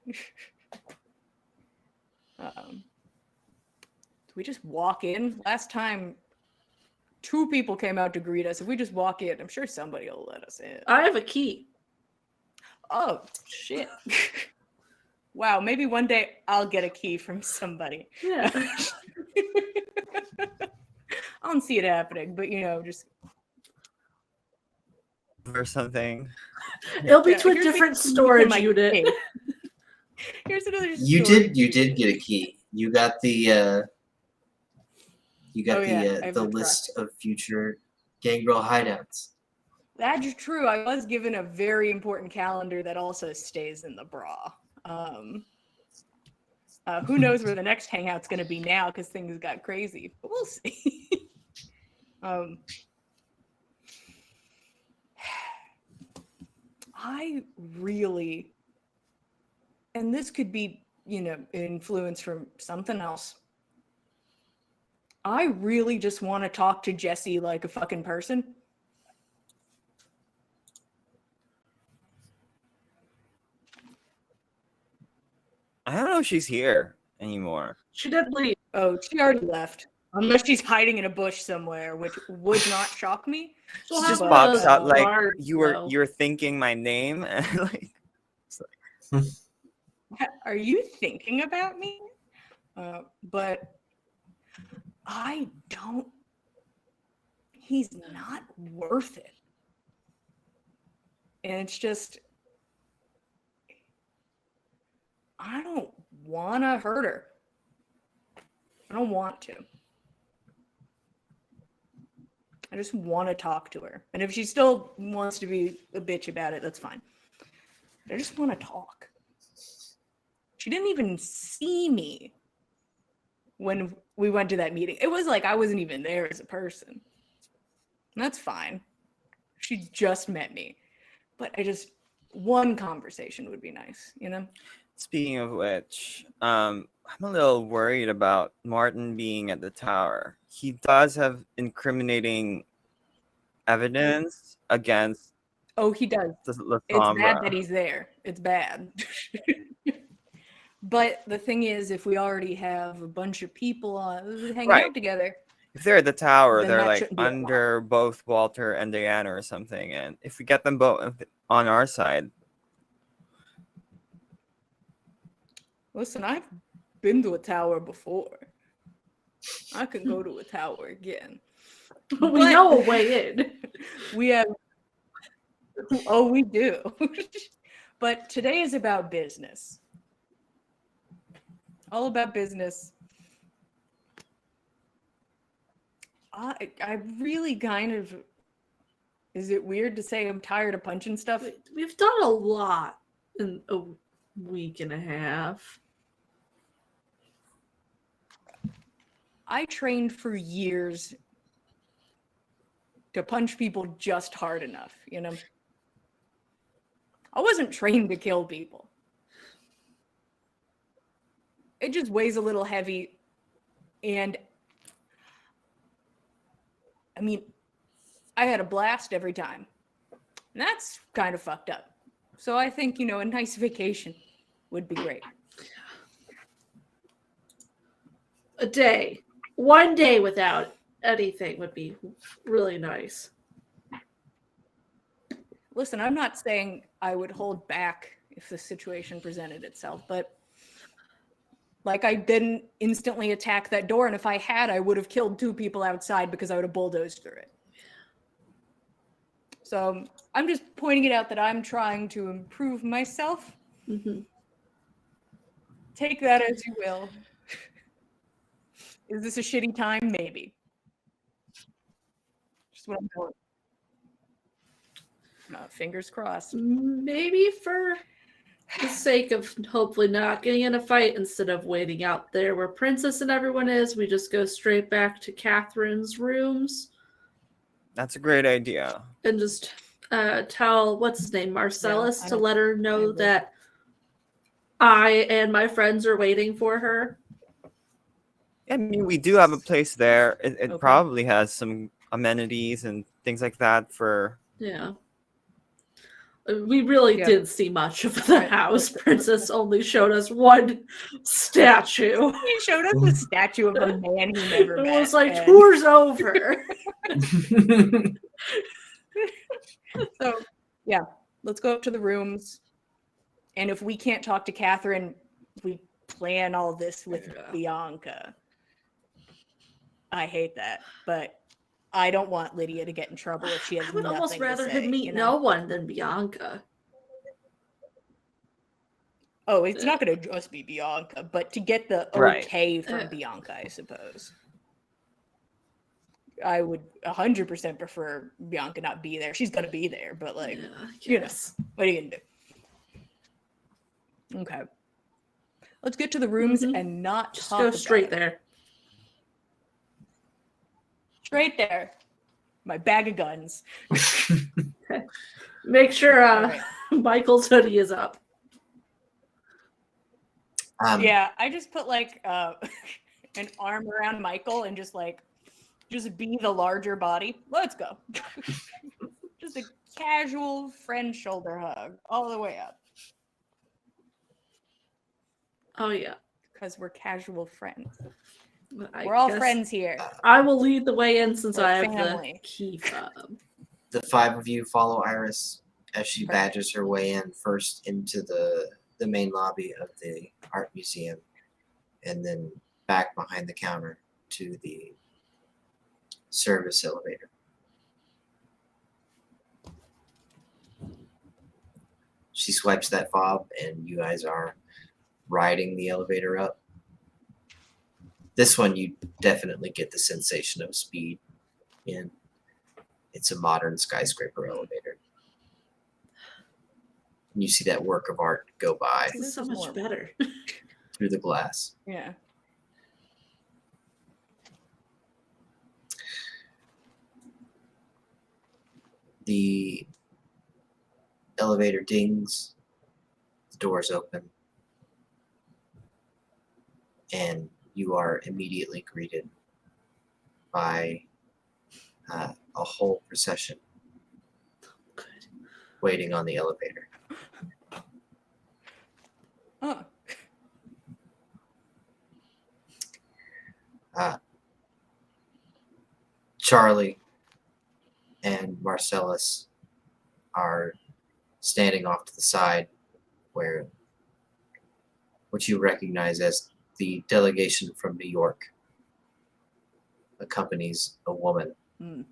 Do we just walk in? Last time 2 people came out to greet us. If we just walk in, I'm sure somebody will let us in.
I have a key.
Oh shit. Wow, maybe one day I'll get a key from somebody.
Yeah.
I don't see it happening, but just
Or something.
It'll be
yeah,
to a
here's the
different
key to
storage
my
unit.
cave. Here's another
You
storage
did
unit.
get a key. You got the
Oh, yeah, I have
the
the
list of future Gangrel hideouts.
That's true. I was given a very important calendar that also stays in the bra. Who knows where the next hangout's going to be now because things got crazy, but we'll see. I really, and this could be, influence from something else. I really just want to talk to Jessie like a fucking person.
I don't know if she's here anymore.
She did leave.
Oh, she already left. Unless she's hiding in a bush somewhere, which would not shock me.
She'll
She just
have
pops
the
out like
guards,
you were
though.
you're thinking my name and like
Are you thinking about me? But I don't. He's not worth it. And it's just, I don't want to hurt her. I don't want to. I just want to talk to her. And if she still wants to be a bitch about it, that's fine. I just want to talk. She didn't even see me when we went to that meeting. It was like I wasn't even there as a person. And that's fine. She just met me. But one conversation would be nice,
speaking of which, I'm a little worried about Martin being at the tower. He does have incriminating evidence against
Oh, he does.
the
It's bad
Sombra.
that he's there. It's bad. But the thing is, if we already have a bunch of people hanging
Right.
out together,
If they're at the tower,
Then
they're
that
like
shouldn't be a problem.
under both Walter and Diana or something. And if we get them both on our side,
Listen, I've been to a tower before. I can go to a tower again.
We
But-
know a way in.
We have. Oh, we do. But today is about business. All about business. I really kind of. Is it weird to say I'm tired of punching stuff?
We've done a lot in a week and a half.
I trained for years to punch people just hard enough, you know? I wasn't trained to kill people. It just weighs a little heavy. And I mean, I had a blast every time. And that's kind of fucked up. So I think, a nice vacation would be great.
A day. One day without anything would be really nice.
Listen, I'm not saying I would hold back if the situation presented itself, but like I didn't instantly attack that door, and if I had, I would have killed 2 people outside because I would have bulldozed through it. So I'm just pointing it out that I'm trying to improve myself.
Mm-hmm.
Take that as you will. Is this a shitty time? Maybe. Just what I'm doing. Fingers crossed.
Maybe for the sake of hopefully not getting in a fight, instead of waiting out there where Princess and everyone is, we just go straight back to Catherine's rooms
That's a great idea.
and just tell, what's his name, Marcellus,
I
to
don't-
let her know
will.
that I and my friends are waiting for her.
I mean, we do have a place there. It
Okay.
probably has some amenities and things like that for.
Yeah. We really
Yeah.
didn't see much of the
Right.
house. Princess only showed us one statue.
He showed us a statue of a man he never
It
met.
was like,
and-
tour's over.
So, yeah, let's go up to the rooms. And if we can't talk to Catherine, we plan all this with
Yeah.
Bianca. I hate that, but I don't want Lydia to get in trouble if she has
I would
nothing
almost
to
rather
say,
him meet no one than Bianca.
Oh, it's not going to just be Bianca, but to get the
Right.
okay from
Uh.
Bianca, I suppose. I would 100% prefer Bianca not be there. She's going to be there, but like,
Yeah, I
you know.
guess.
what are you going to do? Okay. Let's get to the rooms
Mhm.
and not
Just
talk
go
about
straight
it.
there.
Straight there. My bag of guns.
Make sure
All right.
Michael's hoodie is up.
Yeah, I just put like an arm around Michael and just be the larger body. Let's go. Just a casual friend shoulder hug all the way up
Oh yeah.
because we're casual friends.
I
We're all
guess
friends here.
I will lead the way in since
We're
I have
family.
the key fob.
The 5 of you follow Iris as she
Perfect.
badgers her way in first into the main lobby of the art museum, and then back behind the counter to the service elevator. She swipes that fob, and you guys are riding the elevator up. This one, you definitely get the sensation of speed in. It's a modern skyscraper elevator. And you see that work of art go by
This is so
is
much
more-
better.
through the glass.
Yeah.
The elevator dings, the doors open, and you are immediately greeted by a whole procession
Good.
waiting on the elevator.
Oh,
Charlie and Marcellus are standing off to the side where what you recognize as the delegation from New York accompanies a woman.
Mm.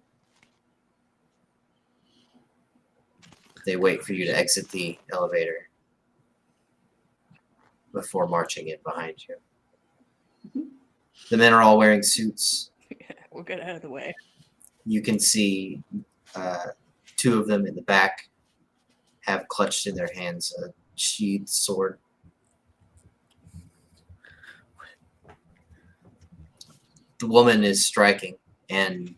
They wait for you to exit the elevator before marching in behind you. The men are all wearing suits.
We'll get out of the way.
You can see two of them in the back have clutched in their hands a sheathed sword. The woman is striking, and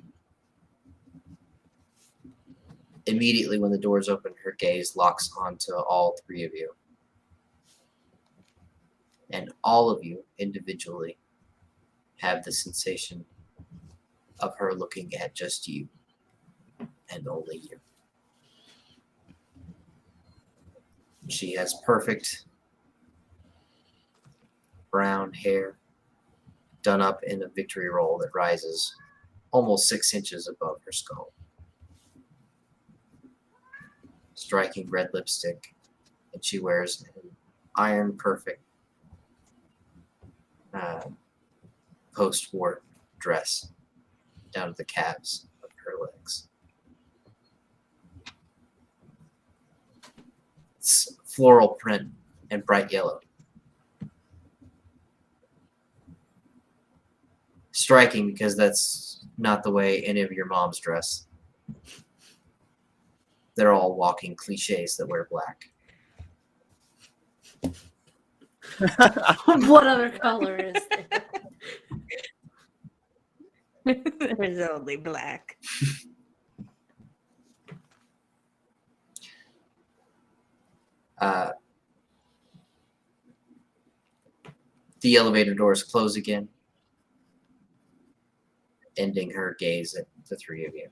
immediately when the doors open, her gaze locks onto all three of you. And all of you individually have the sensation of her looking at just you and only you. She has perfect brown hair done up in a victory roll that rises almost 6 inches above her skull. Striking red lipstick, and she wears an iron perfect post-war dress down to the calves of her legs. It's floral print and bright yellow. Striking because that's not the way any of your moms dress. They're all walking cliches that wear black.
What other color is there?
There's only black.
The elevator doors close again, ending her gaze at the three of you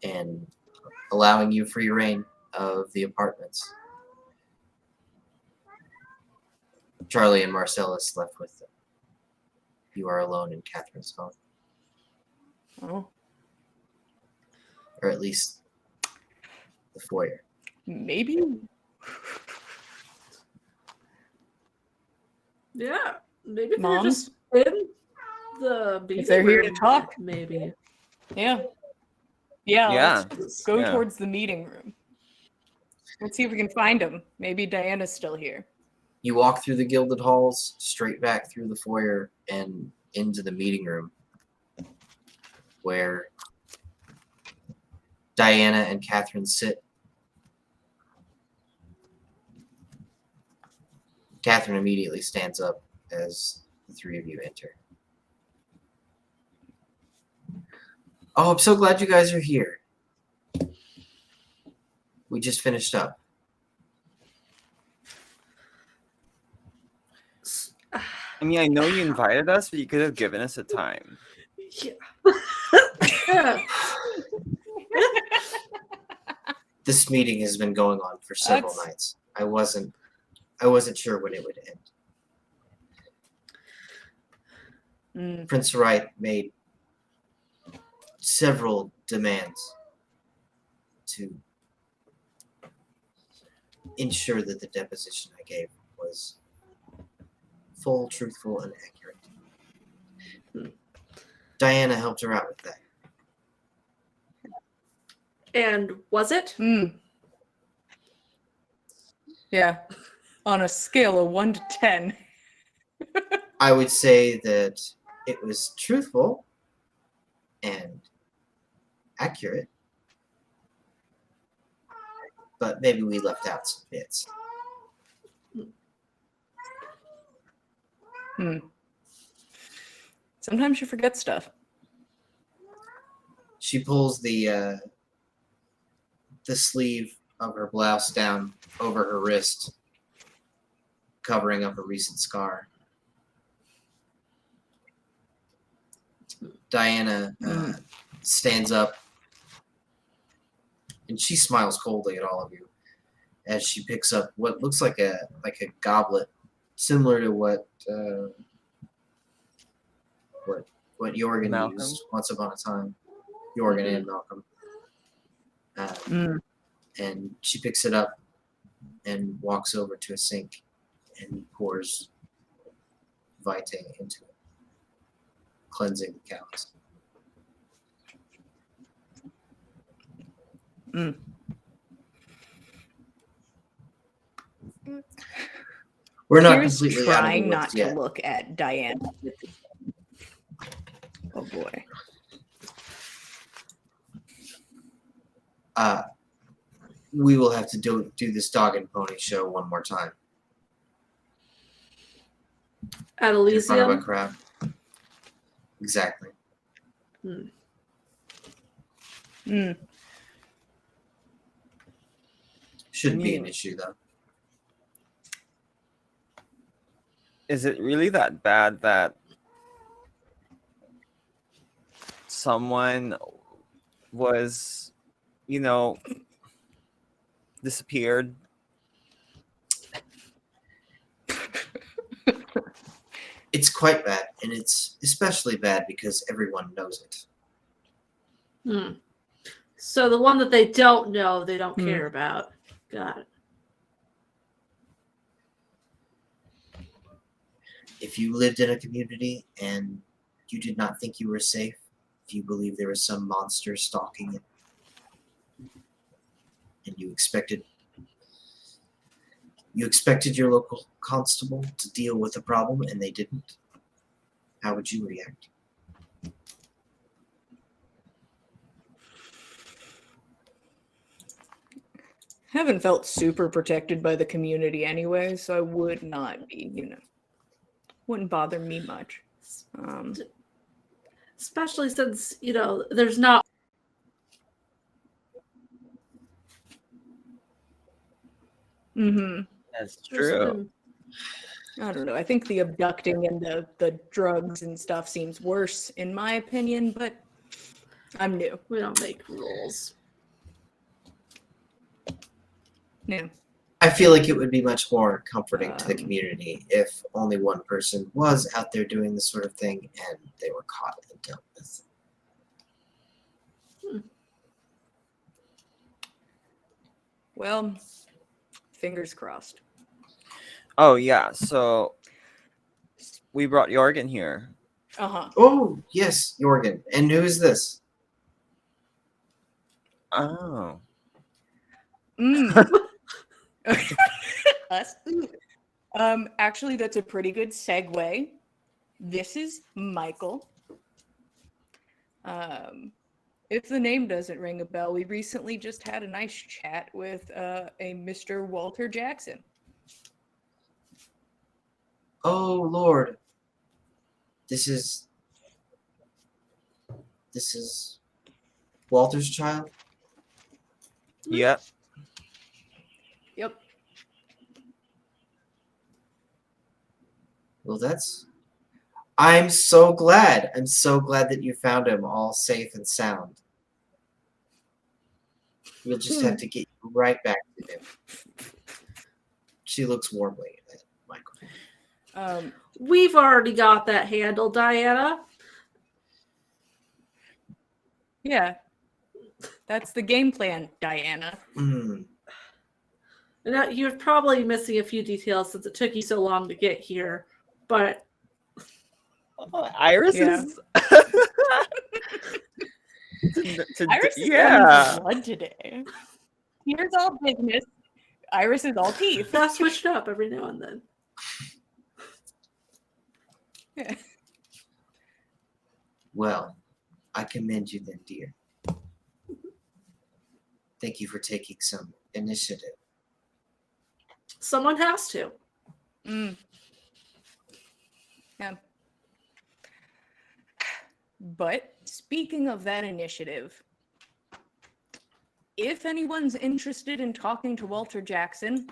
and allowing you free reign of the apartments. Charlie and Marcellus left with them. You are alone in Catherine's home,
Oh,
or at least the foyer.
maybe.
Yeah, maybe they're
Moms?
just in the meeting
they're here to
room,
talk.
maybe.
Yeah. Yeah.
Yeah.
Let's go
Yeah.
towards the meeting room. Let's see if we can find him. Maybe Diana's still here.
You walk through the gilded halls, straight back through the foyer, and into the meeting room, where Diana and Catherine sit. Catherine immediately stands up as the three of you enter. Oh, I'm so glad you guys are here. We just finished up.
I mean, I know you invited us, but you could have given us a time.
Yeah. Yeah.
This meeting has been going on for several
That's-
nights. I wasn't sure when it would end.
Mm.
Prince Wright made several demands to ensure that the deposition I gave was full, truthful, and accurate. Diana helped her out with that.
And was it?
Mm. Yeah. On a scale of 1 to 10.
I would say that it was truthful and accurate, but maybe we left out some bits.
Hmm. Sometimes you forget stuff.
She pulls the sleeve of her blouse down over her wrist, covering up a recent scar. Diana stands up, and she smiles coldly at all of you as she picks up what looks like a goblet, similar to what Jorgen
Malcolm?
used once upon a time. Jorgen and Malcolm. And she picks it up and walks over to a sink and pours Vitae into it, cleansing the cows.
Mm.
We're not
Here's
completely out of the
trying
woods
not
yet.
to look at Diane. Oh boy.
We will have to do this dog and pony show one more time
At
in front of a
Elysium.
crowd. Exactly.
Mm.
Shouldn't be an
mean-
issue though.
Is it really that bad that someone was, disappeared?
It's quite bad, and it's especially bad because everyone knows it.
Hmm. So the one that they don't know, they don't
Hmm.
care about. Got it.
If you lived in a community and you did not think you were safe, if you believed there was some monster stalking it, and you expected your local constable to deal with the problem and they didn't, how would you react?
Haven't felt super protected by the community anyway, so I would not be, wouldn't bother me much.
Especially since, there's not.
Mm-hmm.
That's
there's
true.
been-
I don't know. I think the abducting and the drugs and stuff seems worse, in my opinion, but I'm new.
we don't make rules.
Yeah.
I feel like it would be much more comforting to the
Um,
community if only one person was out there doing this sort of thing and they were caught and dealt with.
Well, fingers crossed.
Oh yeah, so we brought Jorgen here.
Uh-huh.
Oh, yes, Jorgen. And who is this?
Oh.
Mm. Us? Ooh. Actually, that's a pretty good segue. This is Michael. If the name doesn't ring a bell, we recently just had a nice chat with a Mr. Walter Jackson.
Oh, Lord. This is Walter's child?
Yep.
Yep.
Well, I'm so glad. I'm so glad that you found him all safe and sound. We'll just have to get you right back to him. She looks warmly at Michael.
We've already got that handled, Diana.
Yeah. That's the game plan, Diana.
Mm.
Now, you're probably missing a few details since it took you so long to get here, but
Iris
Yeah.
is.
Iris is
yeah.
running blood today. Here's all business. Iris is all teeth.
gotta switch it up every now and then.
Yeah.
Well, I commend you then, dear. Thank you for taking some initiative.
Someone has to.
Mm. Yeah. But speaking of that initiative, if anyone's interested in talking to Walter Jackson,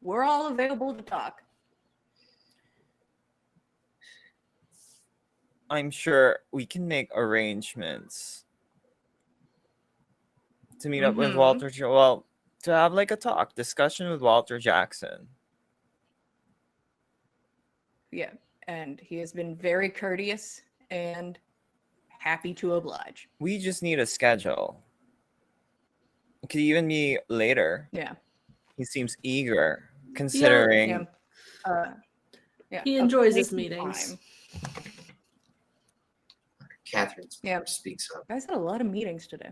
we're all available to talk.
I'm sure we can make arrangements to meet up with
Mhm.
Walter. Well, to have like a discussion with Walter Jackson.
Yeah, and he has been very courteous and happy to oblige.
We just need a schedule. It could even be later.
Yeah.
He seems eager, considering.
Yeah. Yeah.
He
a
enjoys
place
his
and
meetings.
time.
Catherine
Yeah.
speaks up.
Guys had a lot of meetings today.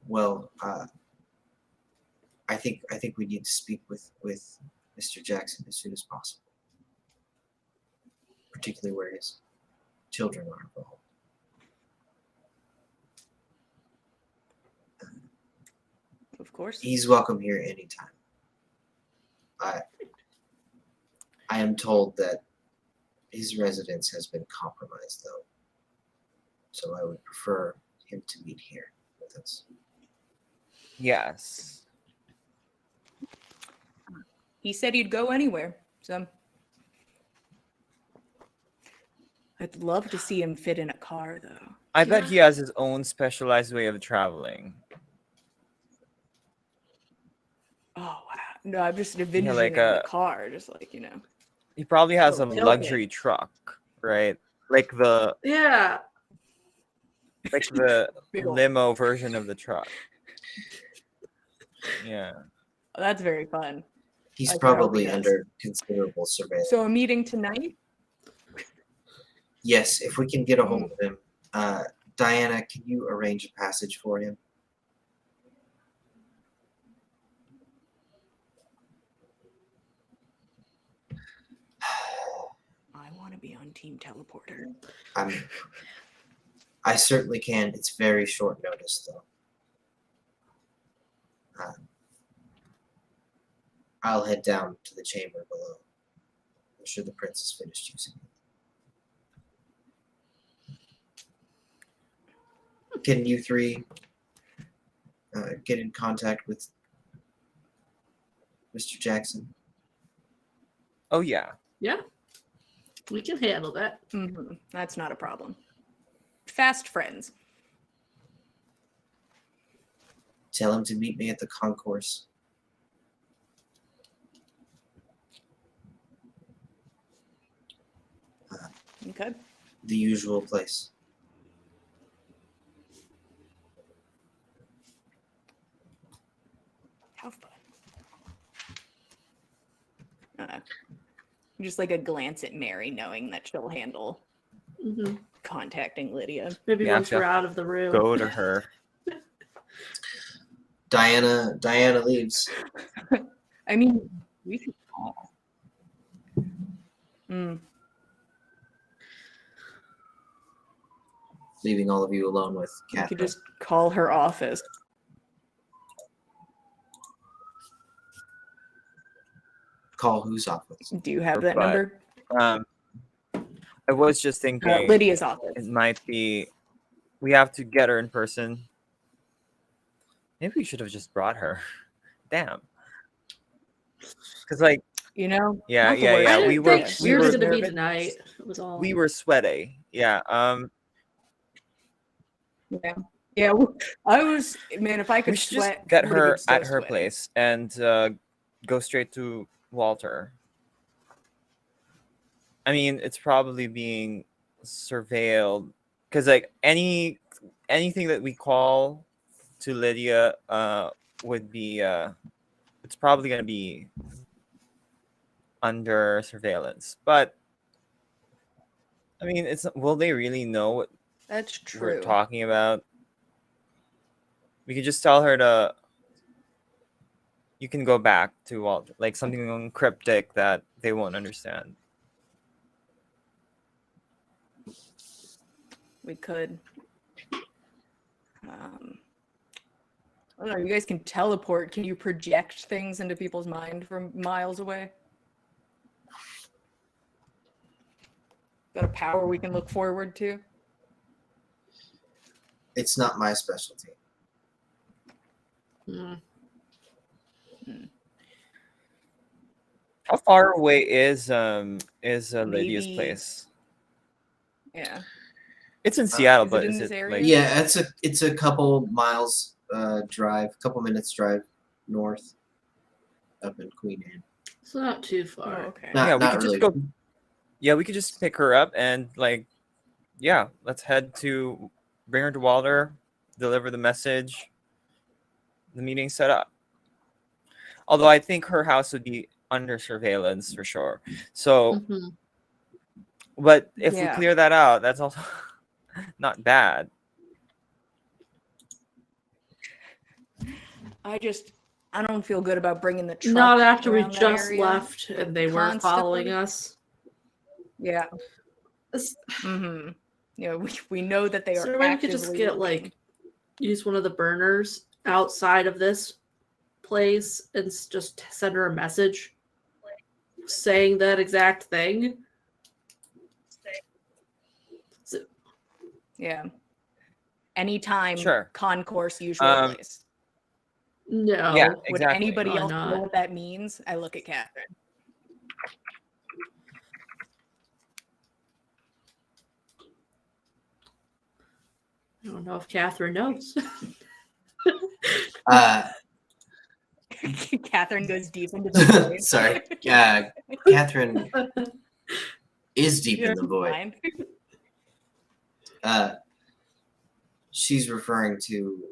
Well, I think we need to speak with Mr. Jackson as soon as possible, particularly where his children are involved.
Of course.
He's welcome here anytime. I am told that his residence has been compromised, though, so I would prefer him to meet here with us.
Yes.
He said he'd go anywhere, so I'd love to see him fit in a car, though.
I bet
Yeah.
he has his own specialized way of traveling.
Oh wow! No, I'm just envisioning
like
the
a-
car, just like
He probably has
Oh,
a
okay.
luxury truck, right? Like the
Yeah.
Big ol'-
limo version of the truck. Yeah.
Oh, that's very fun.
He's
I hope
probably
he does.
under considerable surveillance.
So a meeting tonight?
Yes, if we can get a hold of him. Diana, can you arrange a passage for him?
I want to be on Team Teleporter.
I certainly can. It's very short notice, though. I'll head down to the chamber below. I'm sure the prince has finished using it. Can you three get in contact with Mr. Jackson?
Oh yeah.
Yeah. We can handle that.
That's not a problem. Fast friends.
Tell him to meet me at the concourse.
Okay.
The usual place.
How fun. Just like a glance at Mary, knowing that she'll handle
Hmm.
contacting Lydia.
Maybe
Yeah,
once
Jeff,
we're out of the room.
Go to her.
Diana leaves.
I mean, we could call.
Leaving all of you alone with
We
Catherine.
could just call her office.
Call whose office?
Do you have that
But-
number?
I was just thinking
Lydia's office.
it might be we have to get her in person. Maybe we should have just brought her. Damn. Because like
You know?
Yeah,
not the
yeah,
worst
yeah,
I
idea.
didn't
we were-
think
we
she was
were
going to be
nervous.
tonight. It was all.
we were sweaty. Yeah.
Yeah. Yeah. I was, man, if I could
We should just
sweat,
get
would've
her
been so
at her
sweaty.
place and go straight to Walter. I mean, it's probably being surveilled because like anything that we call to Lydia would be it's probably going to be under surveillance. But I mean, it's will they really know what
That's
we're
true.
talking about? We could just tell her to you can go back to Walter, like something cryptic that they won't understand.
We could. I don't know. You guys can teleport. Can you project things into people's mind from miles away? Is that a power we can look forward to?
It's not my specialty.
Mm.
How far away is Lydia's
Maybe-
place?
Yeah.
It's in Seattle,
is it
but
in
is
this
it
area?
like
Yeah, it's a couple miles drive, couple minutes drive north up in Queen Anne.
It's not too
Oh,
far.
okay.
Not,
Yeah, we
not
could
really.
just go. Yeah, we could just pick her up and like, yeah, let's head to bring her to Walter, deliver the message, the meeting's set up. Although I think her house would be under surveillance for sure. So,
Mhm.
but if we
Yeah.
clear that out, that's also not bad.
I don't feel good about bringing the truck.
Not after we
around that
just
area
left and they were following
constantly.
us.
Yeah.
Is
Mm-hmm. Yeah, we know that they
is
are
there a way we
actively
could just get
looking.
like use one of the burners outside of this place and just send her a message saying that exact thing? So-
Yeah. Anytime
Sure.
concourse usual
Um,
place.
No.
Yeah,
Would
exactly.
anybody
Why
else know
not?
what that means? I look at Catherine.
I don't know if Catherine knows.
Catherine goes deep into the void.
Sorry. Catherine is deep
You're
in the void.
fine.
She's referring to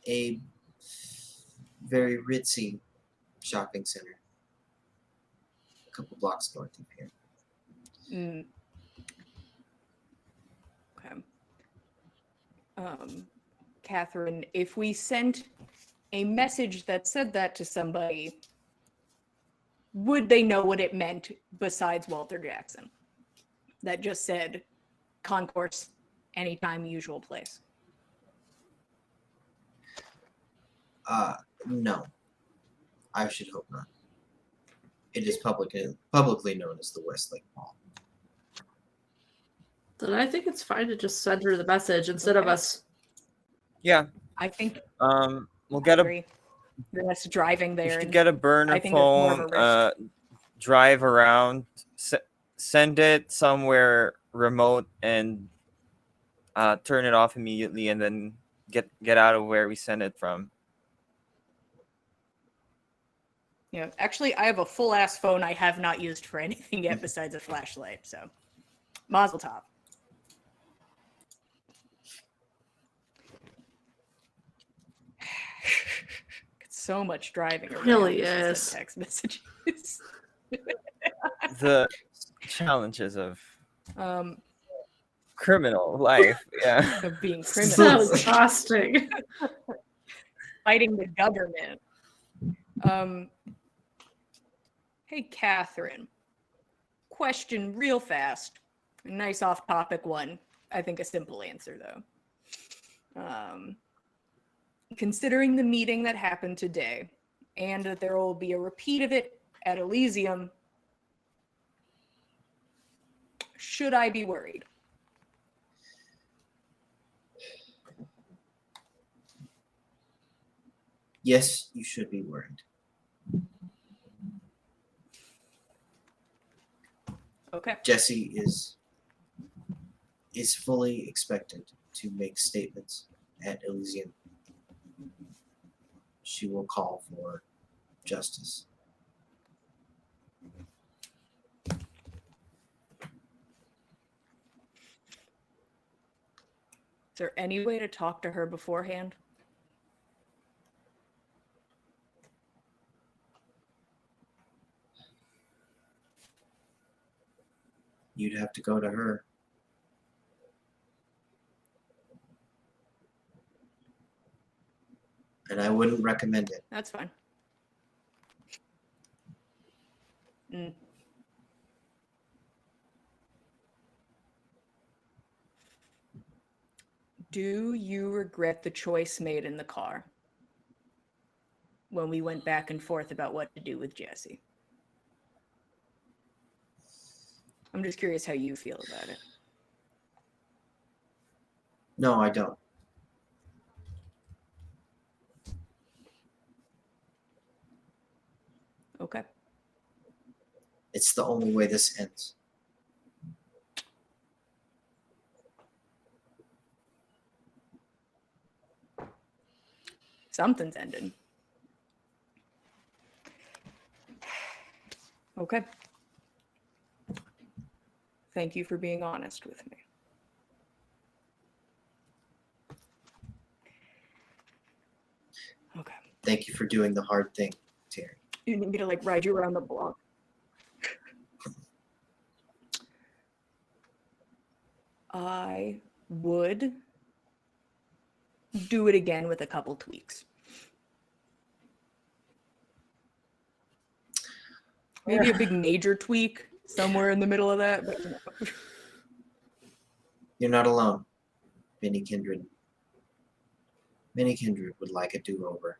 a very ritzy shopping center a couple blocks north of here.
Mm. Okay. Catherine, if we sent a message that said that to somebody, would they know what it meant besides Walter Jackson? That just said concourse, anytime, usual place.
No. I should hope not. It is publicly known as the Westlake Mall.
Then I think it's fine to just send her the message instead of
Okay.
us.
I think
We'll
I
get a
agree. Us driving
we
there
should
and
get a burner
I think that's more of
phone,
a risk.
drive around, send it somewhere remote, and turn it off immediately, and then get out of where we send it from.
Yeah, actually, I have a full ass phone I have not used for anything yet besides a flashlight. So, Mazel tov. It's so much driving around.
really
just to
is.
send text messages.
The challenges of
um,
criminal life. Yeah.
of being
So
criminals,
exhausting.
fighting the government. Hey, Catherine. Question real fast. A nice off-topic one. I think a simple answer though. Considering the meeting that happened today, and that there will be a repeat of it at Elysium, should I be worried?
Yes, you should be worried.
Okay.
Jesse is fully expected to make statements at Elysium. She will call for justice.
Is there any way to talk to her beforehand?
You'd have to go to her. And I wouldn't recommend it.
That's fine. Mm. Do you regret the choice made in the car when we went back and forth about what to do with Jesse? I'm just curious how you feel about it.
No, I don't.
Okay.
It's the only way this ends.
Something's ending. Okay. Thank you for being honest with me.
Thank you for doing the hard thing, Terry.
You need me to like ride you around the block. I would do it again with a couple tweaks. Maybe a big major tweak somewhere in the middle of that. But no.
You're not alone, Minnie Kindred. Minnie Kindred would like a do-over.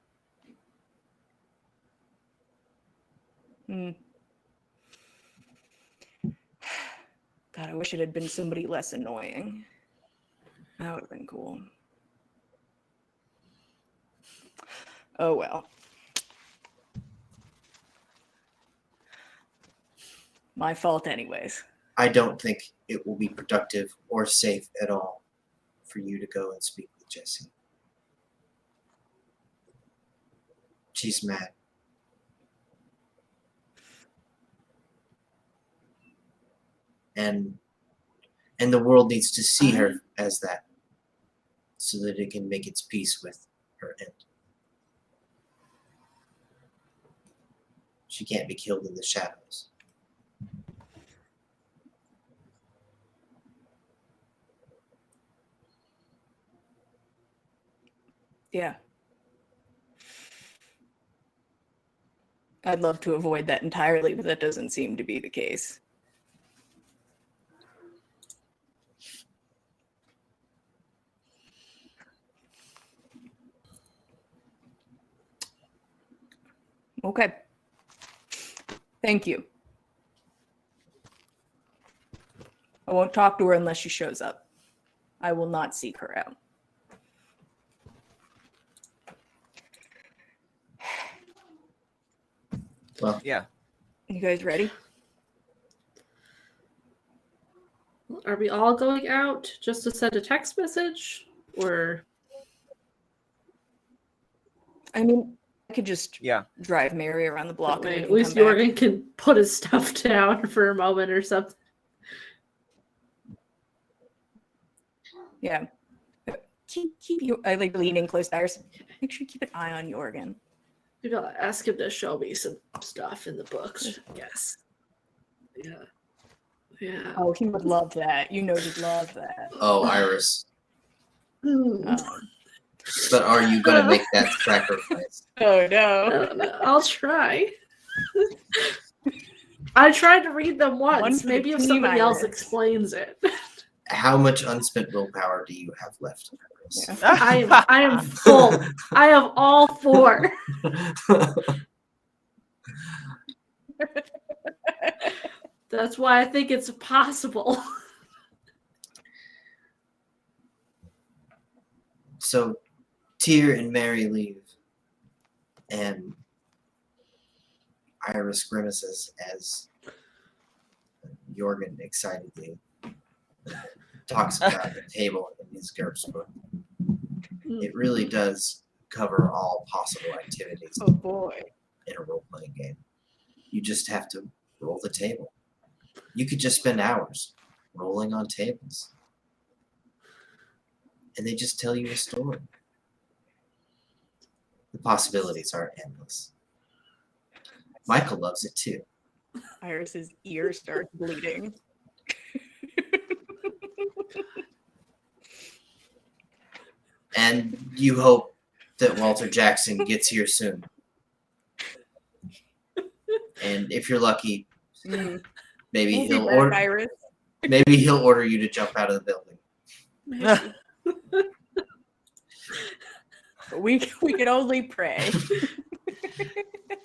God, I wish it had been somebody less annoying. That would have been cool. Oh well. My fault anyways.
I don't think it will be productive or safe at all for you to go and speak with Jessie. She's mad. And the world needs to see her as that so that it can make its peace with her end. She can't be killed in the shadows.
Yeah. I'd love to avoid that entirely, but that doesn't seem to be the case. Okay. Thank you. I won't talk to her unless she shows up. I will not seek her out.
Well,
Yeah.
You guys ready?
Are we all going out just to send a text message? Or
I mean, I could just
Yeah.
drive Mary around the block.
that way
And
at
we can
least
come back.
Jorgen can put his stuff down for a moment or something?
Yeah. Keep you. I like leaning close to Iris. Make sure you keep an eye on Jorgen.
Maybe I'll ask him to show me some stuff in the books. Yes. Yeah. Yeah.
Oh, he would love that. You know, he'd love that.
oh, Iris.
Um,
But are you going to make that sacrifice?
oh no.
I'll try. I tried to read them
One
once.
for the
Maybe if
team,
somebody else
Iris.
explains it.
How much unspent willpower do you have left, Iris?
Yeah.
I am full. I have all 4. That's why I think it's possible.
So, Tyr and Mary leave, and Iris grimaces as Jorgen excitedly talks about the table in his GURPS book. It really does cover all possible activities
Oh boy.
in a role-playing game. You just have to roll the table. You could just spend hours rolling on tables. And they just tell you a story. The possibilities are endless. Michael loves it too.
Iris's ear starts bleeding.
And you hope that Walter Jackson gets here soon. And if you're lucky, maybe
We'll be
he'll
back,
order
Iris.
you to jump out of the building.
Maybe.
But we can only pray.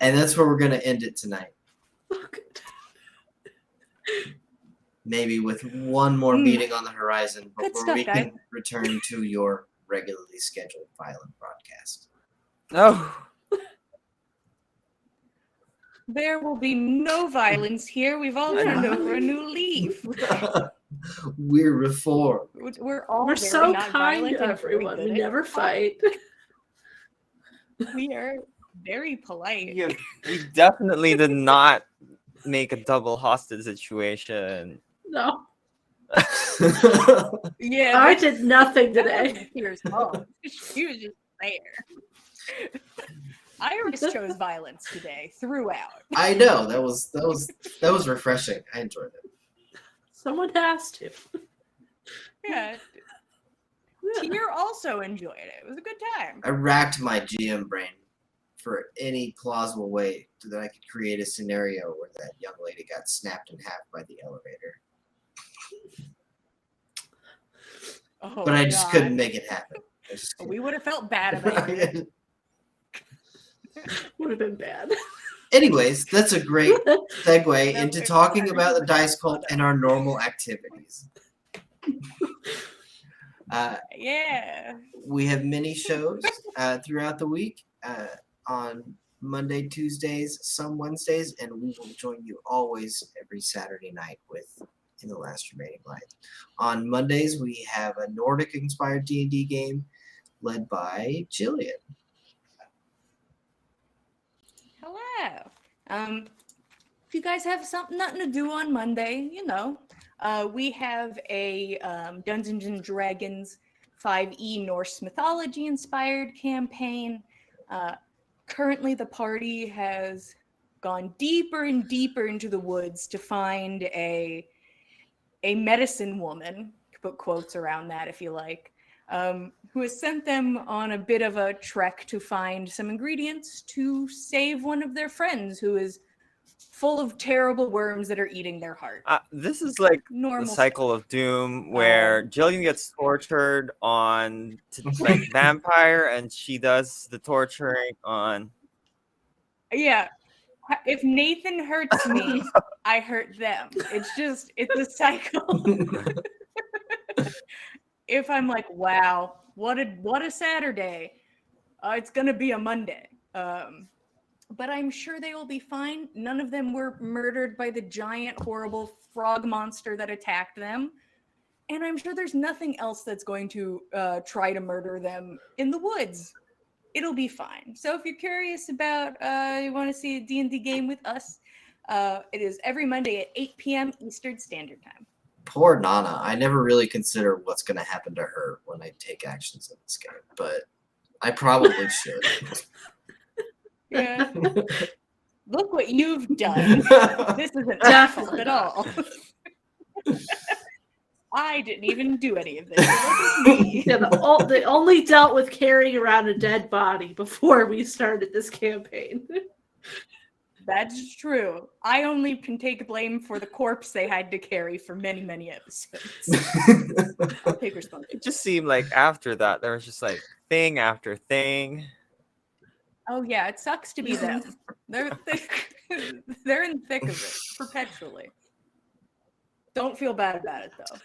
And that's where we're going to end it tonight.
Oh, good.
Maybe with one more meeting on the horizon
Good
before
stuff,
we
guy.
can return to your regularly scheduled violent broadcast.
Oh.
There will be no violence here. We've all turned over a new leaf.
We're reformed.
We're all
We're
very
so
not
kind
violent
to
and very
everyone.
good
We
at
never
it.
fight.
We are very polite.
You definitely did not make a double hostage situation.
No,
Yeah,
I
that-
did nothing
that
today.
wasn't Pier's fault. She was just there. Iris chose violence today throughout.
I know that was refreshing. I enjoyed it.
Someone has to.
Yeah. Tier also enjoyed it. It was a good time.
I racked my GM brain for any plausible way that I could create a scenario where that young lady got snapped in half by the elevator,
Oh,
but I just
God.
couldn't make it happen. I just couldn't.
We would have felt bad about it.
Would have been bad.
Anyways, that's a great segue
No,
into
it's
talking
fine.
about the dice cult and our normal activities.
Yeah.
We have many shows throughout the week on Monday, Tuesdays, some Wednesdays, and we will join you always every Saturday night with In the Last Remaining Light. On Mondays, we have a Nordic-inspired D&D game led by Jillian.
Hello. If you guys have nothing to do on Monday, we have a Dungeons and Dragons 5e Norse mythology inspired campaign. Currently, the party has gone deeper and deeper into the woods to find a medicine woman, put quotes around that if you like, who has sent them on a bit of a trek to find some ingredients to save one of their friends who is full of terrible worms that are eating their heart.
This is like
Normal
the cycle of doom where Jillian gets tortured on like vampire, and she does the torturing on.
Yeah. If Nathan hurts me, I hurt them. It's a cycle. If I'm like, wow, what a Saturday, it's gonna be a Monday. But I'm sure they will be fine. None of them were murdered by the giant, horrible frog monster that attacked them. And I'm sure there's nothing else that's going to try to murder them in the woods. It'll be fine. So if you're curious about, you want to see a D&D game with us, it is every Monday at 8 p.m. Eastern Standard Time.
Poor Nana. I never really consider what's going to happen to her when I take actions in this game, but I probably should.
Yeah. Look what you've done. This isn't
Definitely
at all. I didn't even do any of this. Look at me.
Yeah, they only dealt with carrying around a dead body before we started this campaign.
That's true. I only can take blame for the corpse they had to carry for many, many episodes. I'll take responsibility.
It just seemed like after that there was just like thing after thing.
Oh yeah, it sucks to be them. They're they're in the thick of it perpetually. Don't feel bad about it though.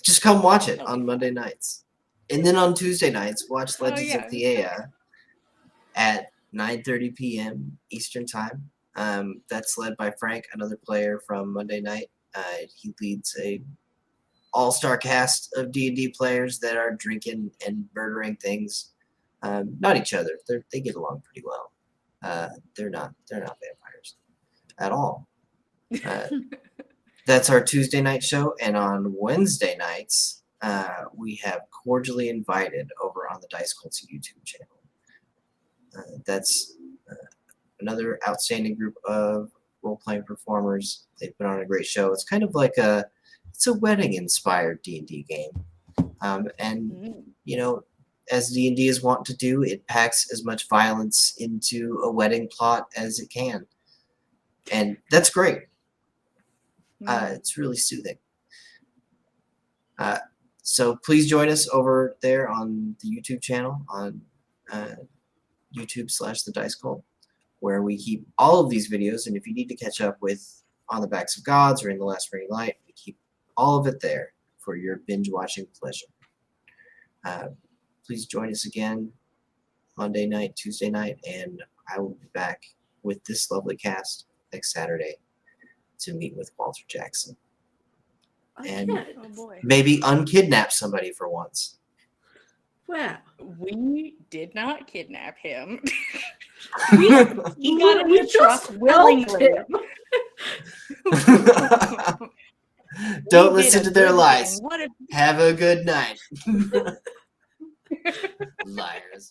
Just come watch it on Monday nights. And then on Tuesday nights, watch Legends
yeah.
of Theia at 9:30 p.m. Eastern Time. That's led by Frank, another player from Monday night. He leads a all-star cast of D&D players that are drinking and murdering things. Not each other. They get along pretty well. They're not vampires at all. That's our Tuesday night show, and on Wednesday nights, we have Cordially Invited over on the Dice Cult's YouTube channel. That's another outstanding group of role-playing performers. They put on a great show. It's kind of like it's a wedding-inspired D&D game, and you know, as D&D is wont to do, it packs as much violence into a wedding plot as it can, and that's great. It's really soothing. So please join us over there on the YouTube channel on YouTube/The Dice Cult, where we keep all of these videos. And if you need to catch up with On the Backs of Gods or In the Last Remaining Light, we keep all of it there for your binge watching pleasure. Please join us again Monday night, Tuesday night, and I will be back with this lovely cast next Saturday to meet with Walter Jackson. And
Oh boy.
maybe unkidnap somebody for once.
Wow.
We did not kidnap him.
We
He got in the
just
truck willingly.
Don't
We did
listen
a
to their
good
lies.
thing. What if
Have a good night. Liars.